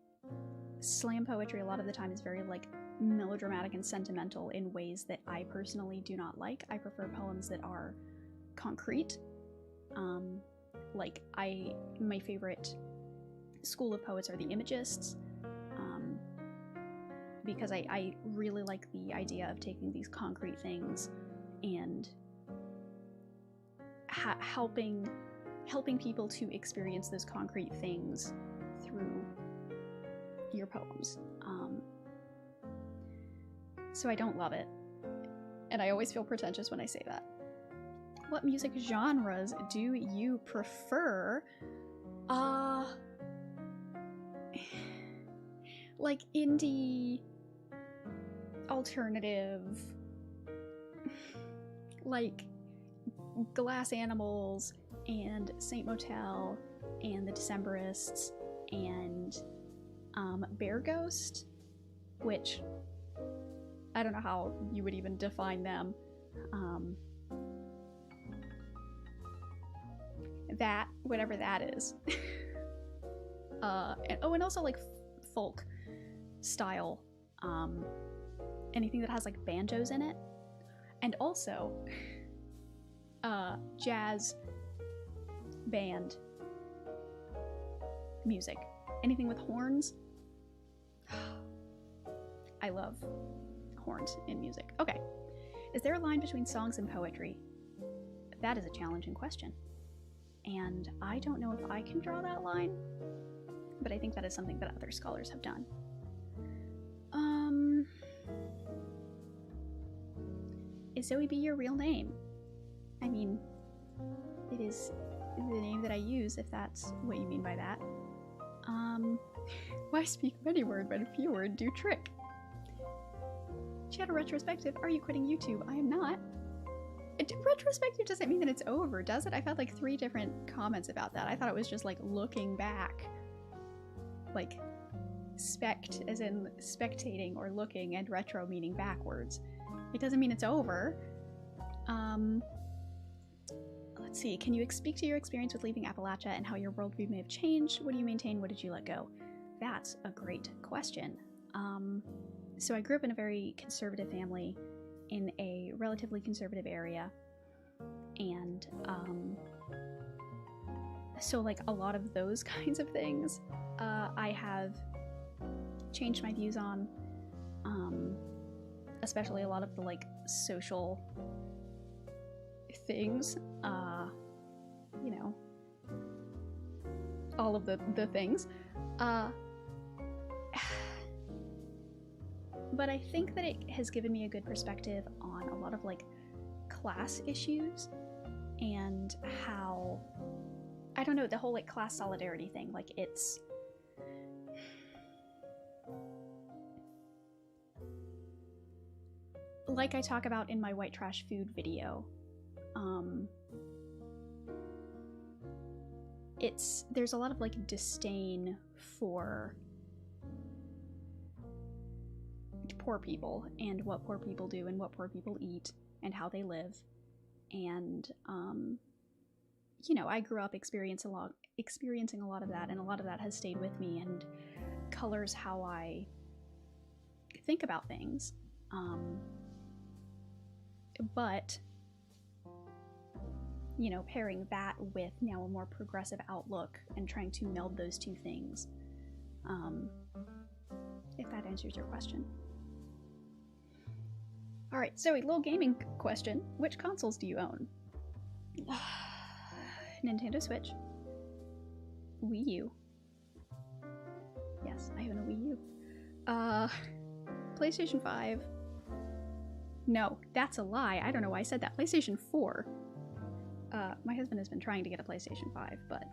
slam poetry a lot of the time is very like melodramatic and sentimental in ways that I personally do not like. I prefer poems that are concrete. My favorite school of poets are the Imagists, because I really like the idea of taking these concrete things and helping people to experience those concrete things through your poems. So I don't love it, and I always feel pretentious when I say that. What music genres do you prefer? Like indie, alternative, like Glass Animals and Saint Motel and the Decemberists and Bear Ghost, which I don't know how you would even define them. That, whatever that is. And also like folk style, anything that has like banjos in it, and also jazz band music, anything with horns. I love horns in music. Okay, is there a line between songs and poetry? That is a challenging question, and I don't know if I can draw that line, but I think that is something that other scholars have done. Is Zoe B your real name? I mean, it is the name that I use, if that's what you mean by that. Why speak many word when few word do trick? Chat retrospective, are you quitting YouTube? I am not. Retrospective doesn't mean that it's over, does it? I've had like 3 different comments about that. I thought it was just like looking back. Like spect as in spectating or looking, and retro meaning backwards. It doesn't mean it's over. Let's see. Can you speak to your experience with leaving Appalachia and how your worldview may have changed? What do you maintain? What did you let go? That's a great question. So I grew up in a very conservative family in a relatively conservative area. And so like a lot of those kinds of things I have changed my views on, especially a lot of the like social things, you know, all of the things, but I think that it has given me a good perspective on a lot of like class issues and how, I don't know, the whole like class solidarity thing, like it's like I talk about in my white trash food video. There's a lot of like disdain for poor people and what poor people do and what poor people eat and how they live. And you know, I grew up experiencing a lot of that, and a lot of that has stayed with me and colors how I think about things. But you know, pairing that with now a more progressive outlook and trying to meld those two things, if that answers your question. Alright, so a little gaming question. Which consoles do you own? Nintendo Switch. Wii U. Yes, I own a Wii U. PlayStation 5. No, that's a lie. I don't know why I said that. PlayStation 4. My husband has been trying to get a PlayStation 5, but,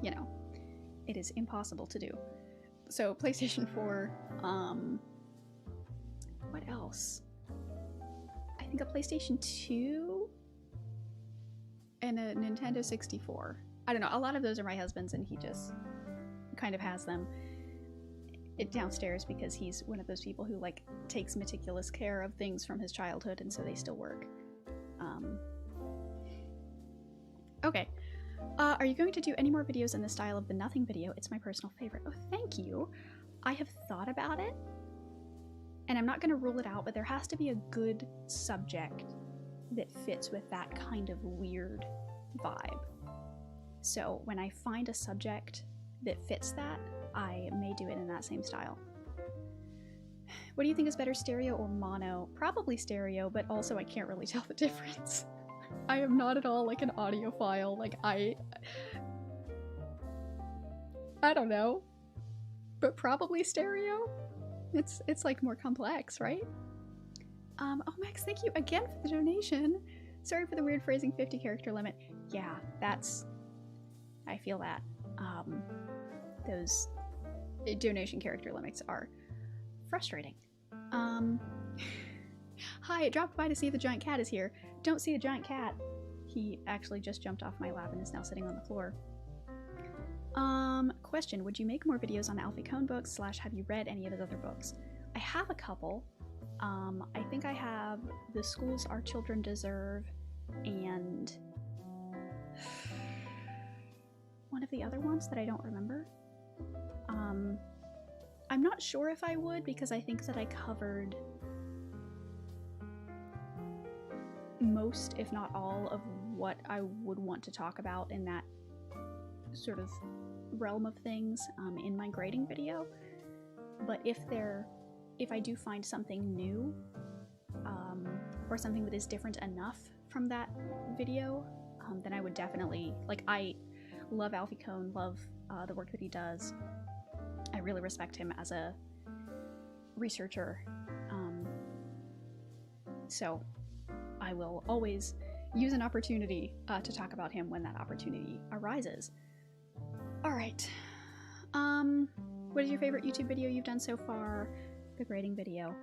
you know, it is impossible to do. So, PlayStation 4, what else? I think a PlayStation 2 and a Nintendo 64. I don't know, a lot of those are my husband's, and he just kind of has them downstairs because he's one of those people who, like, takes meticulous care of things from his childhood, and so they still work. Okay. Are you going to do any more videos in the style of the Nothing video? It's my personal favorite. Oh, thank you. I have thought about it, and I'm not going to rule it out, but there has to be a good subject that fits with that kind of weird vibe. So when I find a subject that fits that, I may do it in that same style. What do you think is better, stereo or mono? Probably stereo, but also I can't really tell the difference. I am not at all like an audiophile. Like I don't know, but probably stereo. It's like more complex, right? Oh, Max, thank you again for the donation. Sorry for the weird phrasing, 50 character limit. Yeah, I feel that. Those donation character limits are frustrating. Hi, I dropped by to see if the giant cat is here. Don't see a giant cat. He actually just jumped off my lap and is now sitting on the floor. Question, would you make more videos on the Alfie Kohn books / have you read any of his other books? I have a couple. I think I have The Schools Our Children Deserve and one of the other ones that I don't remember. I'm not sure if I would, because I think that I covered most, if not all, of what I would want to talk about in that sort of realm of things in my grading video. But if I do find something new, or something that is different enough from that video, then I would definitely, like, I love Alfie Kohn, love the work that he does. I really respect him as a researcher. So I will always use an opportunity to talk about him when that opportunity arises. Alright. What is your favorite YouTube video you've done so far? The grading video,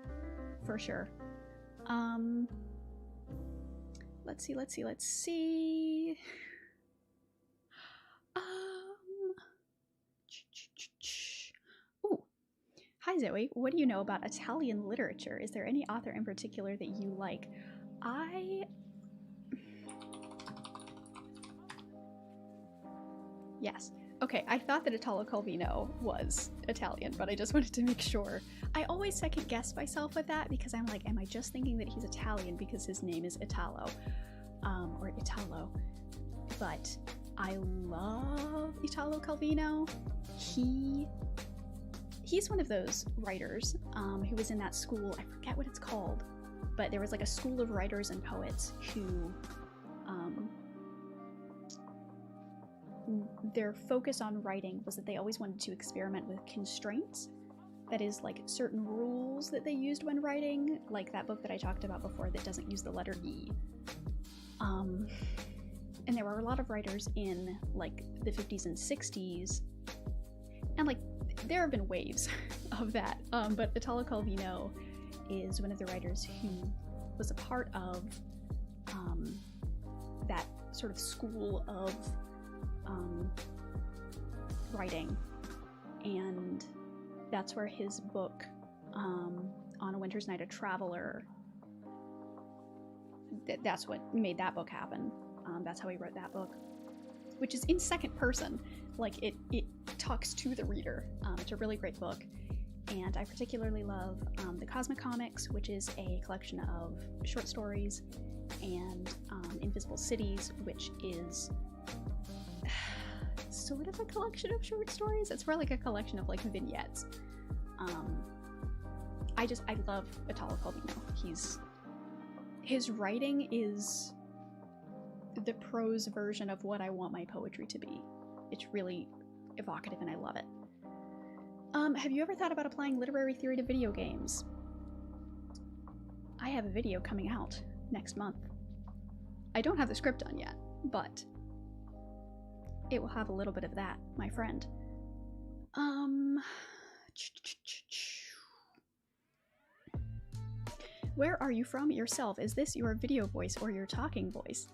for sure. Let's see. Ooh. Hi Zoe, what do you know about Italian literature? Is there any author in particular that you like? Yes. Okay, I thought that Italo Calvino was Italian, but I just wanted to make sure. I always second guess myself with that because I'm like, am I just thinking that he's Italian because his name is Italo? Or Italo. But I love Italo Calvino. He's one of those writers who was in that school, I forget what it's called, but there was like a school of writers and poets who their focus on writing was that they always wanted to experiment with constraints. That is, like, certain rules that they used when writing, like that book that I talked about before that doesn't use the letter E. And there were a lot of writers in, like, the 50s and 60s, and, like, there have been waves of that, but Italo Calvino is one of the writers who was a part of that sort of school of writing, and that's where his book On a Winter's Night, a Traveler, that's what made that book happen. That's how he wrote that book, which is in second person. Like, it talks to the reader. It's a really great book, and I particularly love the Cosmic Comics, which is a collection of short stories, and Invisible Cities, which is sort of a collection of short stories. It's more like a collection of, like, vignettes. I love Italo Calvino. His writing is the prose version of what I want my poetry to be. It's really evocative and I love it. Have you ever thought about applying literary theory to video games? I have a video coming out next month. I don't have the script done yet, but it will have a little bit of that, my friend. Where are you from yourself? Is this your video voice or your talking voice?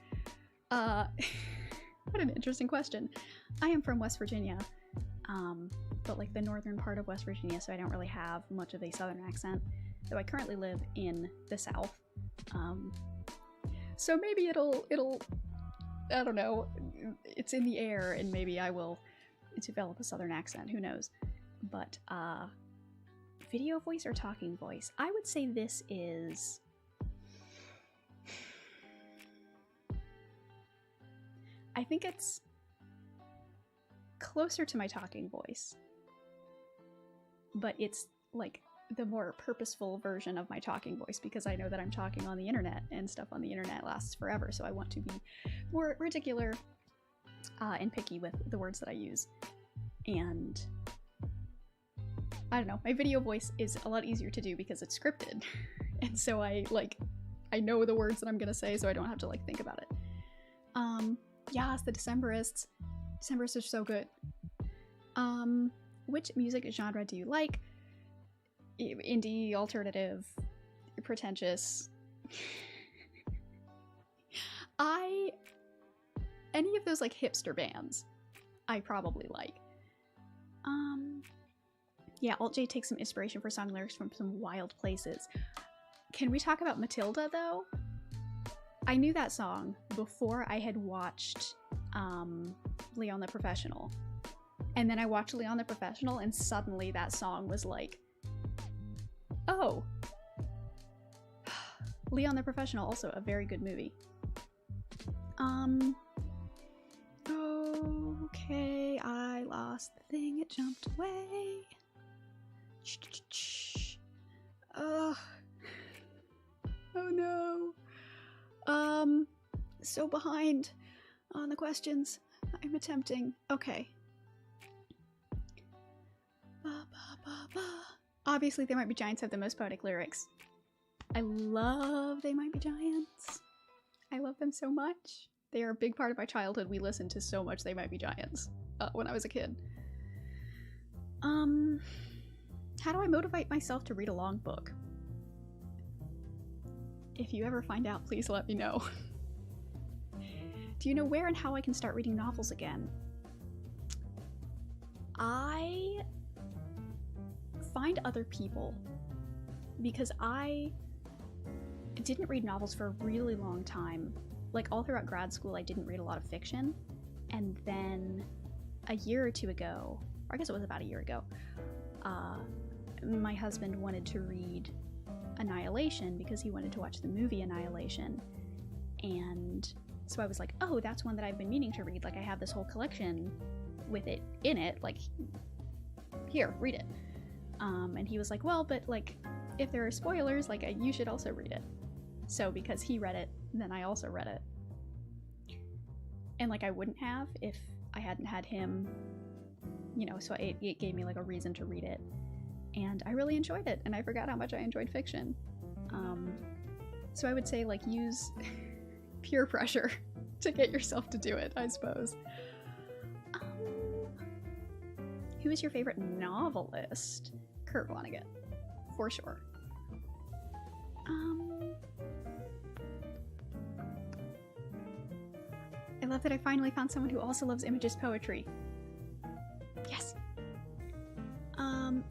What an interesting question. I am from West Virginia, but like the northern part of West Virginia, so I don't really have much of a southern accent, though I currently live in the South. So maybe it'll, I don't know, it's in the air and maybe I will develop a southern accent, who knows. But, video voice or talking voice? I would say this is... I think it's closer to my talking voice, but it's like the more purposeful version of my talking voice, because I know that I'm talking on the internet and stuff on the internet lasts forever, so I want to be more particular and picky with the words that I use. And I don't know, my video voice is a lot easier to do because it's scripted. And so I know the words that I'm gonna say, so I don't have to like think about it. Yes, the Decemberists. Decemberists are so good. Which music genre do you like? Indie, alternative, pretentious. Any of those like hipster bands, I probably like. Yeah, Alt J takes some inspiration for song lyrics from some wild places. Can we talk about Matilda though? I knew that song before I had watched Leon the Professional. And then I watched Leon the Professional and suddenly that song was like, oh. Leon the Professional, also a very good movie. Okay, I lost the thing, it jumped away. Oh no. So behind on the questions. I'm attempting. Okay. Obviously, They Might Be Giants have the most poetic lyrics. I love They Might Be Giants. I love them so much. They are a big part of my childhood. We listened to so much They Might Be Giants when I was a kid. How do I motivate myself to read a long book? If you ever find out, please let me know. Do you know where and how I can start reading novels again? I find other people, because I didn't read novels for a really long time. Like all throughout grad school, I didn't read a lot of fiction. And then a year or two ago, or I guess it was about a year ago, my husband wanted to read Annihilation because he wanted to watch the movie Annihilation. And so I was like, oh, that's one that I've been meaning to read. Like, I have this whole collection with it in it. Like, here, read it. And he was like, well, but like, if there are spoilers, like, you should also read it. So because he read it, then I also read it. And like, I wouldn't have if I hadn't had him, you know, so it gave me like a reason to read it. And I really enjoyed it, and I forgot how much I enjoyed fiction. So I would say, like, use peer pressure to get yourself to do it, I suppose. Who is your favorite novelist? Kurt Vonnegut, for sure. I love that I finally found someone who also loves Image's poetry. Yes!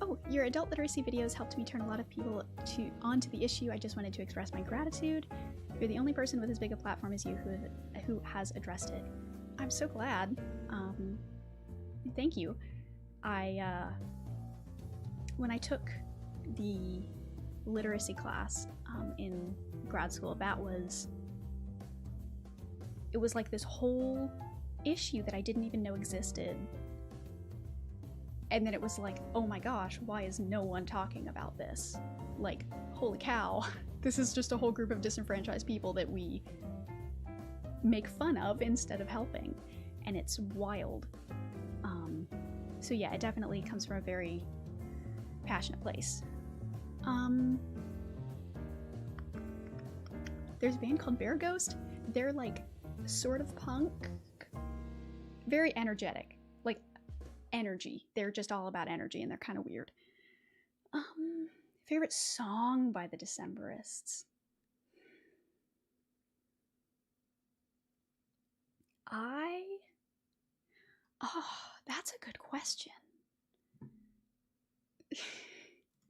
Oh, your adult literacy videos helped me turn a lot of people onto the issue. I just wanted to express my gratitude. You're the only person with as big a platform as you who has addressed it. I'm so glad. Thank you. When I took the literacy class in grad school, it was like this whole issue that I didn't even know existed. And then it was like, oh my gosh, why is no one talking about this? Like, holy cow, this is just a whole group of disenfranchised people that we make fun of instead of helping. And it's wild. So yeah, it definitely comes from a very passionate place. There's a band called Bear Ghost. They're like sort of punk, very energetic. Like, energy. They're just all about energy, and they're kind of weird. Favorite song by the Decemberists? That's a good question.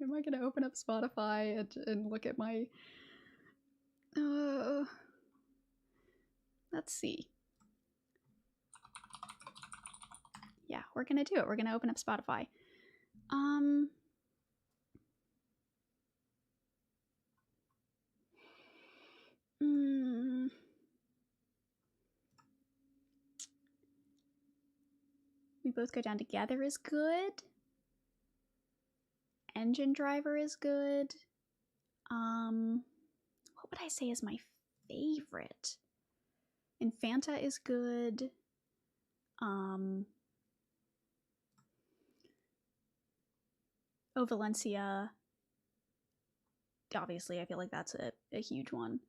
Am I gonna open up Spotify and look at my... let's see. Yeah, we're gonna do it. We're gonna open up Spotify. We Both Go Down Together is good. Engine Driver is good. What would I say is my favorite? Infanta is good. Oh, Valencia. Obviously, I feel like that's a huge one.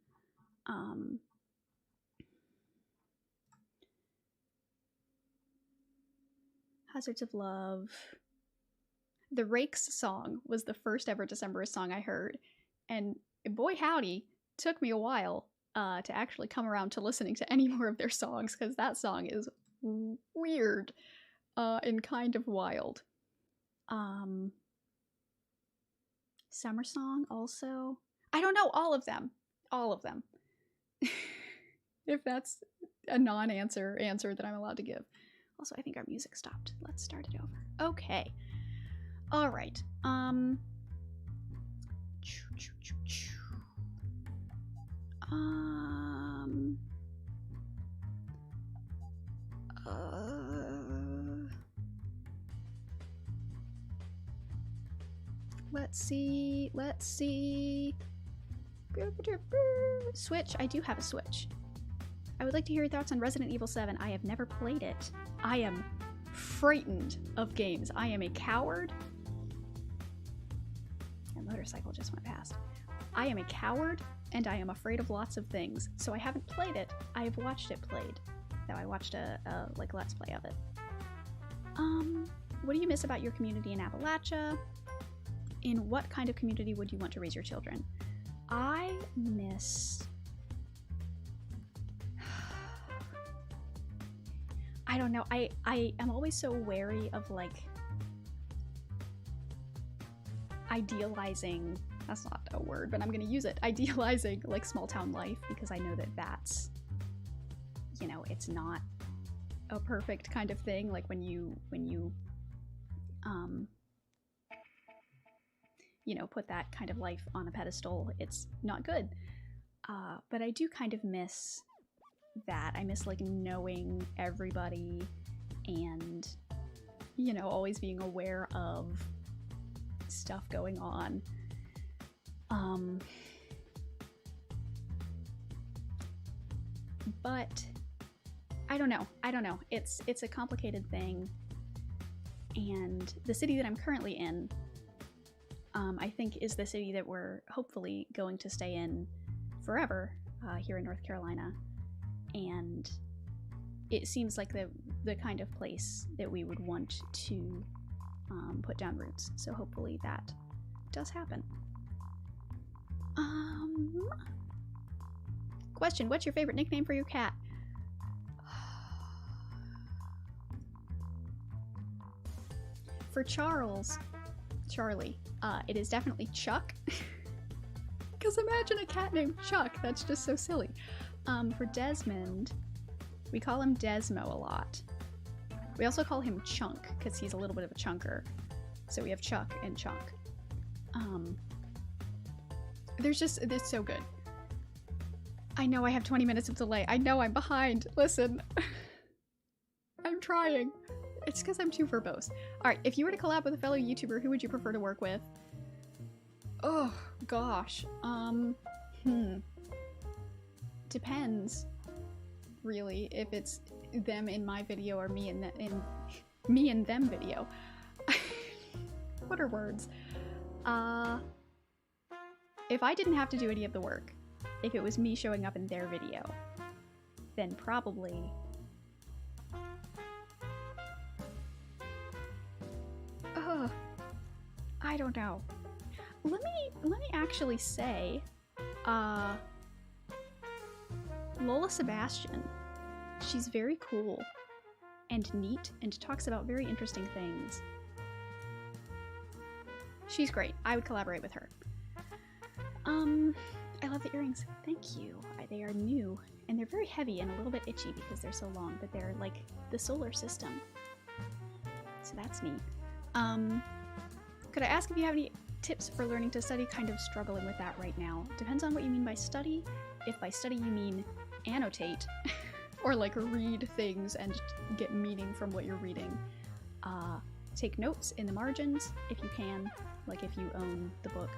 Hazards of Love. The Rakes song was the first ever Decemberist song I heard. And boy howdy, took me a while to actually come around to listening to any more of their songs, because that song is weird and kind of wild. Summer Song also. I don't know, all of them. All of them. If that's a non-answer answer that I'm allowed to give. Also, I think our music stopped. Let's start it over. Okay. All right. Let's see. Switch. I do have a Switch. I would like to hear your thoughts on Resident Evil 7. I have never played it. I am frightened of games. I am a coward. A motorcycle just went past. I am a coward, and I am afraid of lots of things. So I haven't played it. I have watched it played. Though I watched a Let's Play of it. What do you miss about your community in Appalachia? In what kind of community would you want to raise your children? I miss... I don't know. I am always so wary of, like, idealizing... That's not a word, but I'm gonna use it. Idealizing, like, small town life, because I know that that's, you know, it's not a perfect kind of thing. Like, when you know, put that kind of life on a pedestal, it's not good. But I do kind of miss that. I miss, like, knowing everybody and, you know, always being aware of stuff going on. But I don't know. It's a complicated thing. And the city that I'm currently in, I think is the city that we're hopefully going to stay in forever, here in North Carolina. And it seems like the kind of place that we would want to put down roots. So hopefully that does happen. Question, what's your favorite nickname for your cat? For Charlie, it is definitely Chuck. Because imagine a cat named Chuck, that's just so silly. For Desmond, we call him Desmo a lot. We also call him Chunk, because he's a little bit of a chunker. So we have Chuck and Chunk. It's so good. I know I have 20 minutes of delay. I know I'm behind. Listen. I'm trying. It's because I'm too verbose. Alright, if you were to collab with a fellow YouTuber, who would you prefer to work with? Oh, gosh. Depends, really, if it's them in my video or me in me and them video. What are words? If I didn't have to do any of the work, if it was me showing up in their video, then probably... I don't know. Let me actually say, Lola Sebastian. She's very cool and neat and talks about very interesting things. She's great. I would collaborate with her. I love the earrings. Thank you. They are new and they're very heavy and a little bit itchy because they're so long, but they're like the solar system. So that's neat. Could I ask if you have any tips for learning to study? Kind of struggling with that right now. Depends on what you mean by study. If by study you mean annotate, or like read things and get meaning from what you're reading. take notes in the margins if you can, like if you own the book.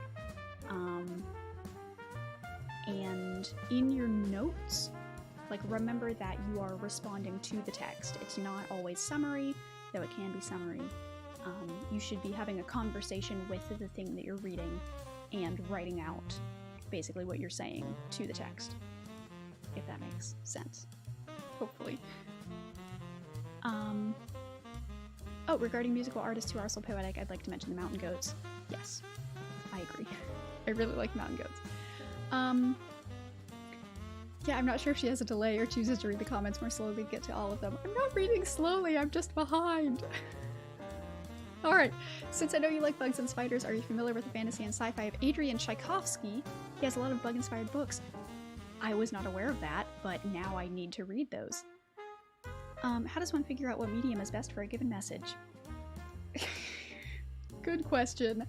And in your notes, like remember that you are responding to the text. It's not always summary, though it can be summary. You should be having a conversation with the thing that you're reading and writing out basically what you're saying to the text, if that makes sense. Hopefully. Oh, regarding musical artists who are so poetic, I'd like to mention the Mountain Goats. Yes, I agree. I really like Mountain Goats. Yeah, I'm not sure if she has a delay or chooses to read the comments more slowly to get to all of them. I'm not reading slowly, I'm just behind. Alright, since I know you like bugs and spiders, are you familiar with the fantasy and sci-fi of Adrian Tchaikovsky? He has a lot of bug-inspired books. I was not aware of that, but now I need to read those. How does one figure out what medium is best for a given message? Good question.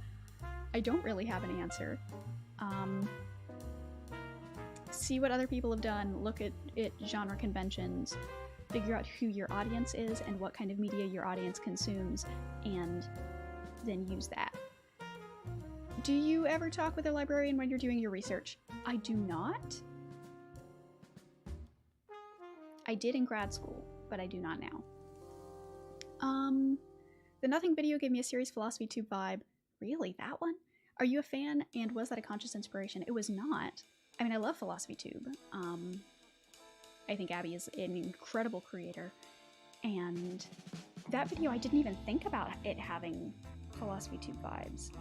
I don't really have an answer. See what other people have done, look at genre conventions, figure out who your audience is and what kind of media your audience consumes, and then use that. Do you ever talk with a librarian when you're doing your research? I do not. I did in grad school, but I do not now. The Nothing video gave me a serious philosophy tube vibe. Really? That one? Are you a fan, and was that a conscious inspiration? It was not. I mean, I love Philosophy Tube. I think Abby is an incredible creator, and that video, I didn't even think about it having Philosophy Tube vibes.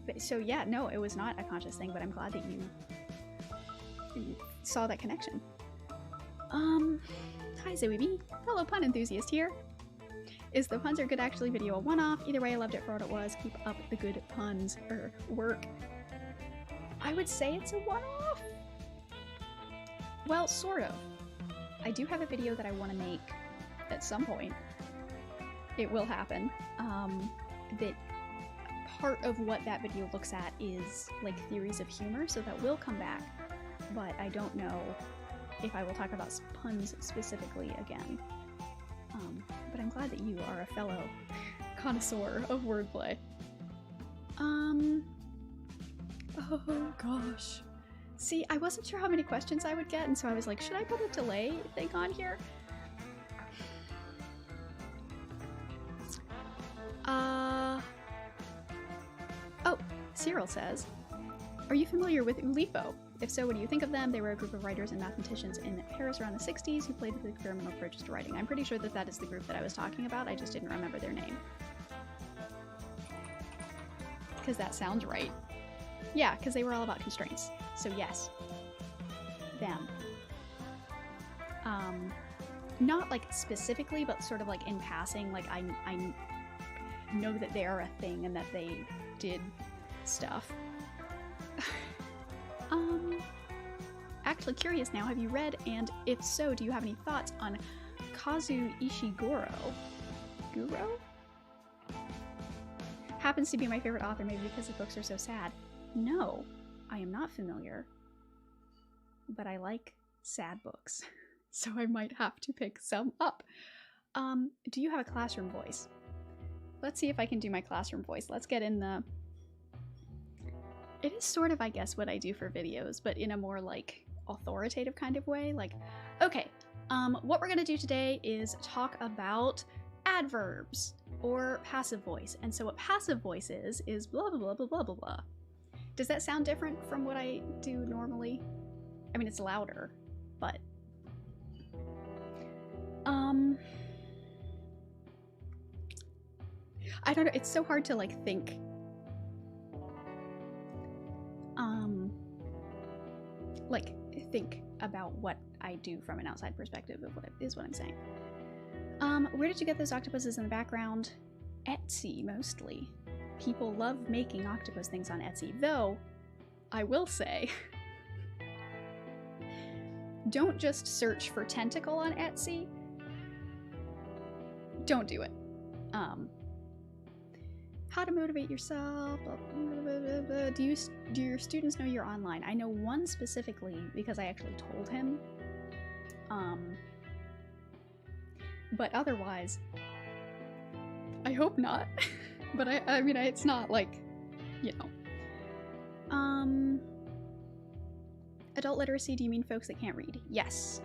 But, so yeah, no, it was not a conscious thing, but I'm glad that you saw that connection. Hi Zoe B. Hello, pun enthusiast here. Is the puns are good actually video a one-off? Either way, I loved it for what it was. Keep up the good puns or work. I would say it's a one-off. Well, sort of. I do have a video that I want to make at some point. It will happen. That part of what that video looks at is like theories of humor, so that will come back. But I don't know if I will talk about puns specifically again. But I'm glad that you are a fellow connoisseur of wordplay. Oh gosh. See, I wasn't sure how many questions I would get, and so I was like, should I put a delay thing on here? Oh, Cyril says, are you familiar with Oulipo? If so, what do you think of them? They were a group of writers and mathematicians in Paris around the 60s who played with experimental approaches to writing. I'm pretty sure that that is the group that I was talking about, I just didn't remember their name. Because that sounds right. Yeah, because they were all about constraints. So yes. Them. Not like specifically, but sort of like in passing, like I know that they are a thing and that they did stuff. Actually curious now, have you read, and if so, do you have any thoughts on Kazu Ishiguro? Guro? Happens to be my favorite author, maybe because the books are so sad. No, I am not familiar. But I like sad books, so I might have to pick some up. Do you have a classroom voice? Let's see if I can do my classroom voice. Let's get in the... It is sort of, I guess, what I do for videos, but in a more, like, authoritative kind of way. Like, okay, what we're gonna do today is talk about adverbs, or passive voice. And so what passive voice is blah, blah, blah, blah, blah, blah, blah. Does that sound different from what I do normally? I mean, it's louder, but... I don't know, it's so hard to, like, think... think about what I do from an outside perspective of what is what I'm saying. Where did you get those octopuses in the background? Etsy, mostly. People love making octopus things on Etsy, though, I will say, don't just search for tentacle on Etsy. Don't do it. How to motivate yourself. Do your students know you're online? I know one specifically because I actually told him. But otherwise, I hope not. But I mean, it's not like, you know. Adult literacy, do you mean folks that can't read? Yes.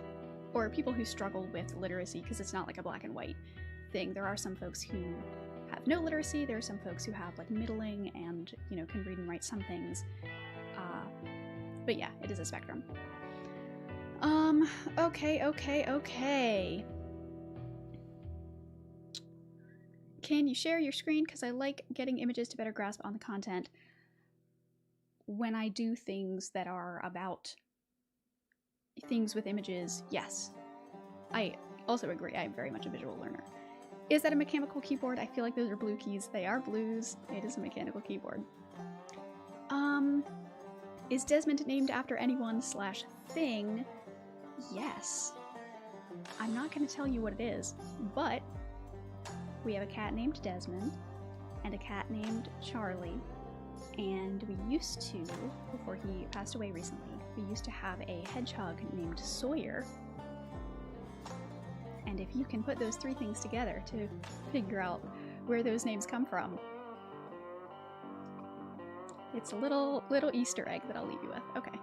Or people who struggle with literacy, because it's not like a black and white thing. There are some folks who have no literacy. There are some folks who have like middling and, you know, can read and write some things. But yeah, it is a spectrum. Okay. Can you share your screen? Because I like getting images to better grasp on the content when I do things that are about things with images. Yes. I also agree. I'm very much a visual learner. Is that a mechanical keyboard? I feel like those are blue keys. They are blues. It is a mechanical keyboard. Is Desmond named after anyone/thing? Yes. I'm not going to tell you what it is, but we have a cat named Desmond and a cat named Charlie, and we used to, before he passed away recently, we used to have a hedgehog named Sawyer. And if you can put those three things together to figure out where those names come from, it's a little Easter egg that I'll leave you with. Okay.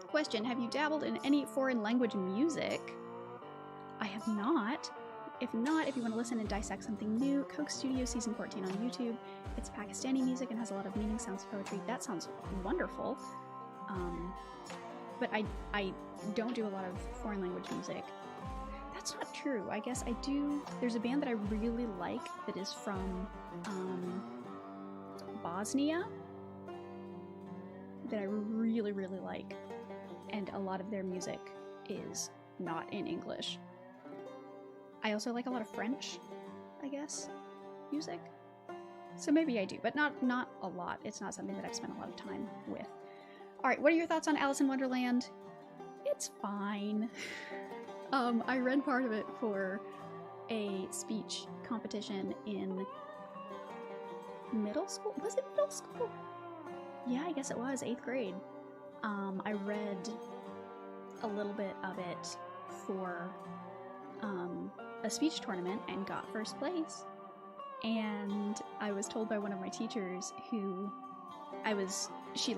Question, have you dabbled in any foreign language music? I have not. If not, if you want to listen and dissect something new, Coke Studio Season 14 on YouTube. It's Pakistani music and has a lot of meaning, sounds, poetry. That sounds wonderful. But I don't do a lot of foreign language music. That's not true. I guess I do. There's a band that I really like that is from Bosnia that I really, really like. And a lot of their music is not in English. I also like a lot of French, I guess, music. So maybe I do, but not a lot. It's not something that I've spent a lot of time with. All right, what are your thoughts on Alice in Wonderland? It's fine. I read part of it for a speech competition in middle school. Was it middle school? Yeah, I guess it was, 8th grade. I read a little bit of it for a speech tournament and got first place. And I was told by one of my teachers who she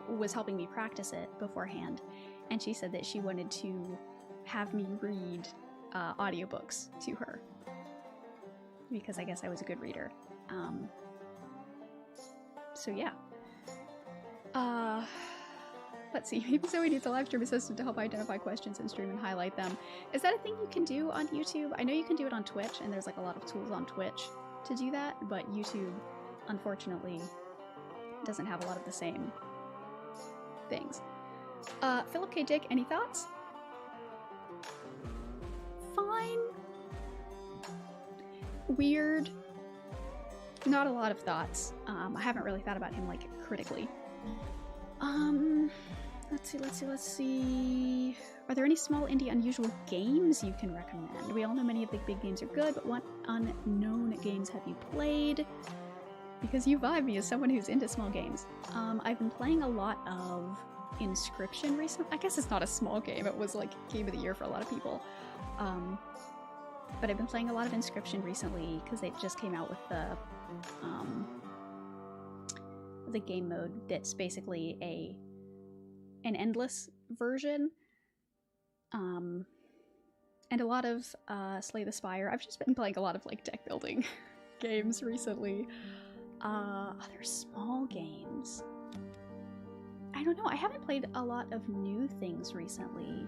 was helping me practice it beforehand, and she said that she wanted to have me read audiobooks to her because I guess I was a good reader. So yeah. Let's see, maybe Zoe needs a live stream assistant to help identify questions and stream and highlight them. Is that a thing you can do on YouTube? I know you can do it on Twitch, and there's like a lot of tools on Twitch to do that, but YouTube, unfortunately, doesn't have a lot of the same things. Philip K. Dick, any thoughts? Fine. Weird. Not a lot of thoughts. I haven't really thought about him, like, critically. Let's see. Are there any small indie unusual games you can recommend? We all know many of the big games are good, but what unknown games have you played? Because you vibe me as someone who's into small games. I've been playing a lot of Inscription recently. I guess it's not a small game, it was like Game of the Year for a lot of people. But I've been playing a lot of Inscription recently because they just came out with the game mode that's basically an endless version. And a lot of Slay the Spire. I've just been playing a lot of like deck building games recently. Other small games. I don't know, I haven't played a lot of new things recently.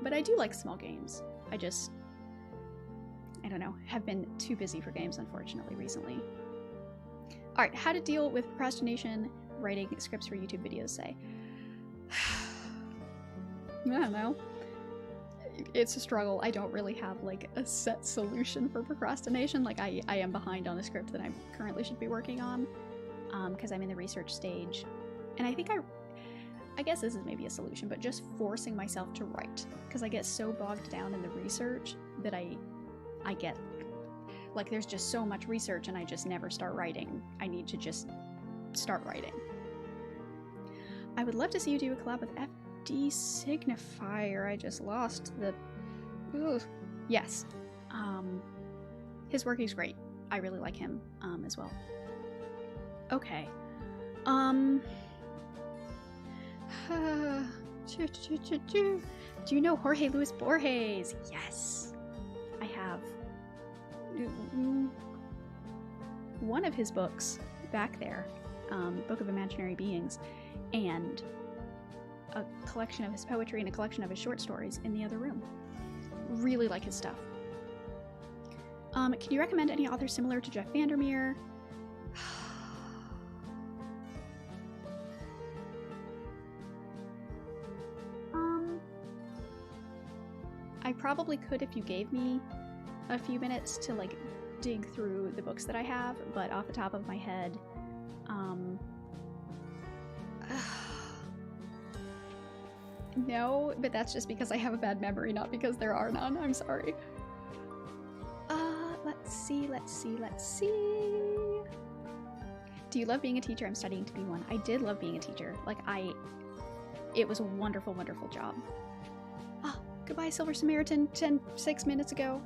But I do like small games. I don't know, have been too busy for games, unfortunately, recently. Alright, how to deal with procrastination, writing scripts for YouTube videos, say. I don't know. It's a struggle. I don't really have like a set solution for procrastination. Like I am behind on a script that I currently should be working on because I'm in the research stage. And I think I guess this is maybe a solution, but just forcing myself to write, because I get so bogged down in the research that I get like there's just so much research and I just never start writing. I need to just start writing. I would love to see you do a collab with designifier. I just lost the... Ugh. Yes. His work is great. I really like him as well. Okay. Do you know Jorge Luis Borges? Yes. I have one of his books back there, Book of Imaginary Beings, and a collection of his poetry and a collection of his short stories in the other room. Really like his stuff. Can you recommend any authors similar to Jeff Vandermeer? I probably could if you gave me a few minutes to like dig through the books that I have, but off the top of my head, no, but that's just because I have a bad memory, not because there are none. I'm sorry. Let's see. Do you love being a teacher? I'm studying to be one. I did love being a teacher. It was a wonderful, wonderful job. Ah, goodbye, Silver Samaritan, 6 minutes ago.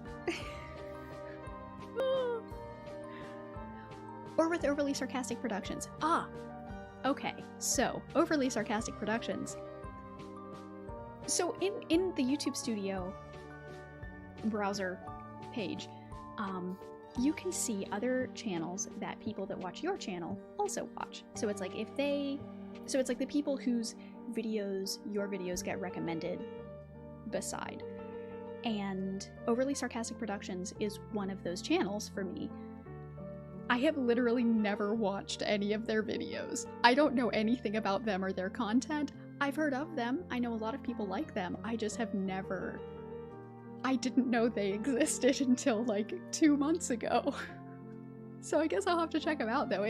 Or with Overly Sarcastic Productions. Ah, okay, so Overly Sarcastic Productions. So in the YouTube Studio browser page, you can see other channels that people that watch your channel also watch. So it's like the people whose videos your videos get recommended beside. And Overly Sarcastic Productions is one of those channels for me. I have literally never watched any of their videos. I don't know anything about them or their content. I've heard of them. I know a lot of people like them. I just have never... I didn't know they existed until like 2 months ago. So I guess I'll have to check them out though,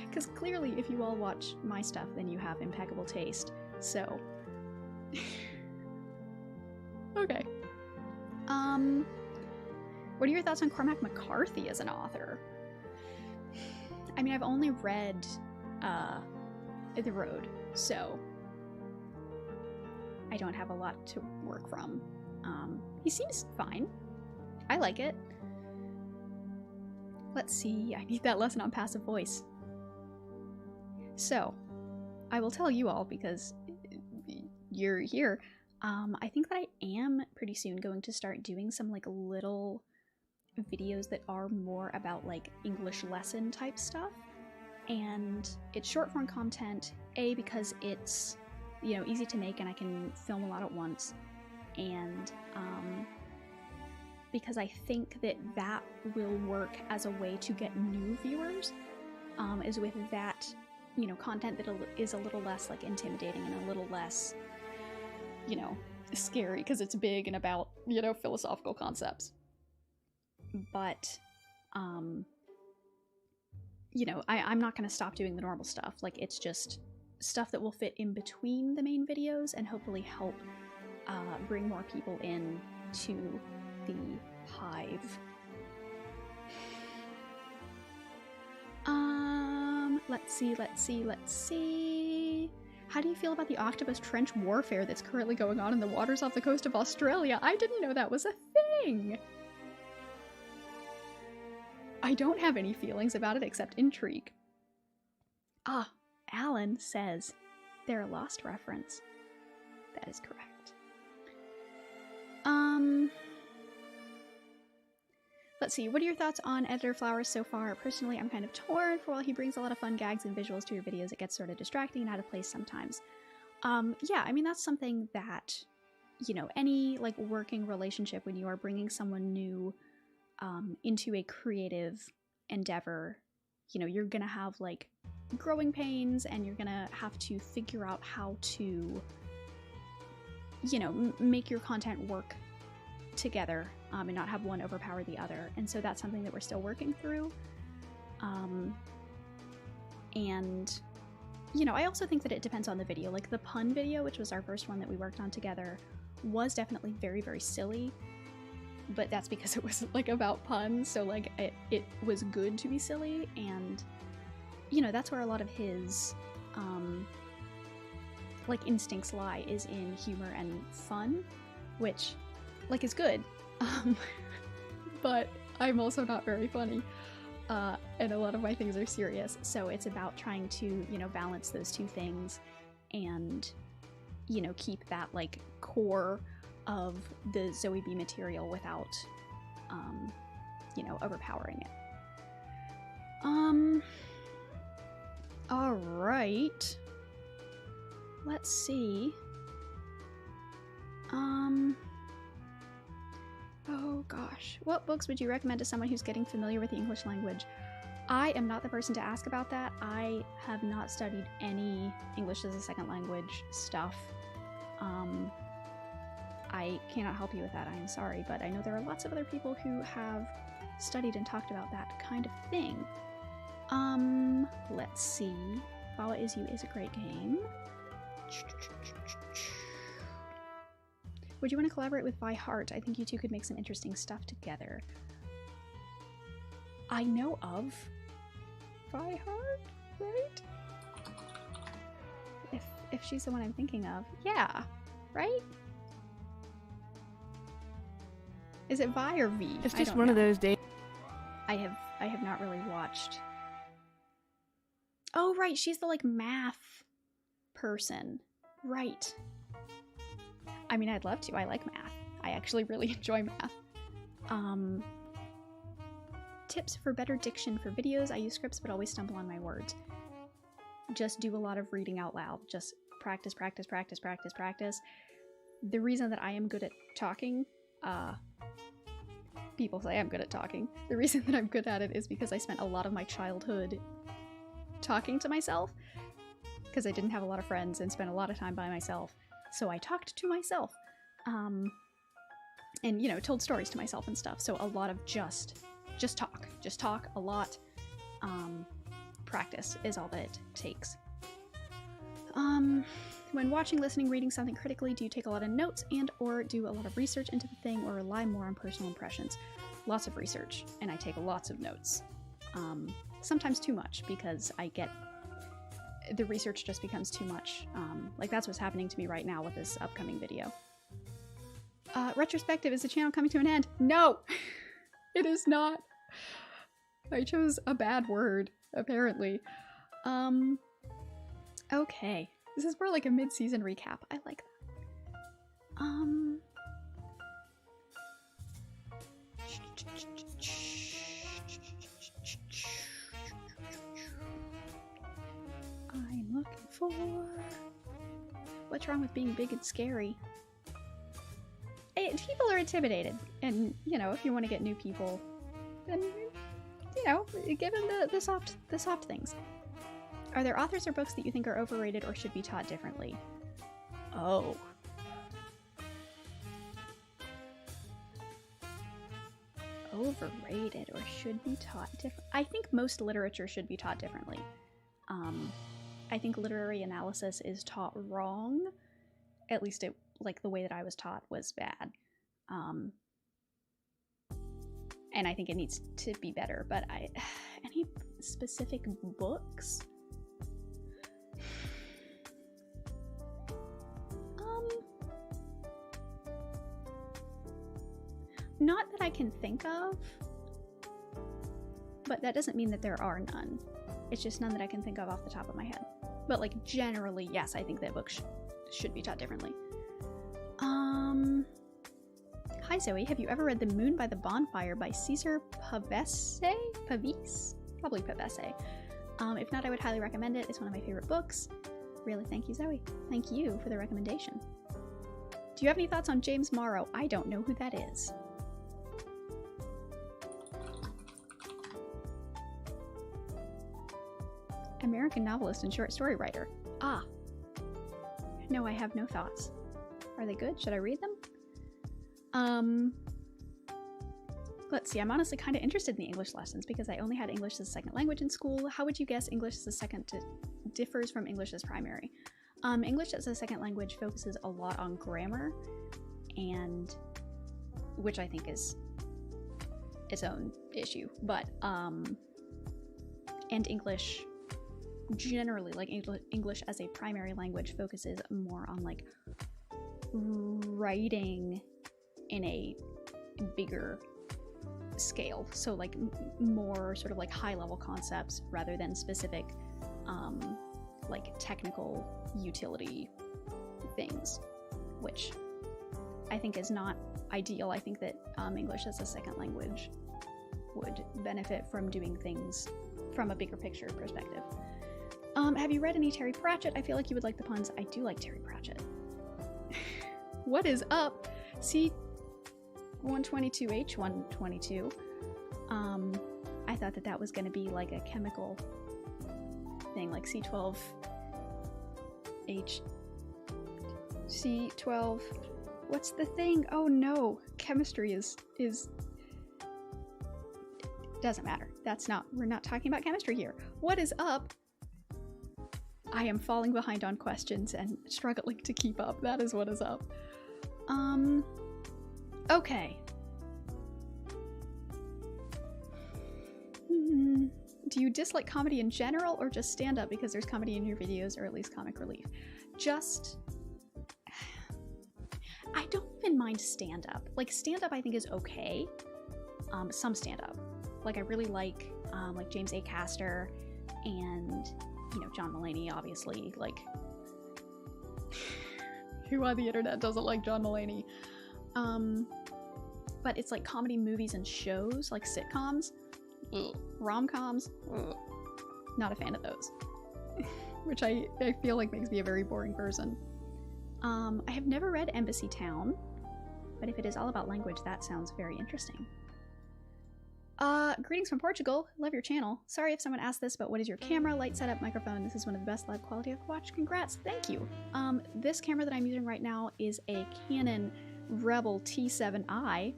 because clearly if you all watch my stuff, then you have impeccable taste. So, okay. What are your thoughts on Cormac McCarthy as an author? I mean, I've only read The Road, so I don't have a lot to work from. He seems fine. I like it. Let's see, I need that lesson on passive voice. So, I will tell you all because you're here. I think that I am pretty soon going to start doing some like little videos that are more about like English lesson type stuff. And it's short form content, A, because it's, you know, easy to make and I can film a lot at once. And because I think that that will work as a way to get new viewers, is with that, you know, content that is a little less like intimidating and a little less, you know, scary because it's big and about, you know, philosophical concepts. But, you know, I'm not going to stop doing the normal stuff. Like, it's just stuff that will fit in between the main videos and hopefully help bring more people in to the hive. Let's see. How do you feel about the octopus trench warfare that's currently going on in the waters off the coast of Australia? I didn't know that was a thing! I don't have any feelings about it except intrigue. Ah, Alan says they're a Lost reference. That is correct. Let's see, what are your thoughts on Editor Flowers so far? Personally, I'm kind of torn. For while he brings a lot of fun gags and visuals to your videos, it gets sort of distracting and out of place sometimes. Yeah, I mean, that's something that, you know, any, like, working relationship when you are bringing someone new into a creative endeavor, you know, you're gonna have, like, growing pains and you're gonna have to figure out how to, you know, make your content work together and not have one overpower the other. And so that's something that we're still working through. And, you know, I also think that it depends on the video. Like the pun video, which was our first one that we worked on together, was definitely very, very silly. But that's because it was like about puns, so like it was good to be silly, and you know, that's where a lot of his like instincts lie is in humor and fun, which like is good. But I'm also not very funny. And a lot of my things are serious, so it's about trying to, you know, balance those two things and, you know, keep that like core of the Zoe B material without, you know, overpowering it. All right. Let's see. Oh gosh. What books would you recommend to someone who's getting familiar with the English language? I am not the person to ask about that. I have not studied any English as a second language stuff. I cannot help you with that, I'm sorry, but I know there are lots of other people who have studied and talked about that kind of thing. Let's see. Baba Is You is a great game. Would you want to collaborate with Vi Hart? I think you two could make some interesting stuff together. I know of Vi Hart, right? If she's the one I'm thinking of. Yeah, right? Is it Vi or V? It's just one of those days. I have not really watched. Oh, right, she's the like math person. Right. I mean, I'd love to. I like math. I actually really enjoy math. Tips for better diction for videos. I use scripts but always stumble on my words. Just do a lot of reading out loud. Just practice, practice, practice, practice, practice. The reason that I am good at talking, people say I'm good at talking. The reason that I'm good at it is because I spent a lot of my childhood talking to myself, because I didn't have a lot of friends and spent a lot of time by myself. So I talked to myself, and, you know, told stories to myself and stuff. So a lot of just talk a lot. Practice is all that it takes. When watching, listening, reading something critically, do you take a lot of notes and or do a lot of research into the thing or rely more on personal impressions? Lots of research, and I take lots of notes. Sometimes too much, because the research just becomes too much. Like that's what's happening to me right now with this upcoming video. Retrospective, is the channel coming to an end? No! It is not. I chose a bad word, apparently. Okay. This is more like a mid-season recap. I like that. I'm looking for... What's wrong with being big and scary? People are intimidated, and, you know, if you want to get new people, then, you know, give them the soft things. Are there authors or books that you think are overrated or should be taught differently? Oh. Overrated or should be taught differently? I think most literature should be taught differently. I think literary analysis is taught wrong. At least like the way that I was taught was bad. And I think it needs to be better, but any specific books? Not that I can think of, but that doesn't mean that there are none. It's just none that I can think of off the top of my head. But like generally, yes, I think that books should be taught differently. Hi Zoe, have you ever read The Moon by the Bonfire by Cesar Pavese? Pavese? Probably Pavese. If not, I would highly recommend it. It's one of my favorite books. Really, thank you, Zoe. Thank you for the recommendation. Do you have any thoughts on James Morrow? I don't know who that is. American novelist and short story writer. Ah. No, I have no thoughts. Are they good? Should I read them? Let's see, I'm honestly kind of interested in the English lessons because I only had English as a second language in school. How would you guess English as a second differs from English as primary? English as a second language focuses a lot on grammar, and which I think is its own issue, but and English generally, like, English as a primary language focuses more on, like, writing in a bigger scale. So, like, more sort of, like, high-level concepts rather than specific, like, technical utility things, which I think is not ideal. I think that English as a second language would benefit from doing things from a bigger picture perspective. Have you read any Terry Pratchett? I feel like you would like the puns. I do like Terry Pratchett. What is up? C122H122. I thought that was going to be like a chemical thing, like C12H. C12. What's the thing? Oh no, chemistry is doesn't matter. We're not talking about chemistry here. What is up? I am falling behind on questions and struggling to keep up. That is what is up. Okay. Do you dislike comedy in general or just stand-up because there's comedy in your videos, or at least comic relief? I don't even mind stand-up. Like, stand-up I think is okay. Some stand-up. Like, I really like James A. Caster and, you know, John Mulaney, obviously. Like, who on the internet doesn't like John Mulaney? But it's like comedy movies and shows, like sitcoms, rom-coms, not a fan of those. Which I feel like makes me a very boring person. I have never read Embassy Town, but if it is all about language, that sounds very interesting. Greetings from Portugal. Love your channel. Sorry if someone asked this, but what is your camera, light setup, microphone? This is one of the best live quality I've watched. Congrats. Thank you. This camera that I'm using right now is a Canon Rebel T7i.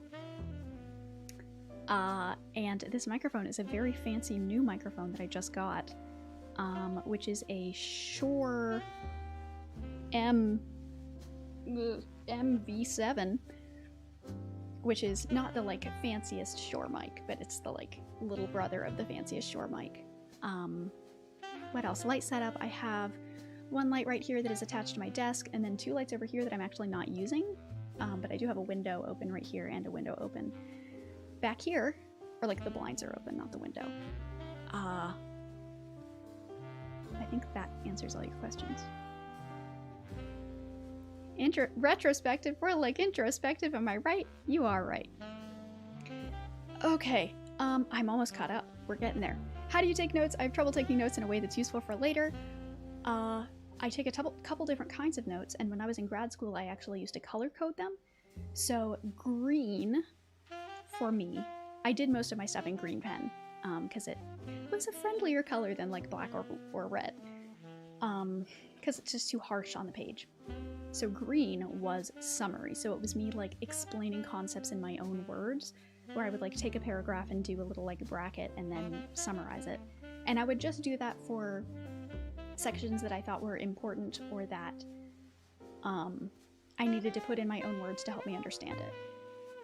And this microphone is a very fancy new microphone that I just got, which is a Shure MV7, which is not the like fanciest Shure mic, but it's the like little brother of the fanciest Shure mic. What else? Light setup. I have one light right here that is attached to my desk, and then two lights over here that I'm actually not using, but I do have a window open right here and a window open back here, or like the blinds are open, not the window. I think that answers all your questions. Retrospective, we're like introspective, am I right? You are right. Okay, I'm almost caught up. We're getting there. How do you take notes? I have trouble taking notes in a way that's useful for later. I take a couple different kinds of notes, and when I was in grad school, I actually used to color code them. So green, for me, I did most of my stuff in green pen, because it was a friendlier color than like black or red, because it's just too harsh on the page. So green was summary, so it was me like explaining concepts in my own words, where I would like take a paragraph and do a little like bracket and then summarize it. And I would just do that for sections that I thought were important or that I needed to put in my own words to help me understand it.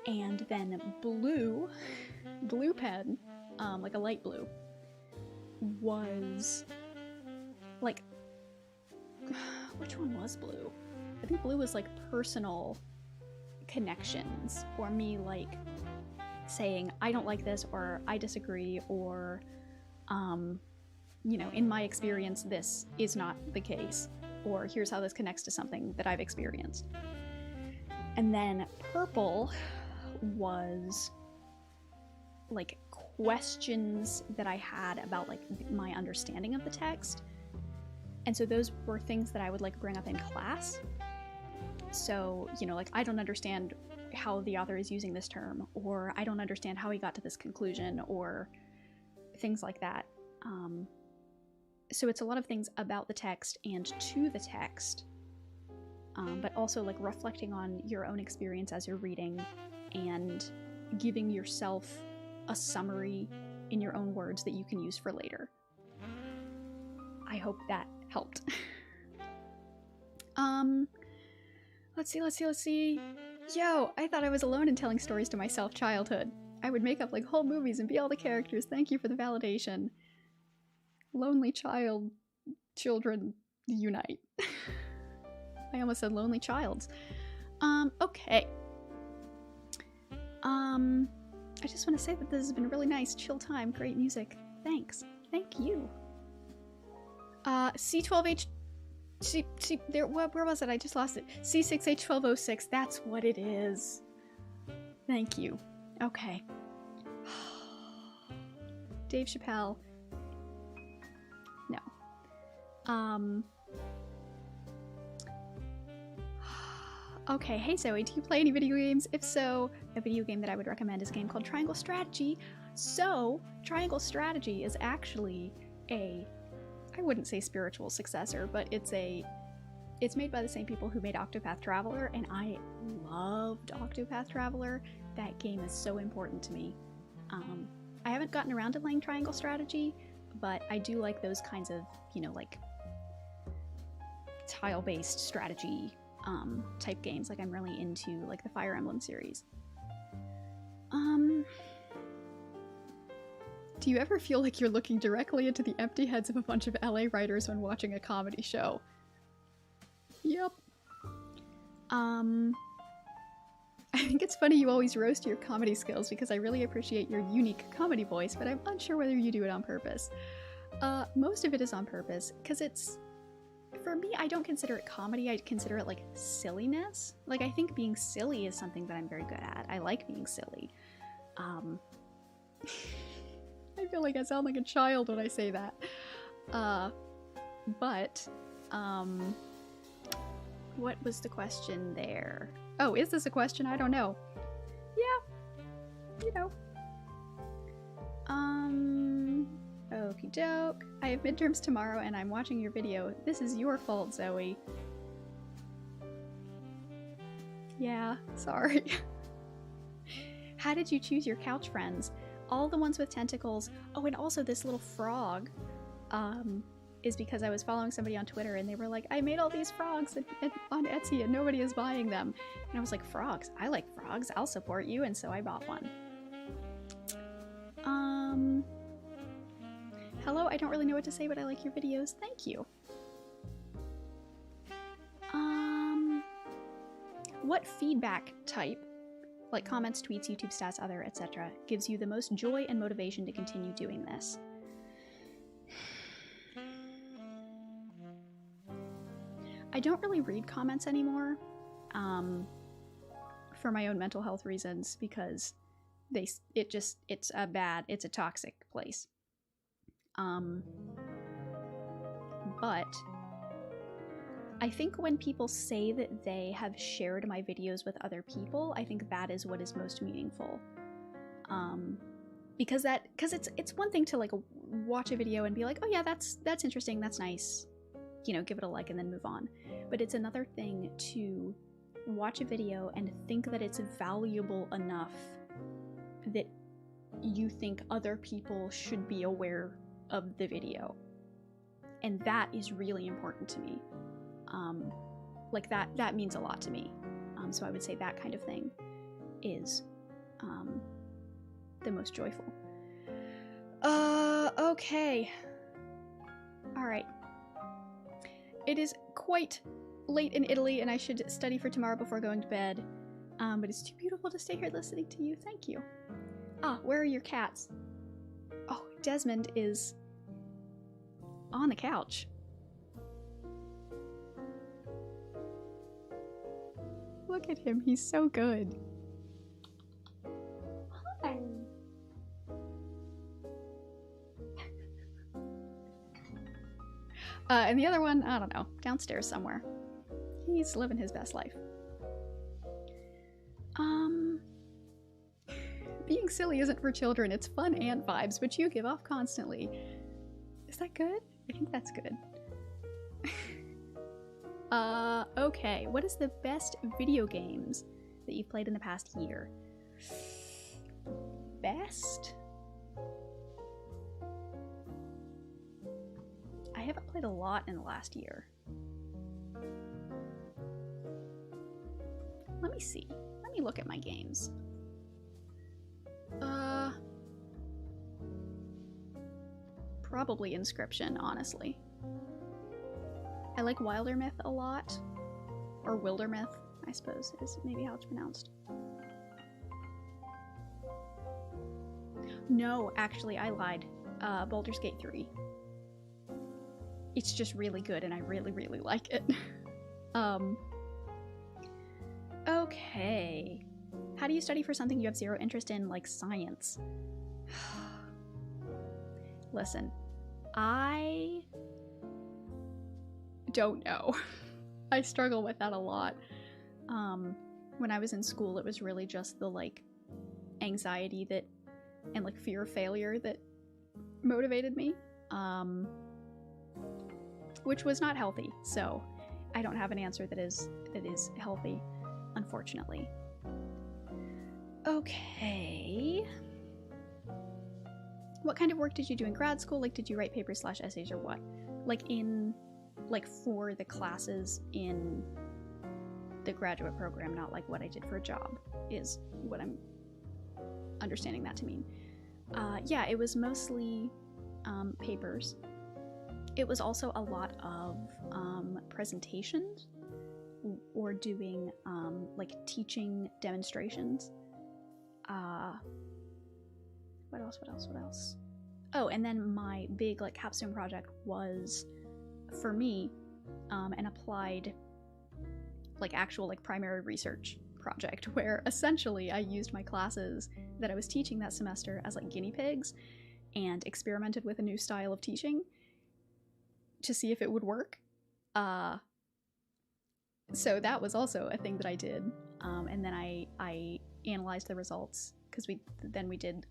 And then blue pen, like a light blue, was like, which one was blue? I think blue was like personal connections, or me like saying I don't like this, or I disagree, or you know, in my experience this is not the case, or here's how this connects to something that I've experienced. And then purple was like questions that I had about like my understanding of the text. And so those were things that I would like bring up in class. So, you know, like, I don't understand how the author is using this term, or I don't understand how he got to this conclusion, or things like that. So it's a lot of things about the text and to the text, but also like reflecting on your own experience as you're reading and giving yourself a summary in your own words that you can use for later. I hope that helped. Let's see. Yo, I thought I was alone in telling stories to myself childhood. I would make up like whole movies and be all the characters. Thank you for the validation. Lonely child children unite. I almost said lonely childs. Okay. I just want to say that this has been a really nice, chill time. Great music. Thanks. Thank you. C12H... where was it? I just lost it. C6H1206. That's what it is. Thank you. Okay. Dave Chappelle. No. Okay, hey Zoe, do you play any video games? If so, a video game that I would recommend is a game called Triangle Strategy. So, Triangle Strategy is actually I wouldn't say spiritual successor, but it's made by the same people who made Octopath Traveler, and I loved Octopath Traveler. That game is so important to me. I haven't gotten around to playing Triangle Strategy, but I do like those kinds of, like tile-based strategy type games. Like I'm really into like the Fire Emblem series. Do you ever feel like you're looking directly into the empty heads of a bunch of LA writers when watching a comedy show? Yep. I think it's funny you always roast your comedy skills because I really appreciate your unique comedy voice, but I'm unsure whether you do it on purpose. Most of it is on purpose, because for me, I don't consider it comedy, I consider it like silliness. Like, I think being silly is something that I'm very good at. I like being silly. I feel like I sound like a child when I say that. What was the question there? Oh, is this a question? I don't know. Yeah, okie doke. I have midterms tomorrow and I'm watching your video. This is your fault, Zoe. Yeah, sorry. How did you choose your couch friends? All the ones with tentacles. Oh, and also this little frog is because I was following somebody on Twitter and they were like, I made all these frogs on Etsy and nobody is buying them. And I was like, frogs? I like frogs. I'll support you. And so I bought one. Hello, I don't really know what to say, but I like your videos. Thank you. What feedback type, like comments, tweets, YouTube stats, other, etc., gives you the most joy and motivation to continue doing this? I don't really read comments anymore, for my own mental health reasons, because it's a toxic place. But I think when people say that they have shared my videos with other people, I think that is what is most meaningful. Because it's one thing to like watch a video and be like, oh yeah, that's interesting, that's nice, give it a like and then move on. But it's another thing to watch a video and think that it's valuable enough that you think other people should be aware of the video. And that is really important to me. Like that means a lot to me. So I would say that kind of thing is the most joyful. Okay. Alright. It is quite late in Italy and I should study for tomorrow before going to bed. But it's too beautiful to stay here listening to you. Thank you. Where are your cats? Oh, Desmond is on the couch. Look at him, he's so good. Hi. And the other one, I don't know, downstairs somewhere. He's living his best life. Being silly isn't for children, it's fun and vibes, which you give off constantly. Is that good? I think that's good. Okay. What is the best video games that you've played in the past year? Best? I haven't played a lot in the last year. Let me see. Let me look at my games. Probably Inscription, honestly. I like Wildermyth a lot. Or Wildermyth, I suppose, is maybe how it's pronounced. No, actually, I lied. Baldur's Gate 3. It's just really good, and I really, really like it. Okay. How do you study for something you have zero interest in, like science? Listen, I don't know. I struggle with that a lot. When I was in school, it was really just the, like, anxiety that, and, like, fear of failure that motivated me, which was not healthy, so I don't have an answer that is healthy, unfortunately. Okay. What kind of work did you do in grad school? Like, did you write papers / essays or what? Like for the classes in the graduate program, not like what I did for a job, is what I'm understanding that to mean. Yeah, it was mostly papers. It was also a lot of presentations or doing like teaching demonstrations. What else? Oh, and then my big like capstone project was, for me, an applied like actual like primary research project where essentially I used my classes that I was teaching that semester as like guinea pigs and experimented with a new style of teaching to see if it would work. So that was also a thing that I did, and then I analyzed the results, because we did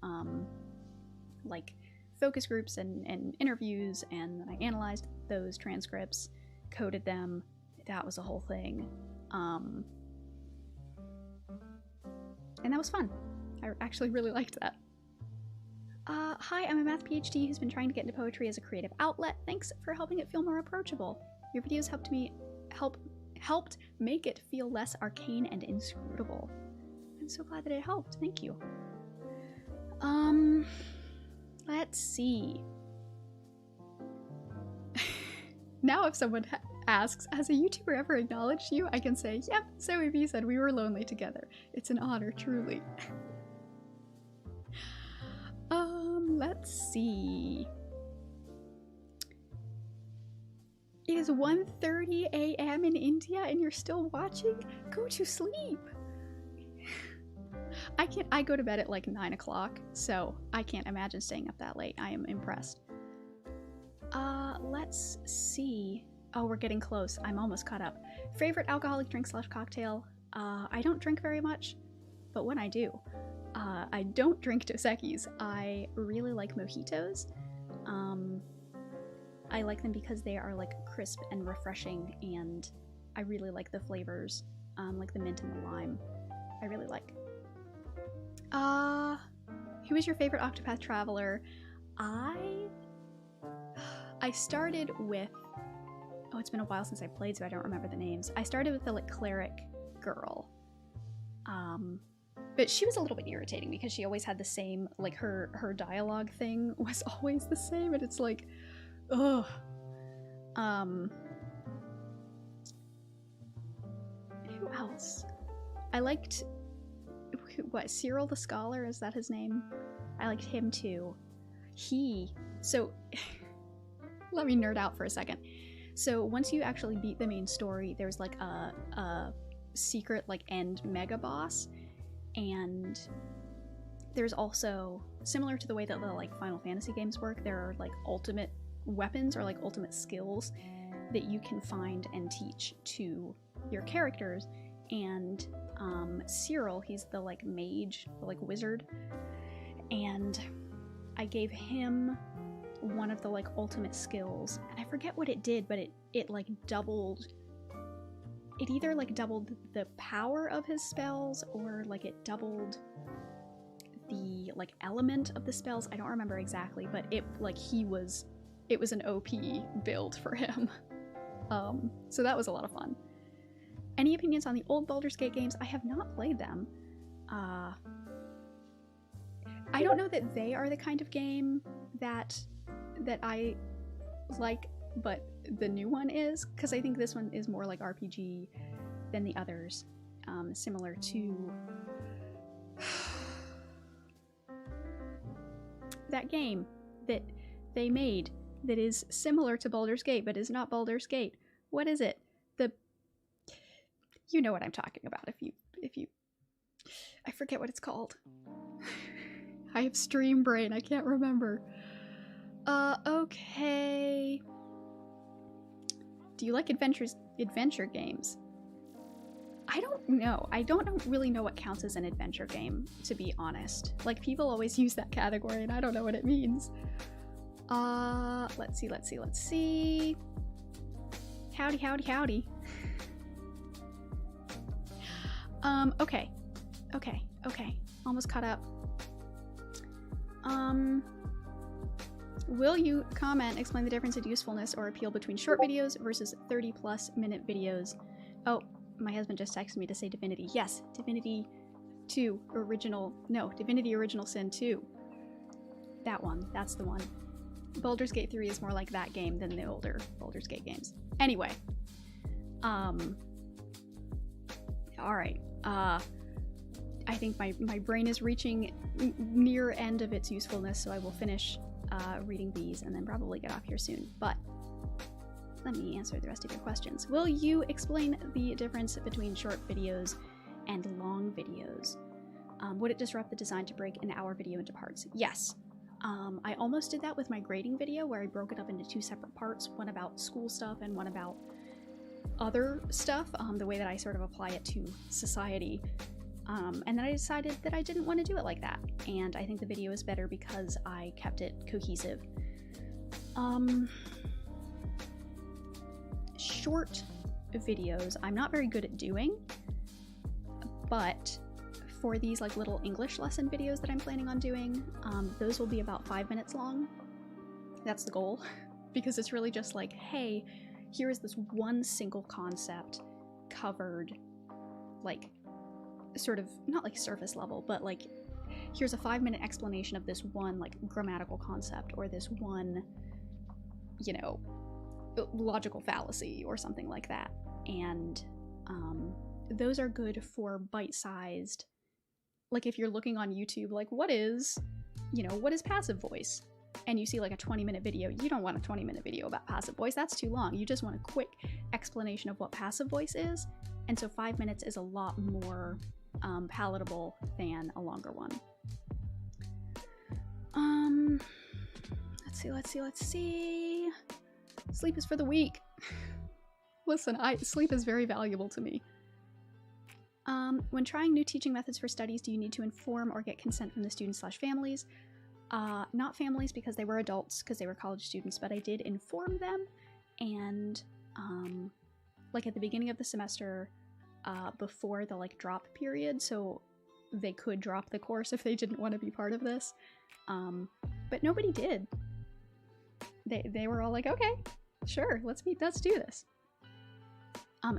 like focus groups and interviews, and then I analyzed those transcripts, coded them. That was a whole thing, and that was fun. I actually really liked that. Hi, I'm a math PhD who's been trying to get into poetry as a creative outlet. Thanks for helping it feel more approachable. Your videos helped make it feel less arcane and inscrutable. I'm so glad that it helped. Thank you. Let's see. Now if someone asks, has a YouTuber ever acknowledged you? I can say, yep, Zoe B said we were lonely together. It's an honor, truly. Let's see. It is 1:30 a.m. in India and you're still watching? Go to sleep. I go to bed at like 9 o'clock, so I can't imagine staying up that late. I am impressed. Let's see. Oh, we're getting close. I'm almost caught up. Favorite alcoholic drink / cocktail? I don't drink very much, but when I do, I don't drink Dos Equis. I really like mojitos. I like them because they are like crisp and refreshing, and I really like the flavors, like the mint and the lime. I really like. Who is your favorite Octopath Traveler? I started with, oh, it's been a while since I played, so I don't remember the names. I started with the like cleric girl. But she was a little bit irritating because she always had the same, like her dialogue thing was always the same, and it's like, ugh. Who else? I liked, what, Cyril the Scholar, is that his name? I liked him too. So, let me nerd out for a second. So once you actually beat the main story, there's like a secret like end mega boss, and there's also, similar to the way that the like Final Fantasy games work, there are like ultimate weapons or like ultimate skills that you can find and teach to your characters. And Cyril, he's the like mage, the like wizard, and I gave him one of the like ultimate skills, and I forget what it did, but it like doubled, it either like doubled the power of his spells, or like it doubled the like element of the spells. I don't remember exactly, but it like it was an OP build for him. So that was a lot of fun. Any opinions on the old Baldur's Gate games? I have not played them. I don't know that they are the kind of game that I like, but the new one is, because I think this one is more like RPG than the others, similar to that game that they made that is similar to Baldur's Gate but is not Baldur's Gate. What is it? You know what I'm talking about if you I forget what it's called. I have stream brain, I can't remember. Okay. Do you like adventure games? I don't know. I don't really know what counts as an adventure game, to be honest. Like, people always use that category and I don't know what it means. Let's see. Howdy. Okay. Almost caught up. Will you explain the difference in usefulness or appeal between short videos versus 30+ minute videos? Oh, my husband just texted me to say Divinity. Yes, Divinity Original Sin 2. That one, that's the one. Baldur's Gate 3 is more like that game than the older Baldur's Gate games. Anyway. Alright. I think my brain is reaching near end of its usefulness, so I will finish reading these and then probably get off here soon. But let me answer the rest of your questions. Will you explain the difference between short videos and long videos? Would it disrupt the design to break an hour video into parts? Yes. I almost did that with my grading video where I broke it up into 2 separate parts, one about school stuff and one about other stuff, the way that I sort of apply it to society. And then I decided that I didn't want to do it like that, and I think the video is better because I kept it cohesive. Short videos I'm not very good at doing, but for these like little English lesson videos that I'm planning on doing, those will be about 5 minutes long. That's the goal, because it's really just like, hey, here is this one single concept covered, like, sort of, not like surface level, but like, here's a 5-minute explanation of this one, like, grammatical concept, or this one, you know, logical fallacy, or something like that. And those are good for bite-sized, like, if you're looking on YouTube, like, what is passive voice? And you see like a 20-minute video, you don't want a 20-minute video about passive voice, that's too long. You just want a quick explanation of what passive voice is, and so 5 minutes is a lot more palatable than a longer one. Let's see. Sleep is for the weak. Listen, sleep is very valuable to me. When trying new teaching methods for studies, do you need to inform or get consent from the students/families? Not families, because they were adults, because they were college students, but I did inform them, and like at the beginning of the semester, before the like drop period, so they could drop the course if they didn't want to be part of this, but nobody did. They were all like, okay, sure, let's do this.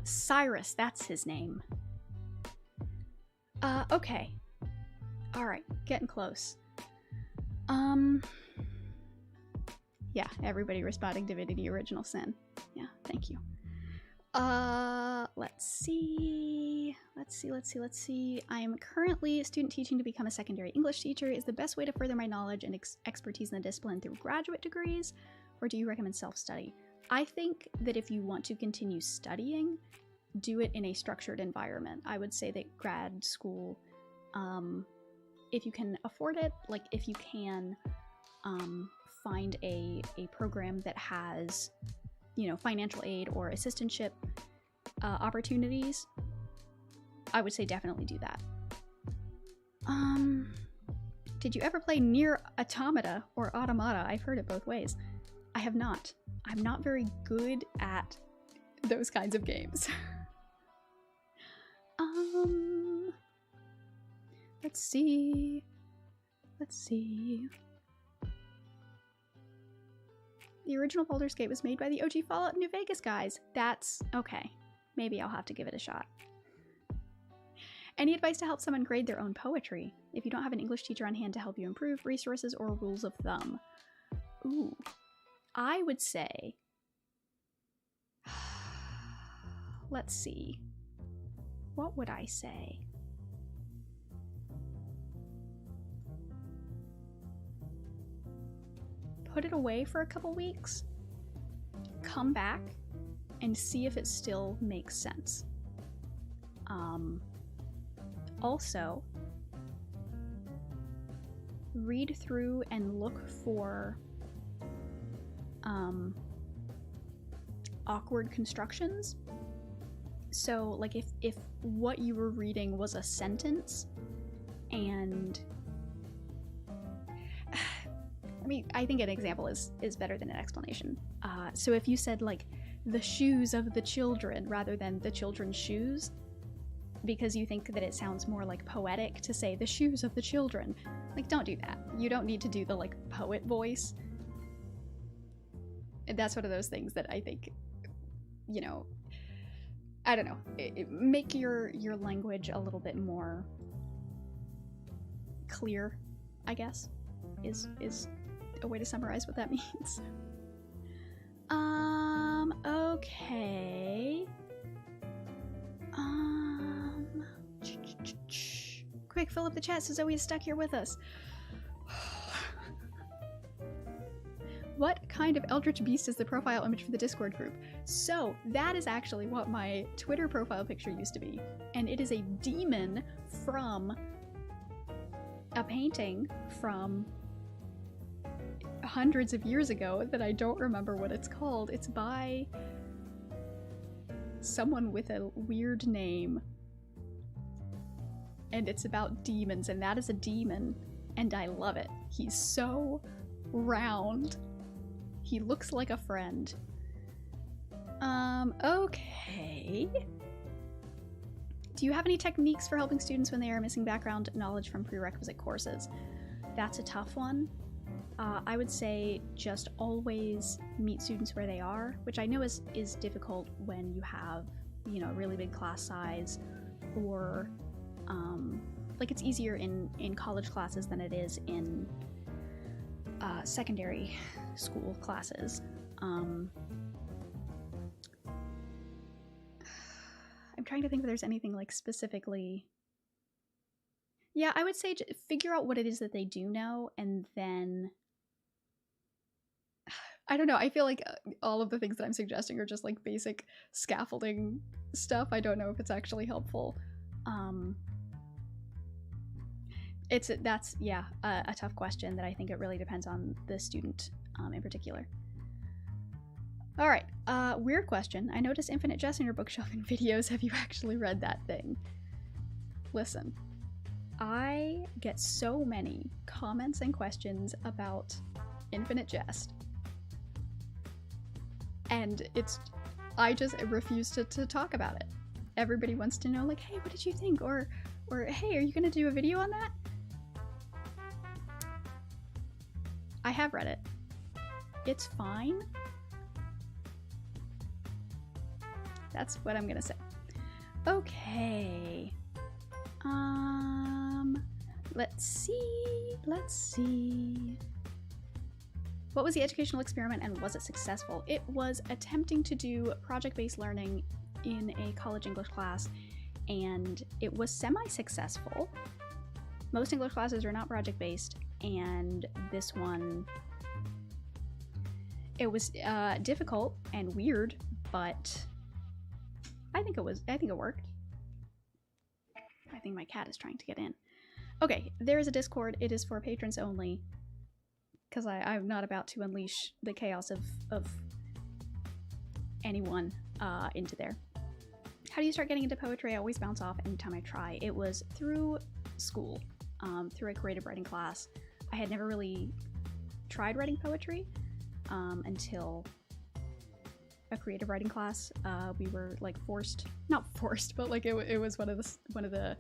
Cyrus, that's his name. Okay. Alright, getting close. Yeah, everybody responding Divinity Original Sin. Yeah, thank you. Let's see. I am currently student teaching to become a secondary English teacher. Is the best way to further my knowledge and expertise in the discipline through graduate degrees, or do you recommend self-study? I think that if you want to continue studying, do it in a structured environment. I would say that grad school, if you can afford it, like if you can find a program that has, you know, financial aid or assistantship opportunities, I would say definitely do that. Did you ever play Nier Automata or Automata? I've heard it both ways. I have not. I'm not very good at those kinds of games. Let's see. The original Baldur's Gate was made by the OG Fallout New Vegas guys. That's okay. Maybe I'll have to give it a shot. Any advice to help someone grade their own poetry? If you don't have an English teacher on hand to help you improve, resources or rules of thumb? Ooh. I would say let's see. What would I say? Put it away for a couple weeks, come back, and see if it still makes sense. Also, read through and look for awkward constructions. So, like, if what you were reading was a sentence, and I mean, I think an example is better than an explanation. So if you said, like, the shoes of the children rather than the children's shoes, because you think that it sounds more like poetic to say the shoes of the children, like, don't do that. You don't need to do the, like, poet voice. And that's one of those things that I think, you know, I don't know, make your language a little bit more clear, I guess, is a way to summarize what that means. Okay. Quick, fill up the chat so Zoe is stuck here with us. What kind of eldritch beast is the profile image for the Discord group? So, that is actually what my Twitter profile picture used to be. And it is a demon from a painting from hundreds of years ago that I don't remember what it's called. It's by someone with a weird name. And it's about demons, and that is a demon. And I love it. He's so round. He looks like a friend. Okay. Do you have any techniques for helping students when they are missing background knowledge from prerequisite courses? That's a tough one. I would say just always meet students where they are, which I know is difficult when you have, you know, a really big class size, or like, it's easier in college classes than it is in secondary school classes. I'm trying to think if there's anything, like, specifically. Yeah, I would say figure out what it is that they do know, and then I don't know, I feel like all of the things that I'm suggesting are just, like, basic scaffolding stuff. I don't know if it's actually helpful. That's a tough question that I think it really depends on the student in particular. All right, weird question. I noticed Infinite Jest in your bookshelf in videos. Have you actually read that thing? Listen, I get so many comments and questions about Infinite Jest, and I just refuse to talk about it. Everybody wants to know, like, hey, what did you think? Or hey, are you gonna do a video on that? I have read it. It's fine. That's what I'm gonna say. Okay. Let's see. What was the educational experiment and was it successful? It was attempting to do project-based learning in a college English class, and it was semi-successful. Most English classes are not project-based, and this one, it was difficult and weird, but I think it worked. I think my cat is trying to get in. Okay, there is a Discord. It is for patrons only, because I'm not about to unleash the chaos of anyone into there. How do you start getting into poetry? I always bounce off anytime I try. It was through school, through a creative writing class. I had never really tried writing poetry until a creative writing class. We were, like, not forced, but, like, it was one of the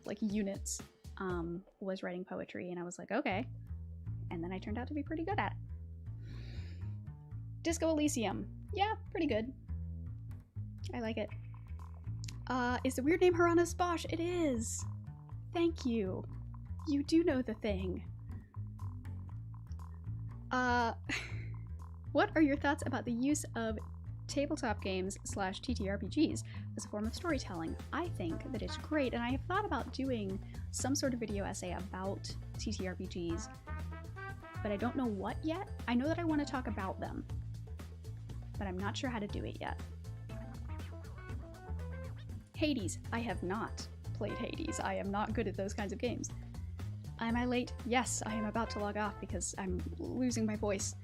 like, units was writing poetry, and I was like, okay. And then I turned out to be pretty good at it. Disco Elysium. Yeah, pretty good. I like it. Is the weird name Haranas Bosch? It is. Thank you. You do know the thing. What are your thoughts about the use of tabletop games / TTRPGs as a form of storytelling. I think that it's great, and I have thought about doing some sort of video essay about TTRPGs, but I don't know what yet. I know that I want to talk about them, but I'm not sure how to do it yet. Hades. I have not played Hades. I am not good at those kinds of games. Am I late? Yes, I am about to log off because I'm losing my voice.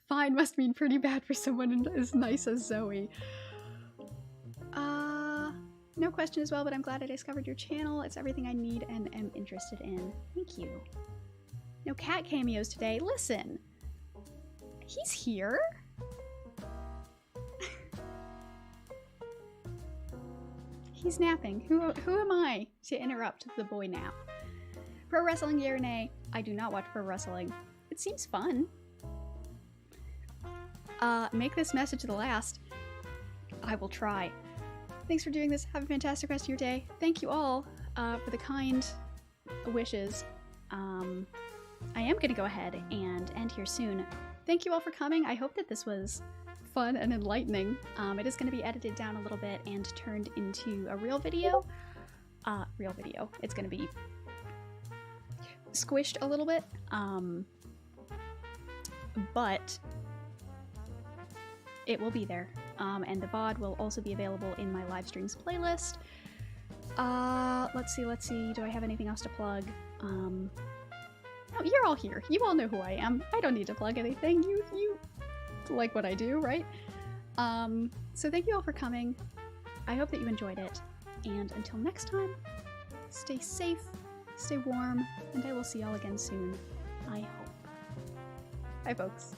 Fine must mean pretty bad for someone as nice as Zoe. No question as well, but I'm glad I discovered your channel. It's everything I need and am interested in. Thank you. No cat cameos today. Listen, he's here. He's napping. Who am I to interrupt the boy nap? Pro wrestling, yeah or nay? I do not watch pro wrestling. It seems fun. Make this message the last. I will try. Thanks for doing this. Have a fantastic rest of your day. Thank you all for the kind wishes. I am going to go ahead and end here soon. Thank you all for coming. I hope that this was fun and enlightening. It is going to be edited down a little bit and turned into a real video. It's going to be squished a little bit. But it will be there. And the VOD will also be available in my live streams playlist. Let's see. Do I have anything else to plug? No, you're all here. You all know who I am. I don't need to plug anything. You like what I do, right? So thank you all for coming. I hope that you enjoyed it. And until next time, stay safe, stay warm, and I will see y'all again soon. I hope. Bye, folks.